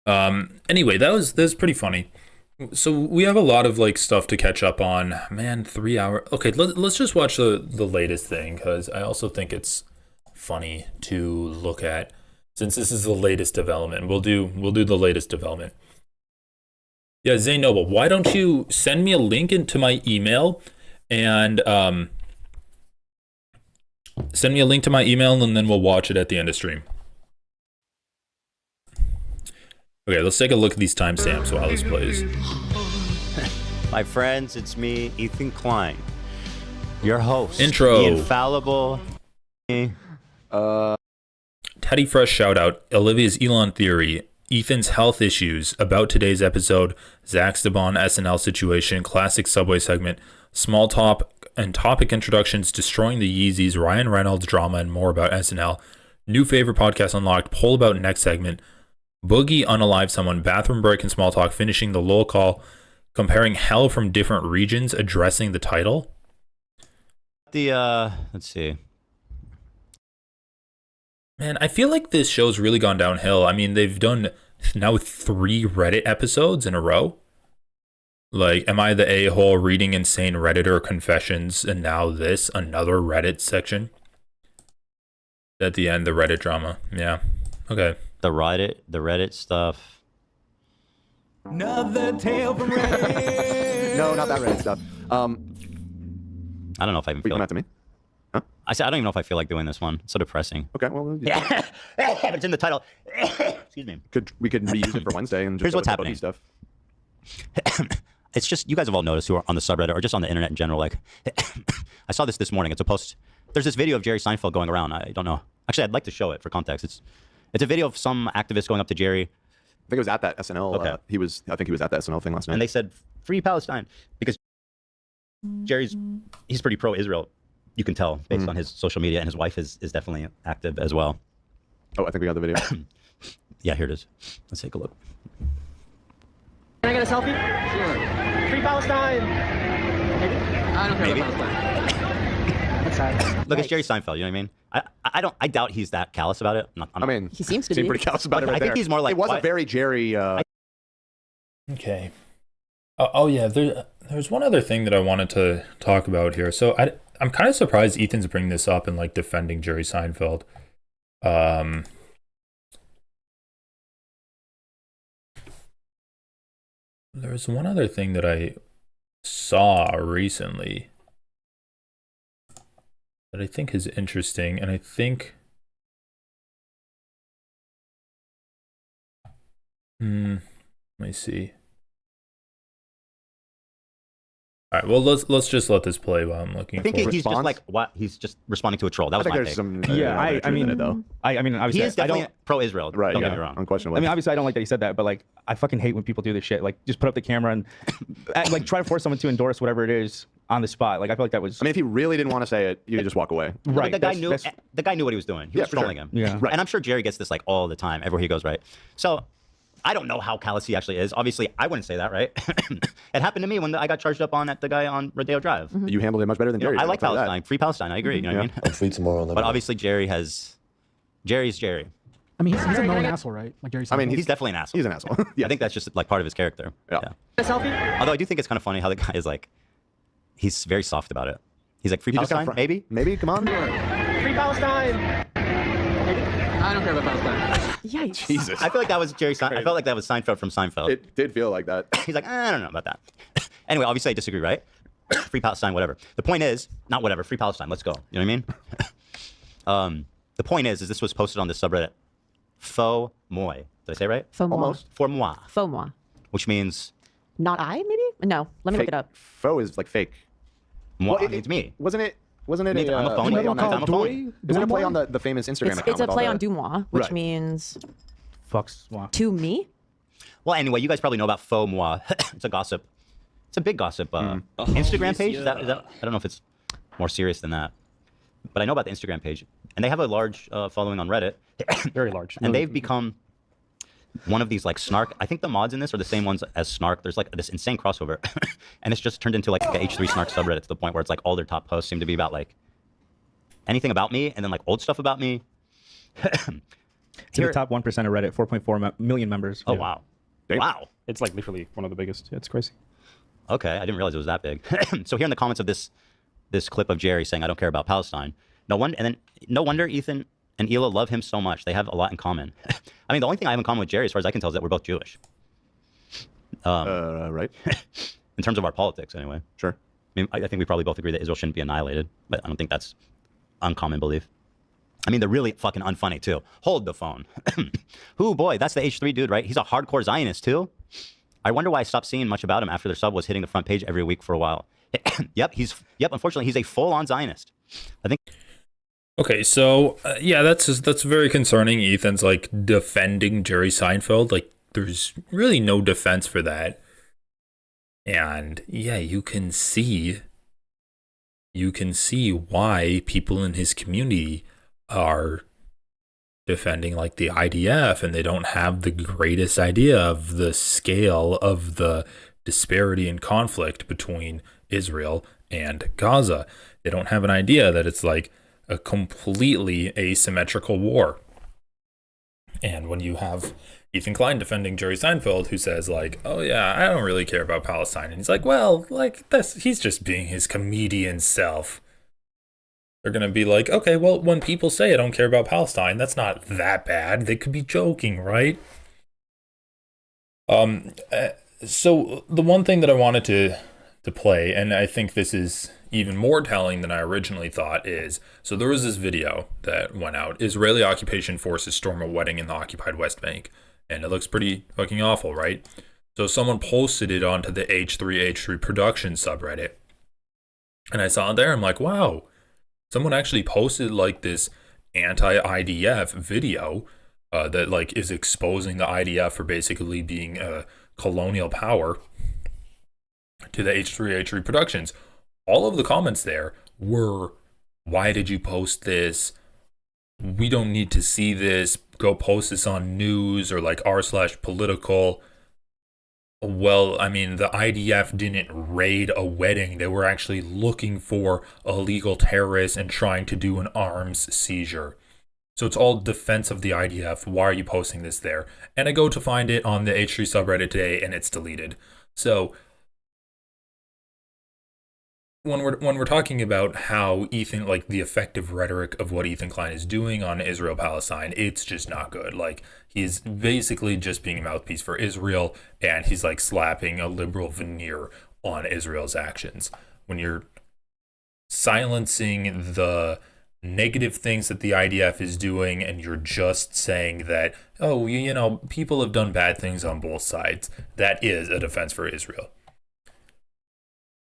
Anyway, that was pretty funny. So we have a lot of like stuff to catch up on. Man, 3 hours. Okay, let's just watch the latest thing because I also think it's funny to look at since this is the latest development. We'll do the latest development. Yeah, Zane Noble, why don't you send me a link into my email and send me a link to my email and then we'll watch it at the end of stream. Okay, let's take a look at these timestamps while this plays. My friends, it's me, Ethan Klein, your host. Intro. The infallible. Teddy Fresh shout out, Olivia's Elon theory, Ethan's health issues, about today's episode, Zach Stabon SNL situation, classic Subway segment, small top and topic introductions, destroying the Yeezys, Ryan Reynolds drama, and more about SNL. New favorite podcast unlocked, poll about next segment, Boogie unalive someone, bathroom break and small talk, finishing the lol call, comparing hell from different regions, addressing the title. Let's see. Man, I feel like this show's really gone downhill. I mean, they've done now 3 Reddit episodes in a row. Like, am I the a-hole reading insane Redditor confessions, and now this, another Reddit section? At the end, the Reddit drama. Yeah. Okay. The Reddit stuff. Another tale from Reddit. No, not that Reddit stuff. I don't know if I even feel like... to me? Huh? I said I don't even know if I feel like doing this one. It's so depressing. Okay, well, yeah. It's in the title. Excuse me. We could reuse it for Wednesday and just here's what's happening. Stuff. It's just, you guys have all noticed who are on the subreddit or just on the internet in general. Like, I saw this morning. It's a post. There's this video of Jerry Seinfeld going around. I don't know. Actually, I'd like to show it for context. It's a video of some activist going up to Jerry. I think it was at that SNL. Okay. I think he was at the SNL thing last night. And they said, "Free Palestine," because he's pretty pro-Israel. You can tell based on his social media, and his wife is definitely active as well. Oh, I think we got the video. Yeah, here it is. Let's take a look. Can I get a selfie? Sure. Free Palestine! I don't care about Palestine. That's sad. Look, it's Jerry Seinfeld, you know what I mean? I doubt he's that callous about it. I mean, he seems to be be pretty callous about it. Right I think there. he's more like it was a very Jerry. Okay. Oh yeah, there's one other thing that I wanted to talk about here. So I'm kind of surprised Ethan's bringing this up and like defending Jerry Seinfeld. There's one other thing that I saw recently that I think is interesting, and I think let me see. All right, well, let's just let this play while I'm looking. I think he's just like what he's just responding to a troll. That was my take. I mean, obviously, he is definitely pro-Israel. Right? Don't Yeah, get me wrong. unquestionably. I mean, obviously, I don't like that he said that, but like, I fucking hate when people do this shit. Like, just put up the camera and like try to force someone to endorse whatever it is on the spot. Like, I feel like that was. I mean, if he really didn't want to say it, you could just walk away. Right. The guy knew what he was doing. He was trolling him. Yeah. Right. And I'm sure Jerry gets this like all the time, everywhere he goes. Right. So. I don't know how callous he actually is. Obviously, I wouldn't say that, right? It happened to me when I got charged up on at the guy on Rodeo Drive. You handled it much better than Jerry. I like Palestine. Free Palestine. I agree. You know what I mean? I'm free tomorrow. But obviously, Jerry's Jerry. I mean, he's a known asshole, right? Like Jerry Seinfeld. I mean, he's definitely an asshole. He's an asshole. I think that's just like part of his character. Yeah. A selfie? Although I do think it's kind of funny how the guy is like, he's very soft about it. He's like, free Palestine, maybe? Maybe, come on. Free Palestine! I don't care about Palestine. Yikes. Jesus. I feel like that was Jerry Seinfeld. I felt like that was Seinfeld from Seinfeld. It did feel like that. He's like, I don't know about that. Anyway, obviously I disagree, right? Free Palestine, whatever. The point is, not whatever, free Palestine, let's go. You know what I mean? The point is this was posted on the subreddit Faux Moi. Did I say it right? Faux moi. Almost. For moi. Faux moi. Which means... Not I, maybe? No, let me look it up. Faux is like fake. Moi means me. Wasn't it I'm a phony. play on that? I'm a phony. Isn't it a play on the famous Instagram account? It's a with all play the- on du moi, which Right. means Fucks moi. to me. Well, anyway, you guys probably know about Faux Moi. It's a gossip. It's a big gossip Instagram page. Is that, I don't know if it's more serious than that. But I know about the Instagram page. And they have a large following on Reddit. Very large. And they've become one of these like snark. I think the mods in this are the same ones as snark. There's like this insane crossover. And it's just turned into like a H3 snark subreddit to the point where it's like all their top posts seem to be about like anything about me and then like old stuff about me. It's in the top 1% of Reddit, 4.4 million members. Oh, wow. Wow. It's like literally one of the biggest. It's crazy. Okay, I didn't realize it was that big. So here in the comments of this clip of Jerry saying, I don't care about Palestine. No wonder Ethan and Hila love him so much. They have a lot in common. I mean, the only thing I have in common with Jerry, as far as I can tell, is that we're both Jewish. Right. In terms of our politics, anyway. Sure. I mean, I think we probably both agree that Israel shouldn't be annihilated, but I don't think that's uncommon belief. I mean, they're really fucking unfunny, too. Hold the phone. Ooh, boy, that's the H3 dude, right? He's a hardcore Zionist, too. I wonder why I stopped seeing much about him after their sub was hitting the front page every week for a while. Yep, unfortunately, he's a full-on Zionist. I think... Okay, so yeah, that's very concerning. Ethan's like defending Jerry Seinfeld. Like, there's really no defense for that. And yeah, you can see why people in his community are defending like the IDF, and they don't have the greatest idea of the scale of the disparity and conflict between Israel and Gaza. They don't have an idea that it's like a completely asymmetrical war. And when you have Ethan Klein defending Jerry Seinfeld, who says like, oh yeah, I don't really care about Palestine. And he's like, well, like he's just being his comedian self. They're going to be like, okay, well, when people say I don't care about Palestine, that's not that bad. They could be joking, right? So the one thing that I wanted to play, and I think this is even more telling than I originally thought, is, so there was this video that went out. Israeli occupation forces storm a wedding in the occupied West Bank. And it looks pretty fucking awful, right? So someone posted it onto the H3 production subreddit. And I saw it there. I'm like, wow. Someone actually posted like this anti-IDF video that like is exposing the IDF for basically being a colonial power to the H3 productions. All of the comments there were, why did you post this? We don't need to see this. Go post this on news or like r/political. Well, I mean, the IDF didn't raid a wedding. They were actually looking for illegal terrorists and trying to do an arms seizure. So it's all defense of the IDF. Why are you posting this there? And I go to find it on the H3 subreddit today, and it's deleted. So when we're talking about how Ethan, like the effective rhetoric of what Ethan Klein is doing on Israel-Palestine, it's just not good. Like, he's basically just being a mouthpiece for Israel, and he's like slapping a liberal veneer on Israel's actions. When you're silencing the negative things that the IDF is doing, and you're just saying that, oh, you know, people have done bad things on both sides, that is a defense for Israel.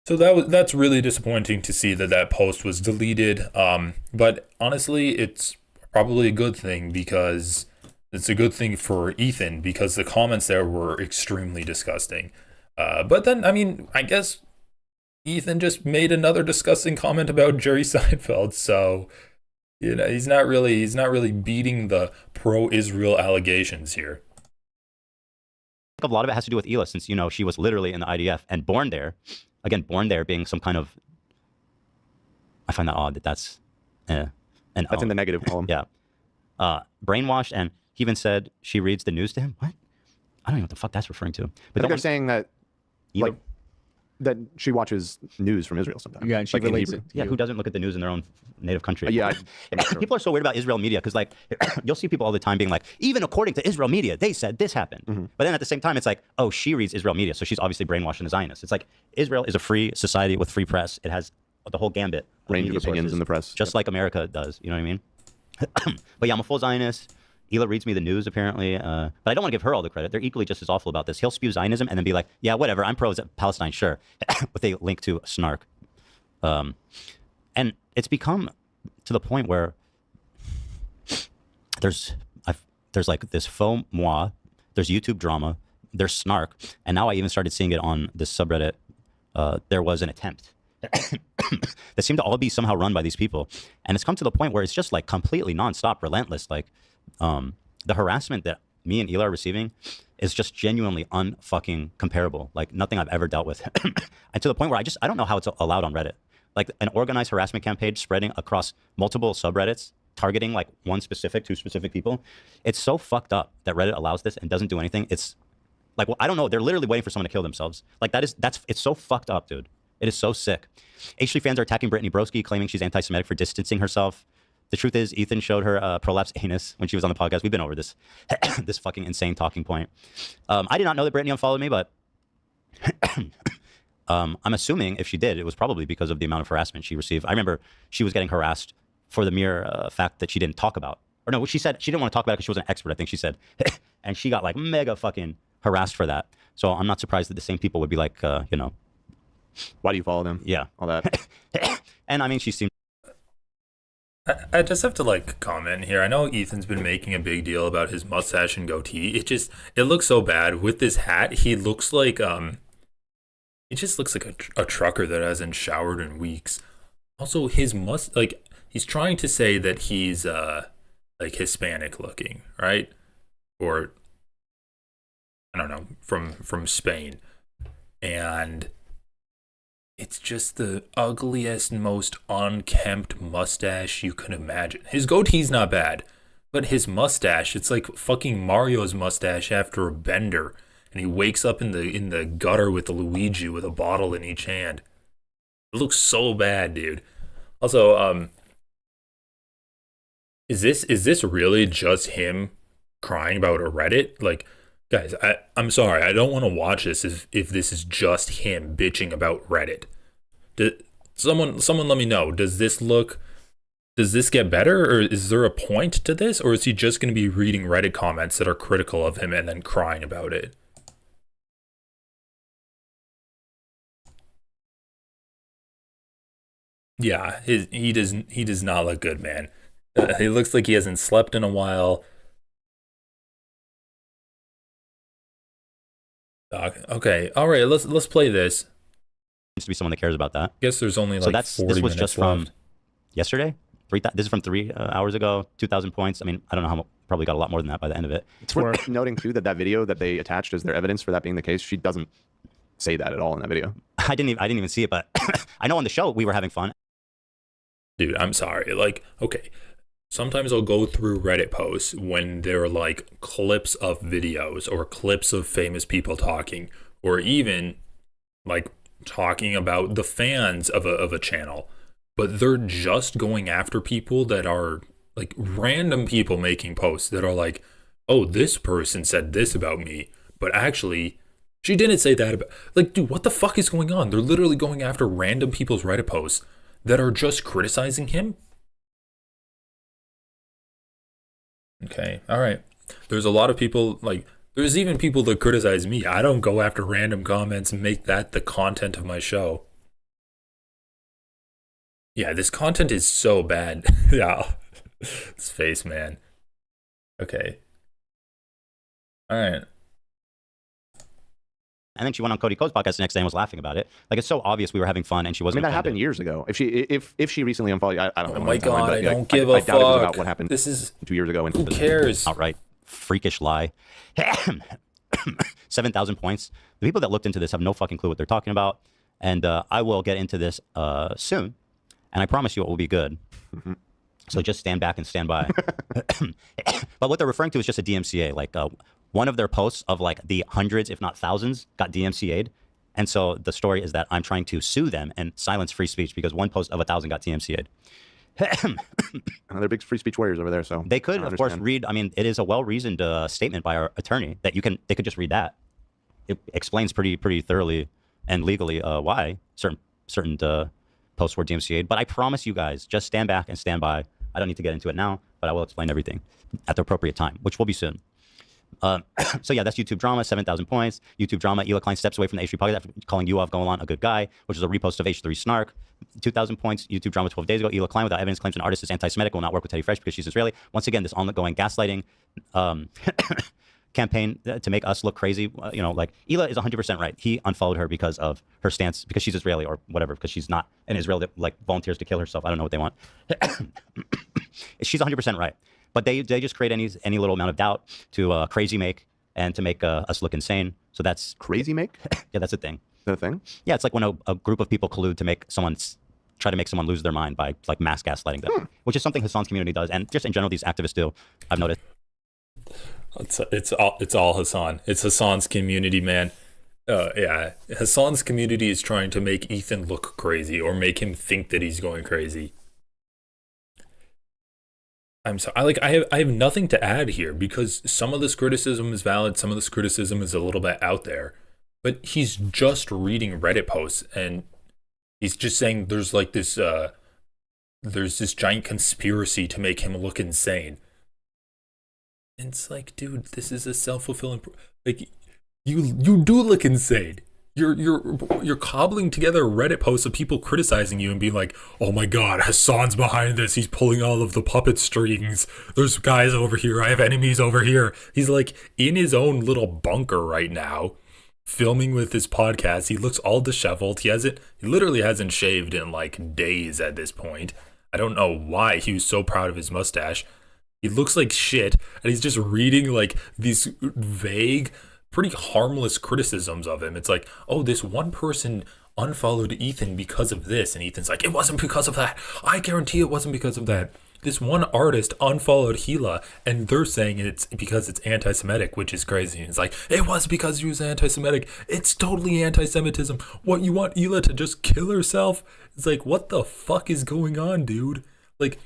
So that's really disappointing to see that post was deleted. But honestly, it's probably a good thing, because it's a good thing for Ethan, because the comments there were extremely disgusting. But then, I mean, I guess Ethan just made another disgusting comment about Jerry Seinfeld. So, you know, he's not really beating the pro-Israel allegations here. A lot of it has to do with Hila, since, you know, she was literally in the IDF and born there. Again, born there being some kind of, I find that odd that that's in the negative column. Yeah. Brainwashed, and he even said she reads the news to him. What? I don't know what the fuck that's referring to. But they're saying that, like, that she watches news from Israel sometimes. Yeah, and she like relates it. Yeah, who doesn't look at the news in their own native country? Yeah. People are so weird about Israel media, because, like, you'll see people all the time being like, even according to Israel media, they said this happened. But then at the same time, it's like, oh, she reads Israel media, so she's obviously brainwashed and a Zionist. It's like, Israel is a free society with free press. It has the whole gambit. Range of opinions sources, in the press. Just like America does. You know what I mean? But yeah, I'm a full Zionist. Hila reads me the news, apparently. But I don't want to give her all the credit. They're equally just as awful about this. He'll spew Zionism and then be like, yeah, whatever, I'm pro-Palestine, sure. With a link to snark. And it's become to the point where there's like this faux moi, there's YouTube drama, there's snark, and now I even started seeing it on this subreddit. There was an attempt. That seem to all be somehow run by these people. And it's come to the point where it's just like completely nonstop, relentless. Like, the harassment that me and Hila are receiving is just genuinely unfucking comparable. Like, nothing I've ever dealt with. And to the point where I don't know how it's allowed on Reddit. Like, an organized harassment campaign spreading across multiple subreddits, targeting like two specific people. It's so fucked up that Reddit allows this and doesn't do anything. It's like, well, I don't know. They're literally waiting for someone to kill themselves. Like, it's so fucked up, dude. It is so sick. H3 fans are attacking Brittany Broski, claiming she's anti-Semitic for distancing herself. The truth is, Ethan showed her prolapse anus when she was on the podcast. We've been over this, this fucking insane talking point. I did not know that Brittany unfollowed me, but I'm assuming if she did, it was probably because of the amount of harassment she received. I remember she was getting harassed for the mere fact that she didn't talk about, or no, she said she didn't want to talk about it because she wasn't an expert, I think she said. And she got like mega fucking harassed for that. So I'm not surprised that the same people would be like, you know, why do you follow them? Yeah. All that. And I mean, she seemed. I just have to like comment here. I know Ethan's been making a big deal about his mustache and goatee. It looks so bad with this hat. He looks like he just looks like a trucker that hasn't showered in weeks. Also, his he's trying to say that he's like Hispanic looking, right? Or I don't know, from Spain. And it's just the ugliest, most unkempt mustache you can imagine. His goatee's not bad, but his mustache, it's like fucking Mario's mustache after a bender, and he wakes up in the gutter with the Luigi with a bottle in each hand. It looks so bad, dude. Also, is this really just him crying about a Reddit? Like, guys, I'm sorry, I don't want to watch this if this is just him bitching about Reddit. Someone let me know. Does this get better, or is there a point to this, or is he just going to be reading Reddit comments that are critical of him and then crying about it? Yeah, he does not look good, man. He looks like he hasn't slept in a while. Okay, all right, let's play this. Needs to be someone that cares about that. I guess there's only like 40 this was just left. from yesterday. This is from 3 hours ago. 2,000 points. I mean, I don't know how probably got a lot more than that by the end of it. It's worth noting too that video that they attached as their evidence for that being the case, she doesn't say that at all in that video. I didn't even see it, but I know on the show we were having fun. Dude, I'm sorry. Like, okay, sometimes I'll go through Reddit posts when they're like clips of videos or clips of famous people talking, or even like talking about the fans of a channel, but they're just going after people that are like random people making posts that are like, oh, this person said this about me, but actually she didn't say that about, like, dude, what the fuck is going on? They're literally going after random people's Reddit posts that are just criticizing him. Okay, all right. There's a lot of people, like, there's even people that criticize me. I don't go after random comments and make that the content of my show. Yeah, this content is so bad. Yeah, this face, man. Okay. All right. And then she went on Cody Co's podcast the next day and was laughing about it. Like, it's so obvious we were having fun and she I wasn't. mean, that happened years ago. If she recently unfollowed, I don't know. Oh my God, I don't give a a fuck. I doubt it was about fuck. what happened. This is 2 years ago. Who cares? Outright freakish lie. 7,000 points. The people that looked into this have no fucking clue what they're talking about. And I will get into this soon. And I promise you it will be good. So just stand back and stand by. But what they're referring to is just a DMCA. Like one of their posts of like the hundreds, if not thousands, got DMCA'd. And so the story is that I'm trying to sue them and silence free speech because one post of 1,000 got DMCA'd. They're big free speech warriors over there, so they could, of course, read. I mean, it is a well-reasoned statement by our attorney that they could just read that. It explains pretty thoroughly and legally why certain posts were DMCA'd. But I promise you guys, just stand back and stand by. I don't need to get into it now, but I will explain everything at the appropriate time, which will be soon. So yeah, that's YouTube drama, 7,000 points. YouTube drama, Ela Klein steps away from the H3 podcast after calling Yoav Golan a good guy, which is a repost of H3 snark. 2,000 points. YouTube drama 12 days ago. Ela Klein, without evidence, claims an artist is anti-Semitic, will not work with Teddy Fresh because she's Israeli. Once again, this ongoing gaslighting campaign to make us look crazy. Like Ela is 100% right. He unfollowed her because of her stance, because she's Israeli or whatever, because she's not an Israel that like volunteers to kill herself. I don't know what they want. She's 100% right. But they just create any little amount of doubt to crazy make and to make us look insane. So that's crazy make. Yeah, that's a thing. The thing. Yeah, it's like when a group of people collude to try to make someone lose their mind by like mass gaslighting them, which is something Hassan's community does, and just in general these activists do. I've noticed. It's all Hassan. It's Hassan's community, man. Yeah, Hassan's community is trying to make Ethan look crazy or make him think that he's going crazy. I'm sorry. I have nothing to add here because some of this criticism is valid, some of this criticism is a little bit out there. But he's just reading Reddit posts and he's just saying there's like this there's this giant conspiracy to make him look insane. And it's like, dude, this is a self-fulfilling like you do look insane. You're cobbling together Reddit posts of people criticizing you and being like, oh my God, Hassan's behind this. He's pulling all of the puppet strings. There's guys over here. I have enemies over here. He's like in his own little bunker right now, filming with his podcast. He looks all disheveled. He literally hasn't shaved in like days at this point. I don't know why he was so proud of his mustache. He looks like shit, and he's just reading like these vague, pretty harmless criticisms of him. It's like, oh, this one person unfollowed Ethan because of this, and Ethan's like, it wasn't because of that. I guarantee it wasn't because of that. This one artist unfollowed Hila, and they're saying it's because it's anti-Semitic, which is crazy. And it's like, it was because he was anti-Semitic. It's totally anti-Semitism. What, you want Hila to just kill herself? It's like, what the fuck is going on, dude? Like,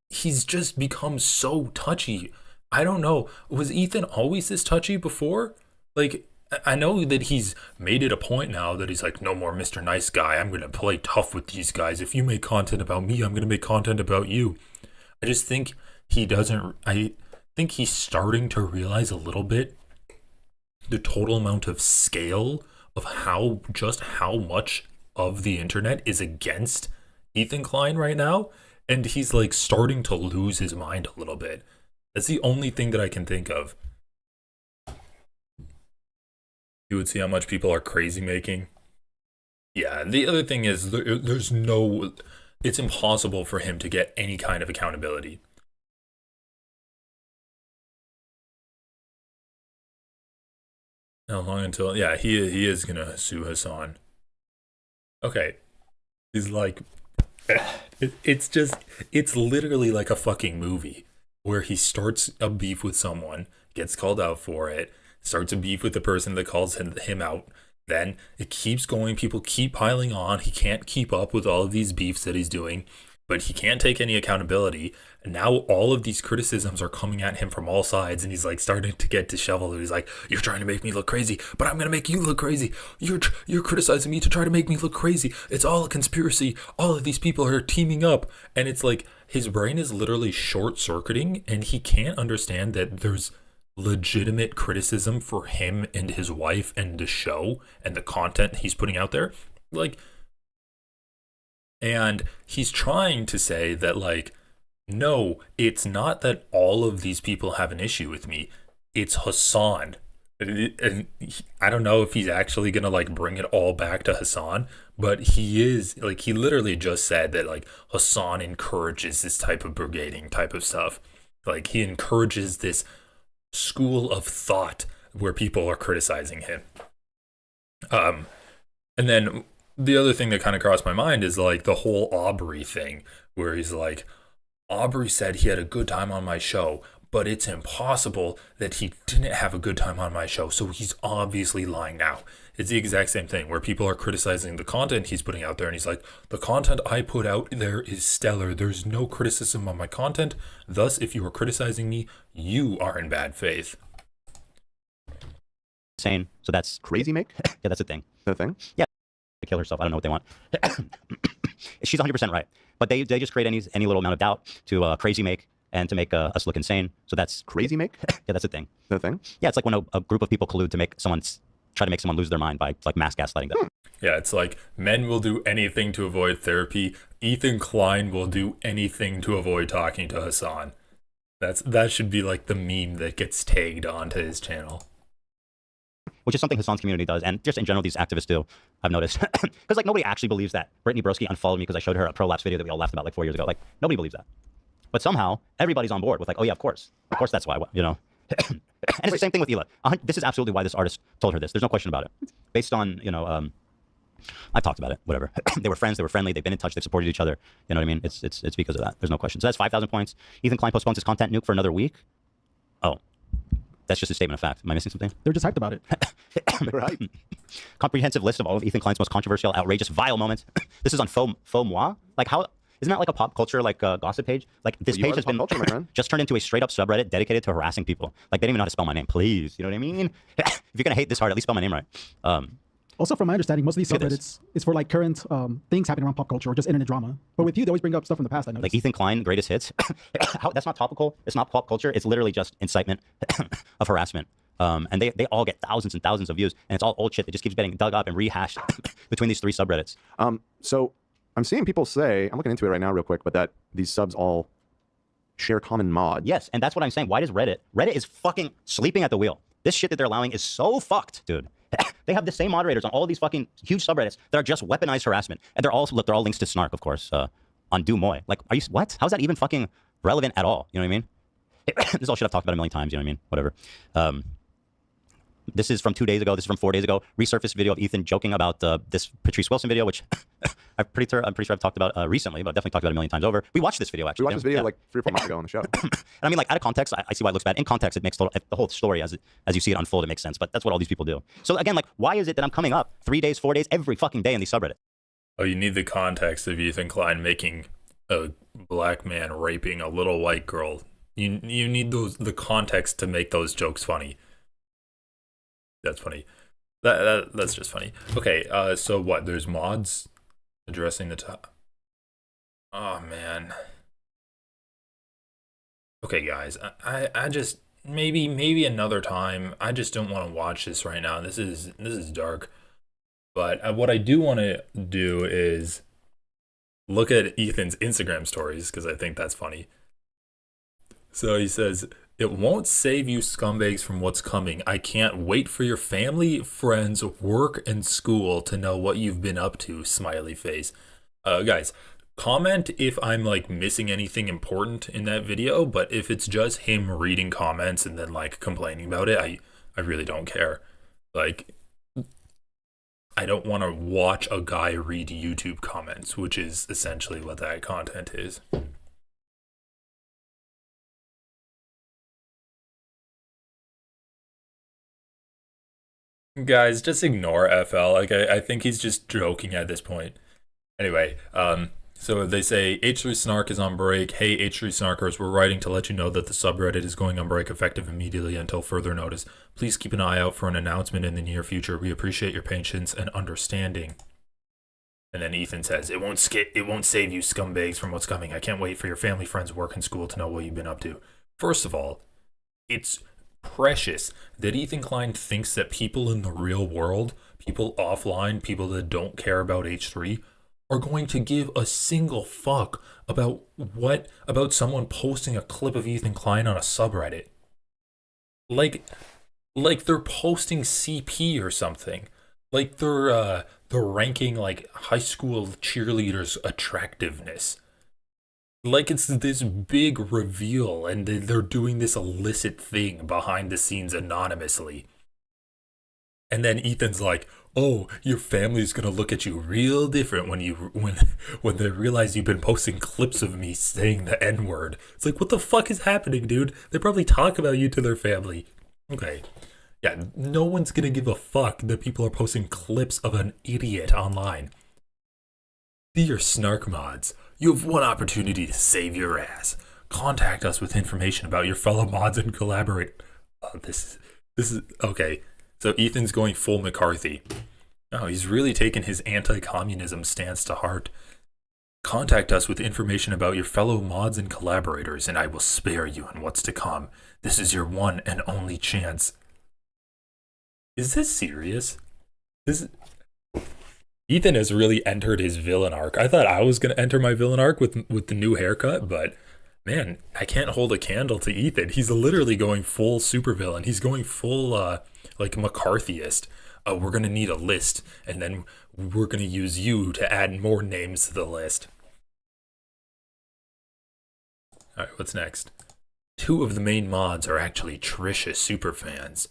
he's just become so touchy. I don't know. Was Ethan always this touchy before? Like, I know that he's made it a point now that he's like, no more Mr. Nice Guy. I'm going to play tough with these guys. If you make content about me, I'm going to make content about you. I just think I think he's starting to realize a little bit the total amount of scale of how much of the internet is against Ethan Klein right now. And he's like starting to lose his mind a little bit. That's the only thing that I can think of. You would see how much people are crazy making. Yeah, the other thing is it's impossible for him to get any kind of accountability. How long until? Yeah, he is gonna sue Hassan. Okay, he's like, it's literally like a fucking movie where he starts a beef with someone, gets called out for it, starts a beef with the person that calls him out. Then it keeps going. People keep piling on. He can't keep up with all of these beefs that he's doing, but he can't take any accountability. And now all of these criticisms are coming at him from all sides, and he's like starting to get disheveled. He's like, "You're trying to make me look crazy, but I'm gonna make you look crazy. You're criticizing me to try to make me look crazy. It's all a conspiracy. All of these people are teaming up." And it's like his brain is literally short-circuiting, and he can't understand that there's legitimate criticism for him and his wife and the show and the content he's putting out there. Like, and he's trying to say that, like, no, it's not that all of these people have an issue with me. It's Hassan. And I don't know if he's actually going to, like, bring it all back to Hassan, but he is, like, he literally just said that, like, Hassan encourages this type of brigading type of stuff. Like, he encourages this school of thought where people are criticizing him. And then the other thing that kind of crossed my mind is, like, the whole Aubrey thing, where he's like, Aubrey said he had a good time on my show, but it's impossible that he didn't have a good time on my show, so he's obviously lying now. It's the exact same thing where people are criticizing the content he's putting out there, and he's like, the content I put out there is stellar. There's no criticism on my content. Thus, if you are criticizing me, you are in bad faith. Insane. So that's crazy, make? Yeah, that's the thing. The thing? Yeah. To kill herself. I don't know what they want. She's 100% right. But they just create any little amount of doubt to crazy make and to make us look insane. So that's crazy make? Yeah, that's the thing. The thing? Yeah, it's like when a group of people collude to try to make someone lose their mind by, like, mass gaslighting them. Yeah, it's like men will do anything to avoid therapy. Ethan Klein will do anything to avoid talking to Hassan. That should be like the meme that gets tagged onto his channel. Which is something Hassan's community does, and just in general these activists do, I've noticed. Because, like, nobody actually believes that Brittany Broski unfollowed me because I showed her a prolapse video that we all laughed about like 4 years ago. Like, nobody believes that. But somehow, everybody's on board with, like, oh yeah, of course that's why, you know. And it's the same thing with Hila. This is absolutely why this artist told her this. There's no question about it. Based on, you know, I've talked about it, whatever. They were friends, they were friendly, they've been in touch, they've supported each other. You know what I mean? It's because of that. There's no question. So that's 5,000 points. Ethan Klein postpones his content nuke for another week. Oh, that's just a statement of fact. Am I missing something? They're just hyped about it. Right. Comprehensive list of all of Ethan Klein's most controversial, outrageous, vile moments. This is on Faux Moi. Like, how isn't that like a pop culture, like, gossip page? Like, this page has been just turned into a straight up subreddit dedicated to harassing people. Like, they don't even know how to spell my name. Please, you know what I mean? If you're gonna hate this hard, at least spell my name right. Also, from my understanding, most of these subreddits is for, like, current things happening around pop culture or just internet drama. But with you, they always bring up stuff from the past, I noticed. Like Ethan Klein, greatest hits. That's not topical. It's not pop culture. It's literally just incitement of harassment. And they all get thousands and thousands of views, and it's all old shit that just keeps getting dug up and rehashed between these three subreddits. So I'm seeing people say, I'm looking into it right now real quick, but that these subs all share common mods. Yes, and that's what I'm saying. Why does Reddit is fucking sleeping at the wheel. This shit that they're allowing is so fucked, dude. They have the same moderators on all of these fucking huge subreddits that are just weaponized harassment. And they're all links to Snark, of course, on Do Moy. Like, are you, what? How's that even fucking relevant at all? You know what I mean? This is all shit I've talked about a million times, you know what I mean? Whatever. This is from 2 days ago. This is from 4 days ago. Resurfaced video of Ethan joking about this Patrice Wilson video, which I'm pretty sure I've talked about recently, but definitely talked about a million times over. We watched this video, actually. We watched this video like 3 or 4 months ago on the show. And I mean, like, out of context, I see why it looks bad. In context, it makes the whole story, as you see it unfold, it makes sense. But that's what all these people do. So again, like, why is it that I'm coming up 3 days, 4 days, every fucking day in these subreddits? Oh, you need the context of Ethan Klein making a black man raping a little white girl. You need the context to make those jokes funny. That's funny. That's just funny. Okay, so what? There's mods addressing the top. Oh man. Okay, guys, I just maybe another time. I just don't want to watch this right now. This is dark. But what I do want to do is look at Ethan's Instagram stories because I think that's funny. So he says, "It won't save you scumbags from what's coming. I can't wait for your family, friends, work, and school to know what you've been up to," smiley face. Guys, comment if I'm like missing anything important in that video, but if it's just him reading comments and then like complaining about it, I really don't care. Like, I don't want to watch a guy read YouTube comments, which is essentially what that content is. Guys, just ignore FL. Like, I think he's just joking at this point. Anyway, so they say H3 Snark is on break. Hey, H3 Snarkers, we're writing to let you know that the subreddit is going on break effective immediately until further notice. Please keep an eye out for an announcement in the near future. We appreciate your patience and understanding. And then Ethan says, it won't save you scumbags from what's coming. I can't wait for your family, friends, work, and school to know what you've been up to. First of all, it's precious that Ethan Klein thinks that people in the real world, people offline, people that don't care about H3, are going to give a single fuck about someone posting a clip of Ethan Klein on a subreddit. Like they're posting CP or something. Like they're ranking like high school cheerleaders' attractiveness. Like it's this big reveal, and they're doing this illicit thing behind the scenes anonymously. And then Ethan's like, "Oh, your family's gonna look at you real different when they realize you've been posting clips of me saying the N-word." It's like, what the fuck is happening, dude? They probably talk about you to their family. Okay. Yeah, no one's gonna give a fuck that people are posting clips of an idiot online. Dear Snark Mods, you have one opportunity to save your ass. Contact us with information about your fellow mods and collaborate. This is okay. So Ethan's going full McCarthy. Oh, he's really taken his anti-communism stance to heart. Contact us with information about your fellow mods and collaborators, and I will spare you in what's to come. This is your one and only chance. Is this serious? Ethan has really entered his villain arc. I thought I was going to enter my villain arc with the new haircut, but man, I can't hold a candle to Ethan. He's literally going full supervillain. He's going full like McCarthyist. We're going to need a list, and then we're going to use you to add more names to the list. All right, what's next? 2 of the main mods are actually Trisha superfans.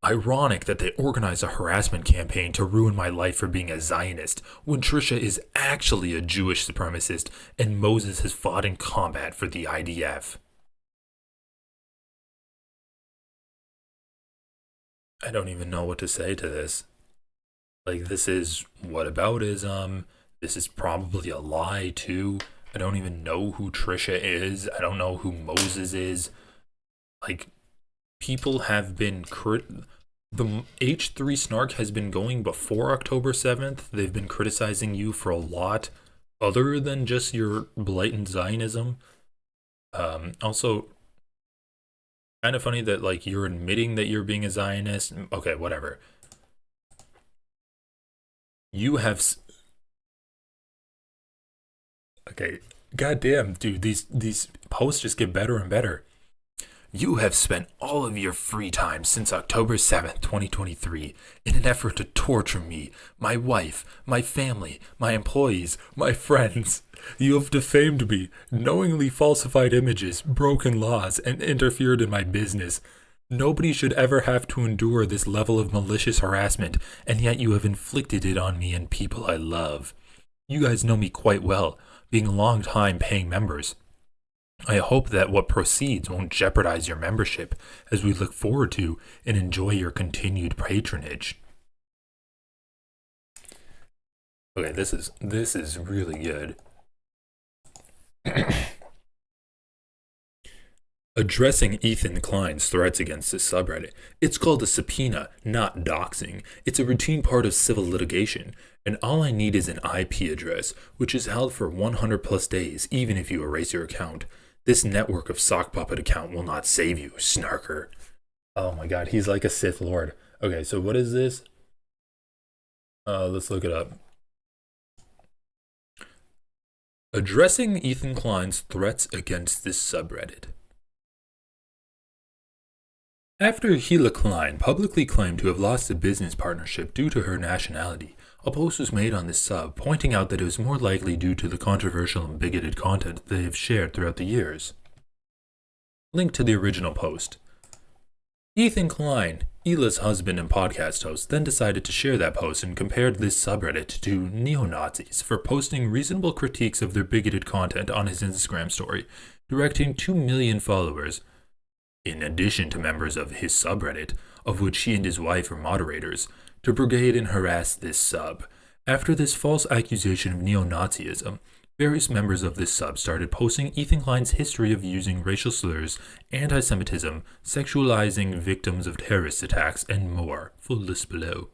Ironic that they organize a harassment campaign to ruin my life for being a Zionist, when Trisha is actually a Jewish supremacist and Moses has fought in combat for the IDF. I don't even know what to say to this. Like, this is whataboutism. This is probably a lie, too. I don't even know who Trisha is. I don't know who Moses is. Like, people have been... The H3 Snark has been going before October 7th. They've been criticizing you for a lot other than just your blatant Zionism. Also, kind of funny that, like, you're admitting that you're being a Zionist. Okay, whatever. You have... Okay, goddamn, dude, these posts just get better and better. You have spent all of your free time since October 7th, 2023, in an effort to torture me, my wife, my family, my employees, my friends. You have defamed me, knowingly falsified images, broken laws, and interfered in my business. Nobody should ever have to endure this level of malicious harassment, and yet you have inflicted it on me and people I love. You guys know me quite well, being long-time paying members. I hope that what proceeds won't jeopardize your membership, as we look forward to and enjoy your continued patronage. Okay, this is really good. Addressing Ethan Klein's threats against this subreddit. It's called a subpoena, not doxing. It's a routine part of civil litigation, and all I need is an IP address, which is held for 100 plus days, even if you erase your account. This network of sock puppet account will not save you, snarker. Oh my god, he's like a Sith Lord. Okay, so what is this? Let's look it up. Addressing Ethan Klein's threats against this subreddit. After Gila Klein publicly claimed to have lost a business partnership due to her nationality, a post was made on this sub pointing out that it was more likely due to the controversial and bigoted content they have shared throughout the years. Link to the original post. Ethan Klein Hila's husband and podcast host then decided to share that post and compared this subreddit to neo-Nazis for posting reasonable critiques of their bigoted content on his Instagram story, directing 2 million followers, in addition to members of his subreddit, of which he and his wife are moderators, to brigade and harass this sub. After this false accusation of neo-Nazism, various members of this sub started posting Ethan Klein's history of using racial slurs, anti-Semitism, sexualizing victims of terrorist attacks, and more. Full list below.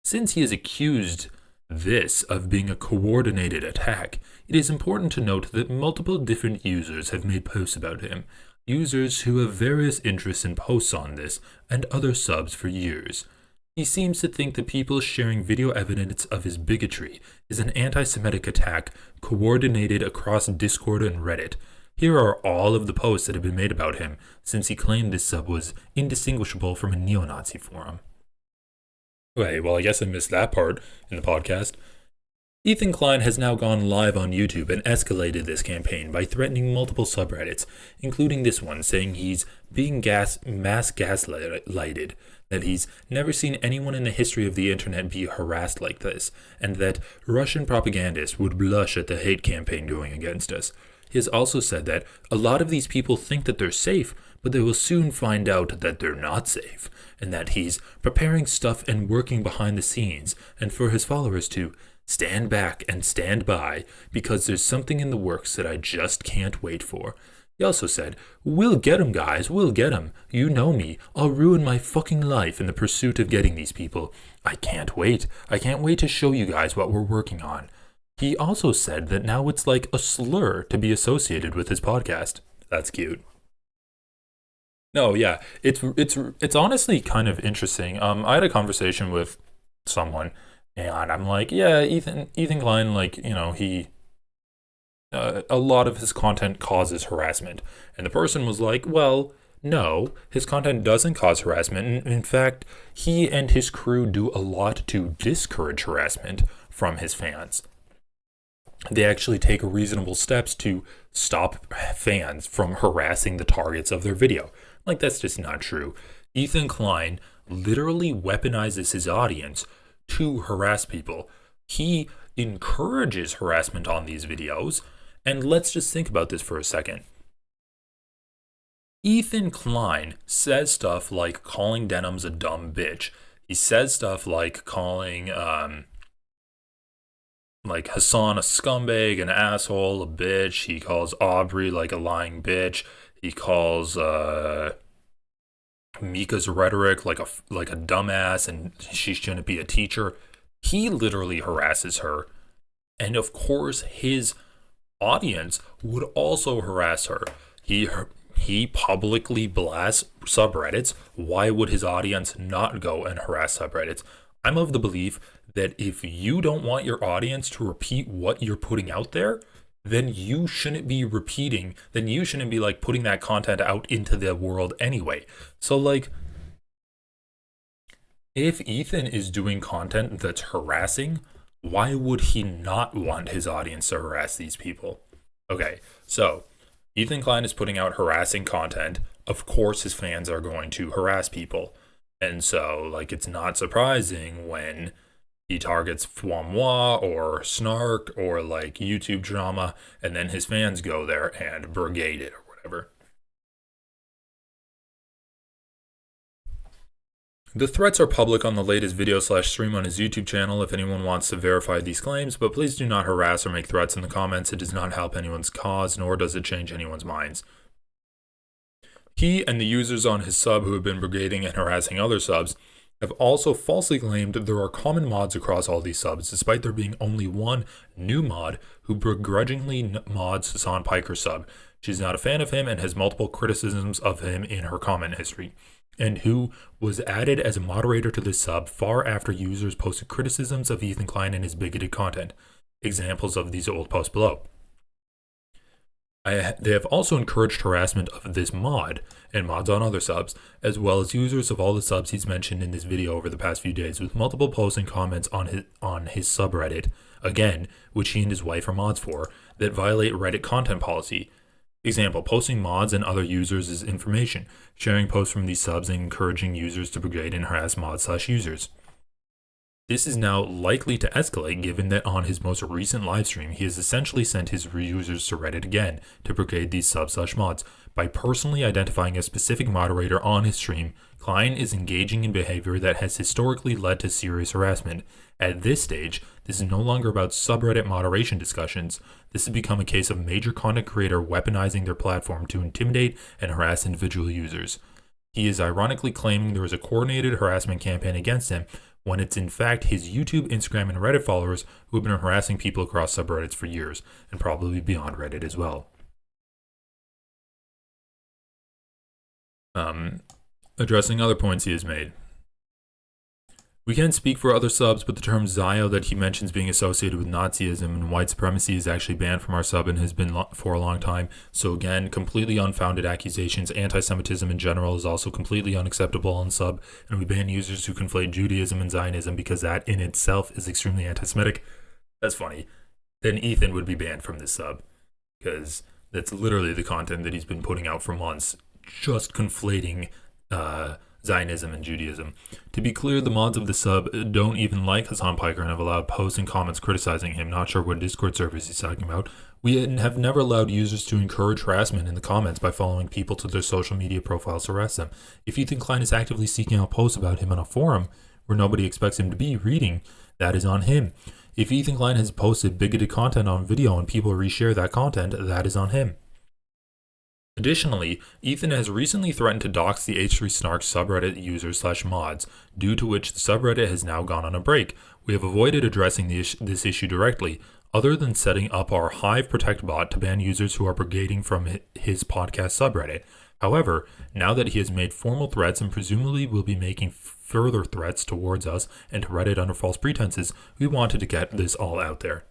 Since he is accused this of being a coordinated attack, it is important to note that multiple different users have made posts about him, users who have various interests in posts on this and other subs for years. He seems to think that people sharing video evidence of his bigotry is an anti-Semitic attack coordinated across Discord and Reddit. Here are all of the posts that have been made about him since he claimed this sub was indistinguishable from a neo-Nazi forum. Okay, well, I guess I missed that part in the podcast. Ethan Klein has now gone live on YouTube and escalated this campaign by threatening multiple subreddits, including this one, saying he's being mass gaslighted, that he's never seen anyone in the history of the internet be harassed like this, and that Russian propagandists would blush at the hate campaign going against us. He has also said that a lot of these people think that they're safe, but they will soon find out that they're not safe, and that he's preparing stuff and working behind the scenes, and for his followers to stand back and stand by, because there's something in the works that I just can't wait for. He also said, "We'll get 'em, guys, we'll get 'em. You know me. I'll ruin my fucking life in the pursuit of getting these people. I can't wait. I can't wait to show you guys what we're working on." He also said that now it's like a slur to be associated with his podcast. That's cute. No, yeah, it's honestly kind of interesting. I had a conversation with someone, and I'm like, yeah, Ethan Klein, like, you know, he a lot of his content causes harassment, and the person was like, well, no, his content doesn't cause harassment. In fact, he and his crew do a lot to discourage harassment from his fans. They actually take reasonable steps to stop fans from harassing the targets of their video. Like, that's just not true. Ethan Klein literally weaponizes his audience to harass people. He encourages harassment on these videos, and let's just think about this for a second. Ethan Klein says stuff like calling Denims a dumb bitch. He says stuff like calling like Hassan a scumbag, an asshole, a bitch. He calls Aubrey like a lying bitch. He calls Mika's Rhetoric like a dumbass, and she shouldn't be a teacher. He literally harasses her, and of course his audience would also harass her. He publicly blasts subreddits. Why would his audience not go and harass subreddits? I'm of the belief that if you don't want your audience to repeat what you're putting out there, then you shouldn't be repeating, then you shouldn't be like putting that content out into the world anyway. So like, if Ethan is doing content that's harassing, why would he not want his audience to harass these people? Okay, so Ethan Klein is putting out harassing content. Of course his fans are going to harass people. And so, like, it's not surprising when he targets Fwamwa or Snark or, like, YouTube drama, and then his fans go there and brigade it or whatever. The threats are public on the latest video/stream on his YouTube channel if anyone wants to verify these claims, but please do not harass or make threats in the comments. It does not help anyone's cause, nor does it change anyone's minds. He and the users on his sub who have been brigading and harassing other subs have also falsely claimed that there are common mods across all these subs, despite there being only one new mod who begrudgingly mods Hassan Piker's sub. She's not a fan of him and has multiple criticisms of him in her comment history, and who was added as a moderator to this sub far after users posted criticisms of Ethan Klein and his bigoted content. Examples of these old posts below. They have also encouraged harassment of this mod and mods on other subs, as well as users of all the subs he's mentioned in this video over the past few days, with multiple posts and comments on his subreddit, again, which he and his wife are mods for, that violate Reddit content policy. Example, posting mods and other users is information, sharing posts from these subs and encouraging users to brigade and harass mods/users. This is now likely to escalate given that on his most recent livestream, he has essentially sent his users to Reddit again to brigade these subs/mods. By personally identifying a specific moderator on his stream, Klein is engaging in behavior that has historically led to serious harassment. At this stage, this is no longer about subreddit moderation discussions. This has become a case of major content creator weaponizing their platform to intimidate and harass individual users. He is ironically claiming there is a coordinated harassment campaign against him, when it's in fact his YouTube, Instagram, and Reddit followers who have been harassing people across subreddits for years, and probably beyond Reddit as well. Addressing other points he has made. We can't speak for other subs, but the term Zio that he mentions being associated with Nazism and white supremacy is actually banned from our sub and has been for a long time. So again, completely unfounded accusations. Anti-Semitism in general is also completely unacceptable on sub, and we ban users who conflate Judaism and Zionism because that in itself is extremely anti-Semitic. That's funny. Then Ethan would be banned from this sub, because that's literally the content that he's been putting out for months, just conflating Zionism and Judaism. To be clear, the mods of the sub don't even like Hassan Piker and have allowed posts and comments criticizing him. Not sure what Discord servers he's talking about. We have never allowed users to encourage harassment in the comments by following people to their social media profiles to harass them. If Ethan Klein is actively seeking out posts about him on a forum where nobody expects him to be reading, that is on him. If Ethan Klein has posted bigoted content on video and people reshare that content, that is on him. Additionally, Ethan has recently threatened to dox the H3 Snark subreddit users/mods, due to which the subreddit has now gone on a break. We have avoided addressing this issue directly, other than setting up our Hive Protect bot to ban users who are brigading from his podcast subreddit. However, now that he has made formal threats and presumably will be making further threats towards us and to Reddit under false pretenses, we wanted to get this all out there.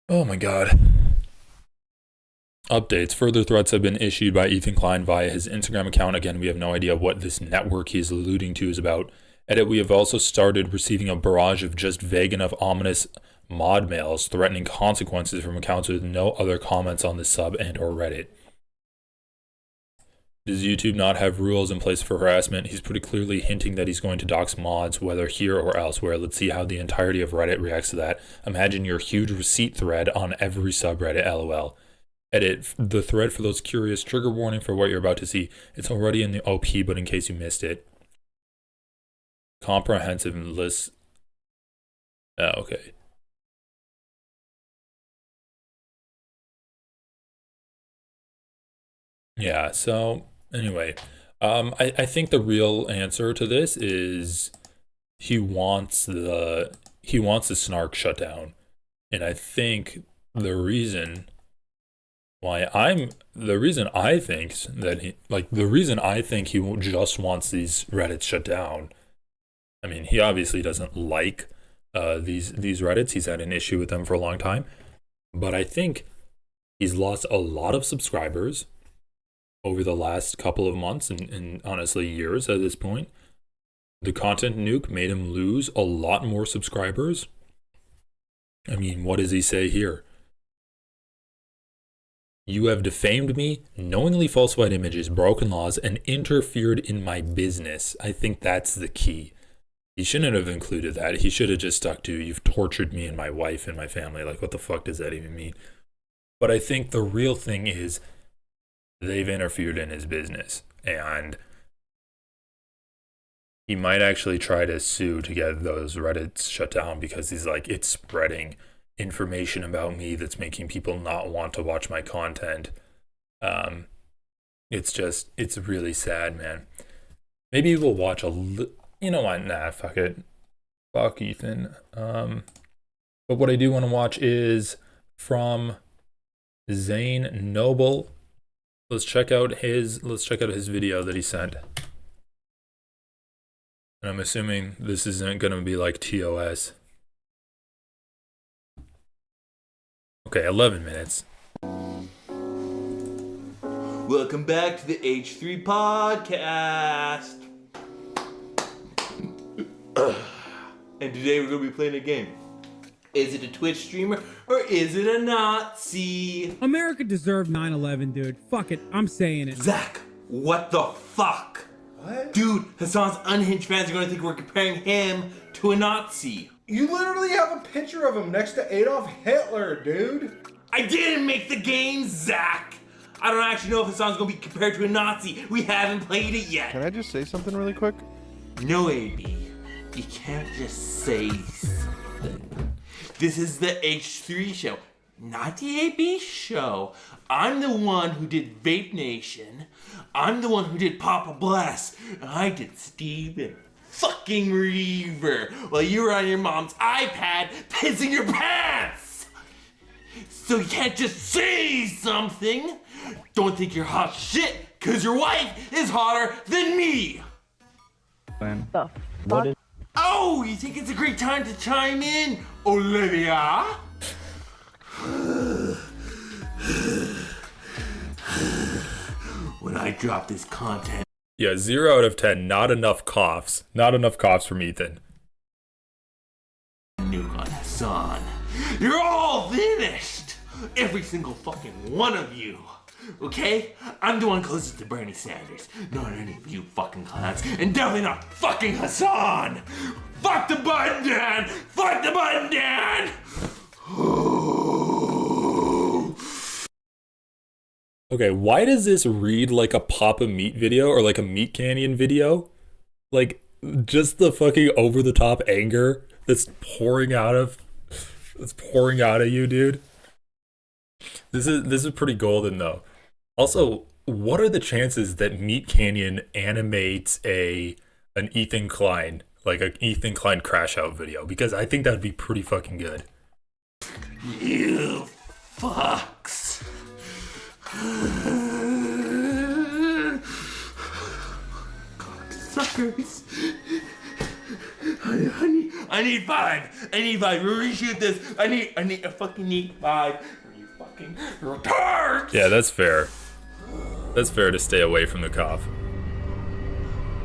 Oh my god. Updates. Further threats have been issued by Ethan Klein via his Instagram account. Again, we have no idea what this network he is alluding to is about. Edit, we have also started receiving a barrage of just vague enough ominous mod mails threatening consequences from accounts with no other comments on the sub and or Reddit. Does YouTube not have rules in place for harassment? He's pretty clearly hinting that he's going to dox mods, whether here or elsewhere. Let's see how the entirety of Reddit reacts to that. Imagine your huge receipt thread on every subreddit, lol. Edit, the thread for those curious, trigger warning for what you're about to see. It's already in the OP, but in case you missed it. Comprehensive list. Oh, okay. Yeah, so anyway, I think the real answer to this is he wants the snark shut down. And I think the reason I think he just wants these Reddits shut down. I mean, he obviously doesn't like these Reddits. He's had an issue with them for a long time. But I think he's lost a lot of subscribers over the last couple of months and honestly years at this point. The content nuke made him lose a lot more subscribers. I mean, what does he say here? You have defamed me, knowingly falsified images, broken laws, and interfered in my business. I think that's the key. He shouldn't have included that. He should have just stuck to, you've tortured me and my wife and my family. Like, what the fuck does that even mean? But I think the real thing is they've interfered in his business. And he might actually try to sue to get those Reddits shut down because he's like, it's spreading information about me that's making people not want to watch my content. It's really sad, man. Maybe we'll watch you know what, nah, fuck it. Fuck Ethan. But what I do want to watch is from Zane Noble. Let's check out his video that he sent. And I'm assuming this isn't going to be like TOS. Okay, 11 minutes. Welcome back to the H3 podcast. And today we're going to be playing a game. Is it a Twitch streamer or is it a Nazi? America deserved 9/11, dude. Fuck it, I'm saying it. Zach, what the fuck? What? Dude, Hassan's unhinged fans are gonna think we're comparing him to a Nazi. You literally have a picture of him next to Adolf Hitler, dude. I didn't make the game, Zach. I don't actually know if Hassan's gonna be compared to a Nazi. We haven't played it yet. Can I just say something really quick? No, AB. You can't just say something. This is the H3 show, not the AB show. I'm the one who did Vape Nation. I'm the one who did Papa Bless. And I did Steven fucking Reaver while you were on your mom's iPad pissing your pants. So you can't just say something. Don't think you're hot shit, cause your wife is hotter than me. The What is? Oh, you think it's a great time to chime in, Olivia? When I drop this content. Yeah, 0 out of 10. Not enough coughs. Not enough coughs from Ethan. Nuke on Hassan. You're all finished. Every single fucking one of you. Okay? I'm the one closest to Bernie Sanders. Not any of you fucking clowns. And definitely not fucking Hassan. Fuck the button, Dan. Fuck the button, Dan. Okay, why does this read like a Papa Meat video or like a Meat Canyon video? Like, just the fucking over-the-top anger that's pouring out of you, dude. This is pretty golden though. Also, what are the chances that Meat Canyon animates an Ethan Klein, like an Ethan Klein crash out video? Because I think that'd be pretty fucking good. You fucks. Suckers. I need 5. I need 5. We'll reshoot this. I fucking need 5. You fucking retards. Yeah, that's fair. That's fair to stay away from the cough.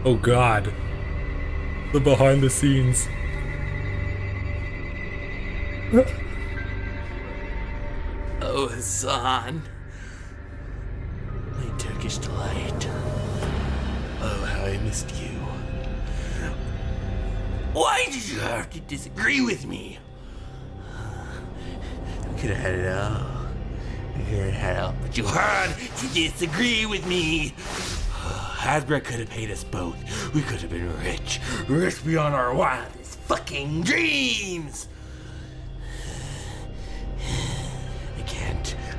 Oh god. The behind the scenes. Oh, Hassan. My Turkish delight. Oh, how I missed you. Why did you have to disagree with me? We could have had it all. We could have had it all, but you had to disagree with me. Hasbro could have paid us both. We could have been rich. Rich beyond our wildest fucking dreams.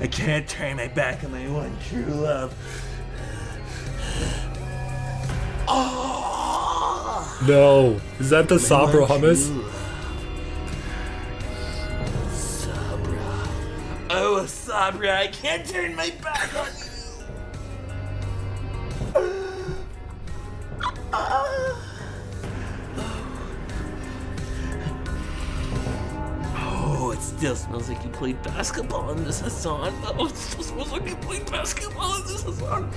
I can't turn my back on my one true love. Oh! No, is that the Sabra hummus? Sabra. Oh, Sabra, I can't turn my back on you. Oh, it still smells like you played basketball in this, Hassan. Oh, it still smells like you played basketball in this, Hassan.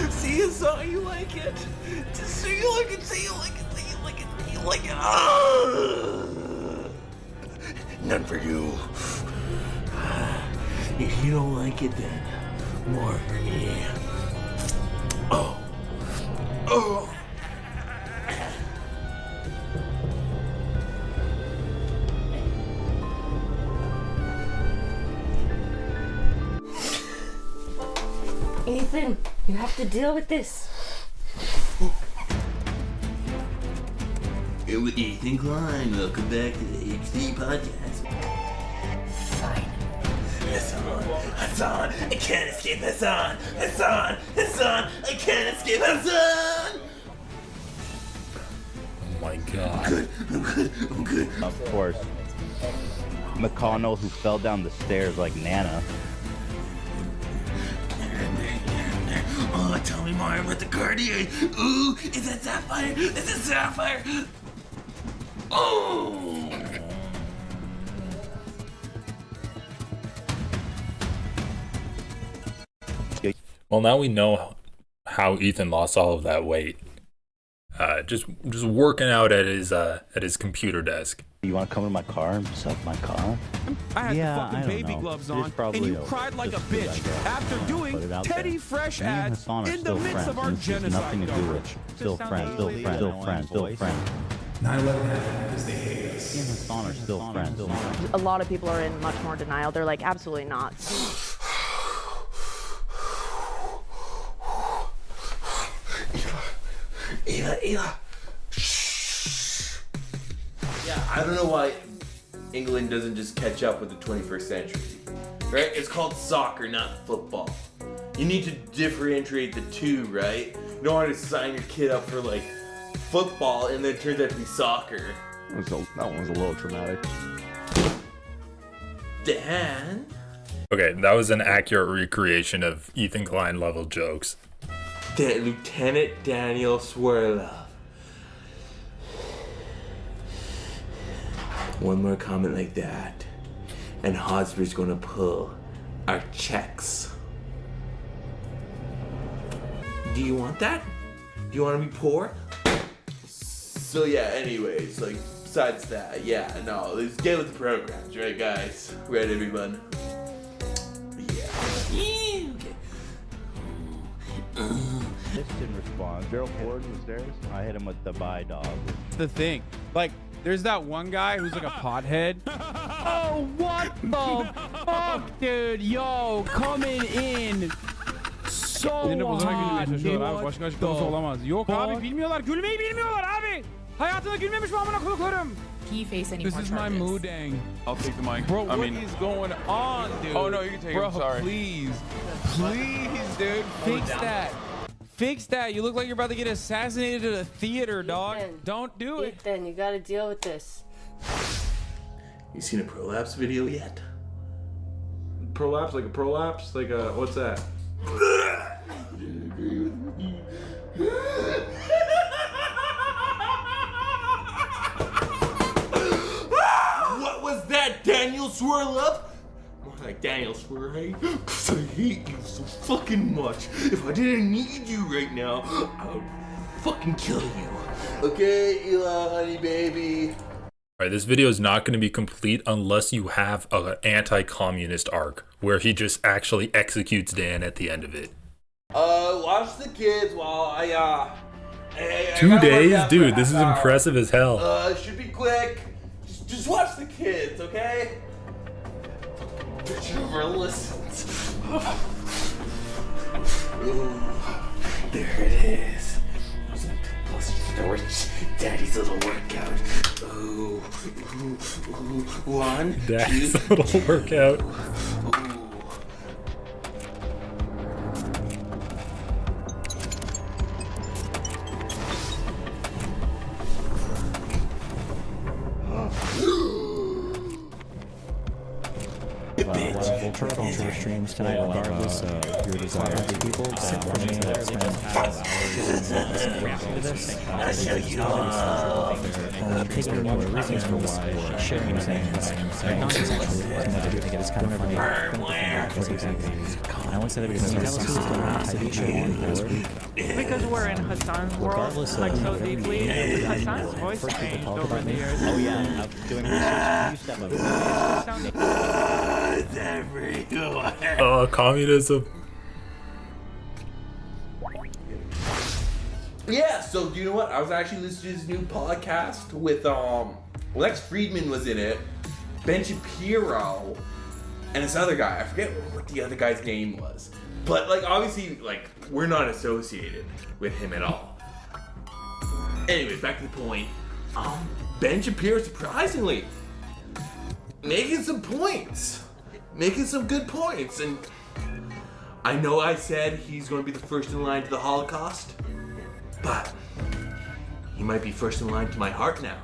See, Hassan, you like it. Just say you like it, say you like it, say you like it, say you like it. None for you. If you don't like it, then more for me. Oh. Oh. Ethan, you have to deal with this. Here with Ethan Klein. Welcome back to the HD podcast. Fine. Hassan, I can't escape Hassan. Hassan, I can't escape Hassan. Oh my god. I'm good. Of course. McConnell, who fell down the stairs like Nana. Oh, tell me more about the Cartier. Ooh, is that sapphire? Is it sapphire? Oh! Well, now we know how Ethan lost all of that weight. just working out at his computer desk. You want to come to my car and suck my car? I had Yeah, the I fucking don't baby know. gloves It is on, probably and you a- cried like a just because bitch I after put doing it out Teddy there. Fresh Me and ads Hassan are in the still midst friends, of our and this has genocide nothing to do coverage. with still friends, still friends, still friends, still friends. 9/11 happened because they hate us. Me and Hassan are still friends. A lot of people are in much more denial. They're like, absolutely not. Ela. Yeah, I don't know why England doesn't just catch up with the 21st century. Right? It's called soccer, not football. You need to differentiate the two, right? You don't want to sign your kid up for like football and then it turns out to be soccer. That one was a little traumatic. Dan? Okay, that was an accurate recreation of Ethan Klein level jokes. Lieutenant Daniel Swirlove. One more comment like that, and Hosmer's gonna pull our checks. Do you want that? Do you want to be poor? So yeah, anyways, like, besides that, yeah, no, let's get with the programs, right guys? Right, everyone? Yeah. This didn't respond. Gerald Ford was there. I hit him with the bye dog. The thing, like, there's that one guy who's like a pothead. Oh, what the fuck, dude? Yo, coming in so hard. Başka açıklaması olamaz. Yok abi, bilmiyorlar. Gülmeyi bilmiyorlar abi. Hayatında gülmemiş mi amına koyduklarım? This is my moodang. I'll take the mic. Bro, what is going on, dude? Oh no, you can take it. Bro, I'm sorry. please, dude, fix that. Fix that. You look like you're about to get assassinated at a theater, dog. Don't do it. Ethan, you gotta deal with this. You seen a prolapse video yet? Prolapse? Like a prolapse? Like a, what's that? What was that, Daniel Swirlove? More like Daniel Swirlove, because I hate you so fucking much. If I didn't need you right now, I would fucking kill you. Okay, Ela, honey baby. All right, this video is not going to be complete unless you have an anti-communist arc where he just actually executes Dan at the end of it. Watch the kids while I 2 days? Dude, this is impressive as hell. It should be quick. Just watch the kids, okay? Bet you never listens. Ooh, there it is. Daddy's little workout. Ooh, ooh, ooh. 1, Daddy's 2, little workout. We'll turn it on to your streams tonight, regardless of your desire to people. Taking your reasons for why sharing things and not just actually what they think it is kind of funny. I only say that because Because we're in Hassan's world, like so deeply, Hassan's voice changed over the years. Oh yeah, I'm doing research. You step up. Everyone. Oh, communism. Yeah, so do you know what? I was actually listening to this new podcast with Lex Friedman was in it, Ben Shapiro, and this other guy. I forget what the other guy's name was. But like obviously like we're not associated with him at all. Anyway, back to the point. Ben Shapiro surprisingly making some points. Making some good points, and I know I said he's going to be the first in line to the Holocaust, but he might be first in line to my heart now.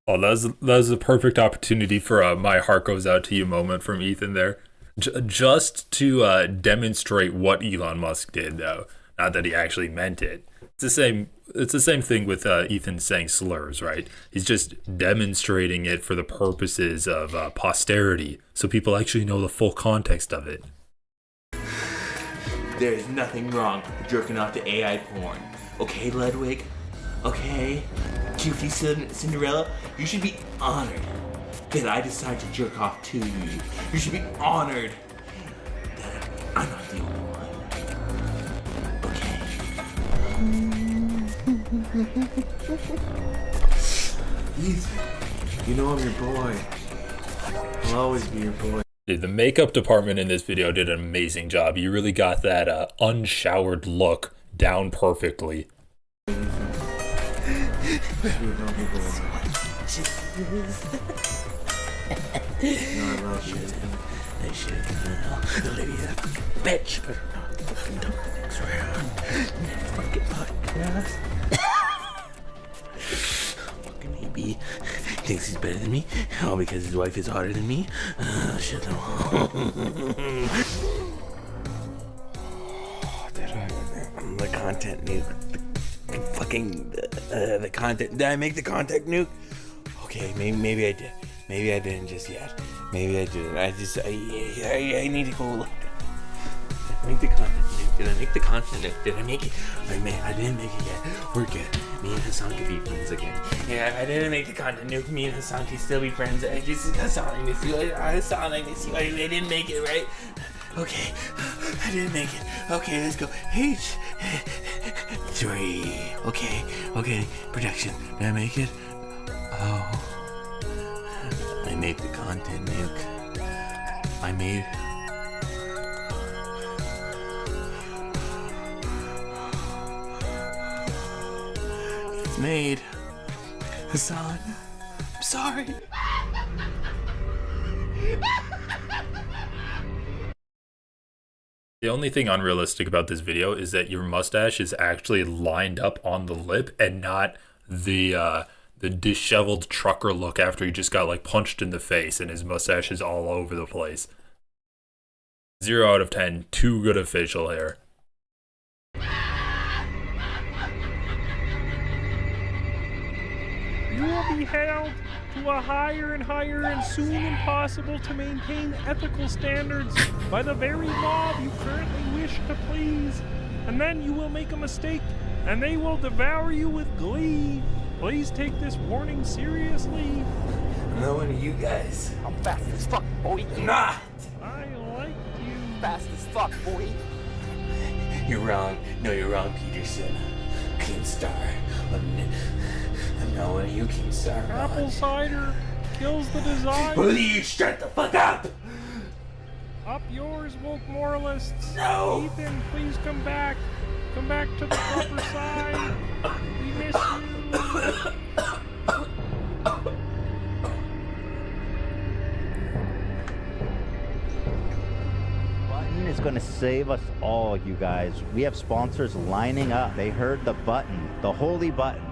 Oh, that was a perfect opportunity for a "my heart goes out to you" moment from Ethan there, just to demonstrate what Elon Musk did, though. Not that he actually meant it. It's the same thing with Ethan saying slurs, right? He's just demonstrating it for the purposes of posterity, so people actually know the full context of it. There is nothing wrong with jerking off to AI porn. Okay, Ludwig? Okay? Cutie Cinderella? You should be honored that I decide to jerk off to you. You should be honored that I'm not the only one. Ethan, you know I'm your boy. I'll always be your boy. Dude, the makeup department in this video did an amazing job. You really got that unshowered look down perfectly. Bitch. Fucking he thinks he's better than me, all because his wife is hotter than me. Shit. I'm the content nuke. The content. Did I make the content nuke? Okay, maybe I did. Maybe I didn't just yet. Maybe I didn't. I need to go look. Make the content nuke. Did I make the content nuke? Did I make it? I didn't make it yet. We're good. Me and Hassan could be friends again. Yeah, if I didn't make the content nuke, me and Hassan can still be friends. Hassan, I miss you. Hassan, I miss you. I didn't make it, right? Okay, I didn't make it. Okay, let's go. H3. Okay. Production. Did I make it? Oh. I made the content nuke. I made... It's made. Hassan, I'm sorry. The only thing unrealistic about this video is that your mustache is actually lined up on the lip and not the disheveled trucker look after he just got like punched in the face and his mustache is all over the place. 0 out of 10, too good of facial hair. You will be held to a higher and higher and soon impossible to maintain ethical standards by the very mob you currently wish to please. And then you will make a mistake and they will devour you with glee. Please take this warning seriously. I'm not one of you guys. I'm fast as fuck, boy. Not! I like you. Fast as fuck, boy. You're wrong. No, you're wrong, Peterson. Keemstar. I'm not one of you, Keemstar. Apple cider kills the desire. Please shut the fuck up! Up yours, woke moralists. No! Ethan, please come back. Come back to the proper side. We miss you. Button is going to save us all, you guys. We have sponsors lining up. They heard the button, the holy button.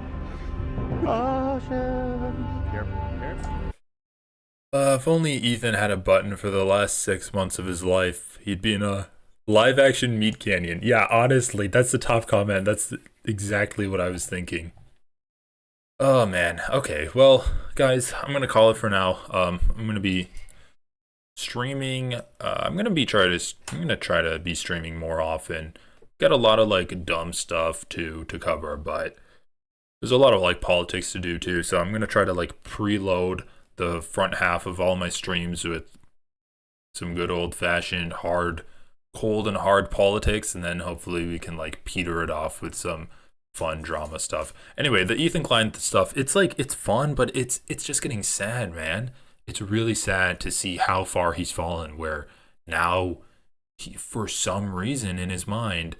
Oh, shit. Careful. If only Ethan had a button for the last 6 months of his life, he'd be in a live action Meat Canyon. Yeah, honestly, that's the top comment. That's exactly what I was thinking. Oh man. Okay, well, guys, I'm gonna call it for now. I'm gonna be streaming. I'm gonna try to be streaming more often. Got a lot of like dumb stuff to cover, but there's a lot of like politics to do too. So I'm gonna try to like preload the front half of all my streams with some good old-fashioned cold and hard politics, and then hopefully we can like peter it off with some fun drama stuff. Anyway, the Ethan Klein stuff, it's like, it's fun, but it's just getting sad, man. It's really sad to see how far he's fallen, where now he, for some reason in his mind,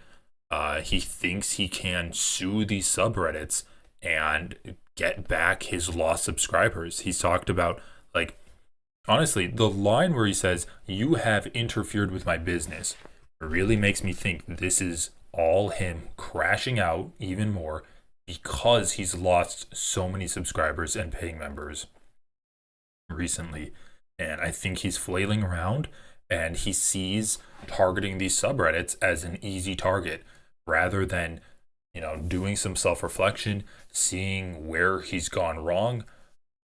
he thinks he can sue these subreddits and get back his lost subscribers. He's talked about, like, honestly, the line where he says, "You have interfered with my business," really makes me think this is all him crashing out even more because he's lost so many subscribers and paying members recently. And I think he's flailing around and he sees targeting these subreddits as an easy target rather than, you know, doing some self-reflection, seeing where he's gone wrong,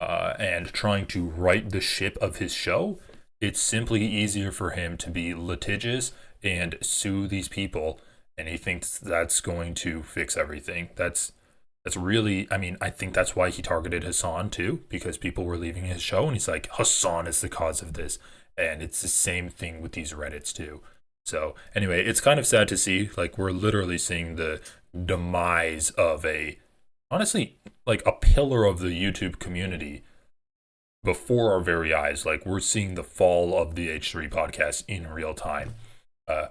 and trying to right the ship of his show. it's simply easier for him to be litigious and sue these people, and he thinks that's going to fix everything. That's really, I mean, I think that's why he targeted Hassan too, because people were leaving his show, and he's like, Hassan is the cause of this. And it's the same thing with these Reddits too. So anyway, it's kind of sad to see, like, we're literally seeing the demise of honestly, like a pillar of the YouTube community before our very eyes. Like, we're seeing the fall of the H3 podcast in real time.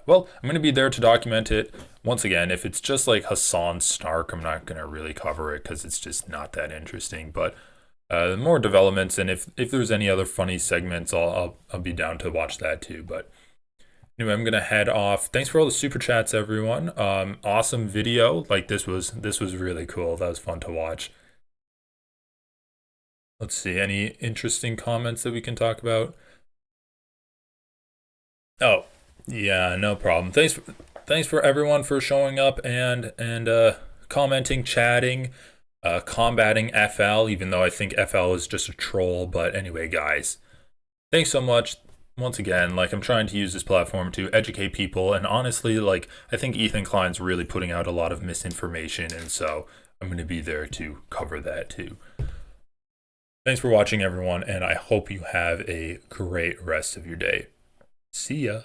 Well, I'm going to be there to document it. Once again, if it's just like Hassan snark, I'm not going to really cover it because it's just not that interesting. But more developments, and if there's any other funny segments, I'll be down to watch that too. But anyway, I'm going to head off. Thanks for all the super chats, everyone. Awesome video. Like, this was really cool. That was fun to watch. Let's see, any interesting comments that we can talk about? Oh, yeah, no problem. Thanks for everyone for showing up and commenting, chatting, combating FL, even though I think FL is just a troll. But anyway, guys, thanks so much. Once again, like, I'm trying to use this platform to educate people, and honestly, like, I think Ethan Klein's really putting out a lot of misinformation, and so I'm going to be there to cover that too. Thanks for watching, everyone, and I hope you have a great rest of your day. See ya.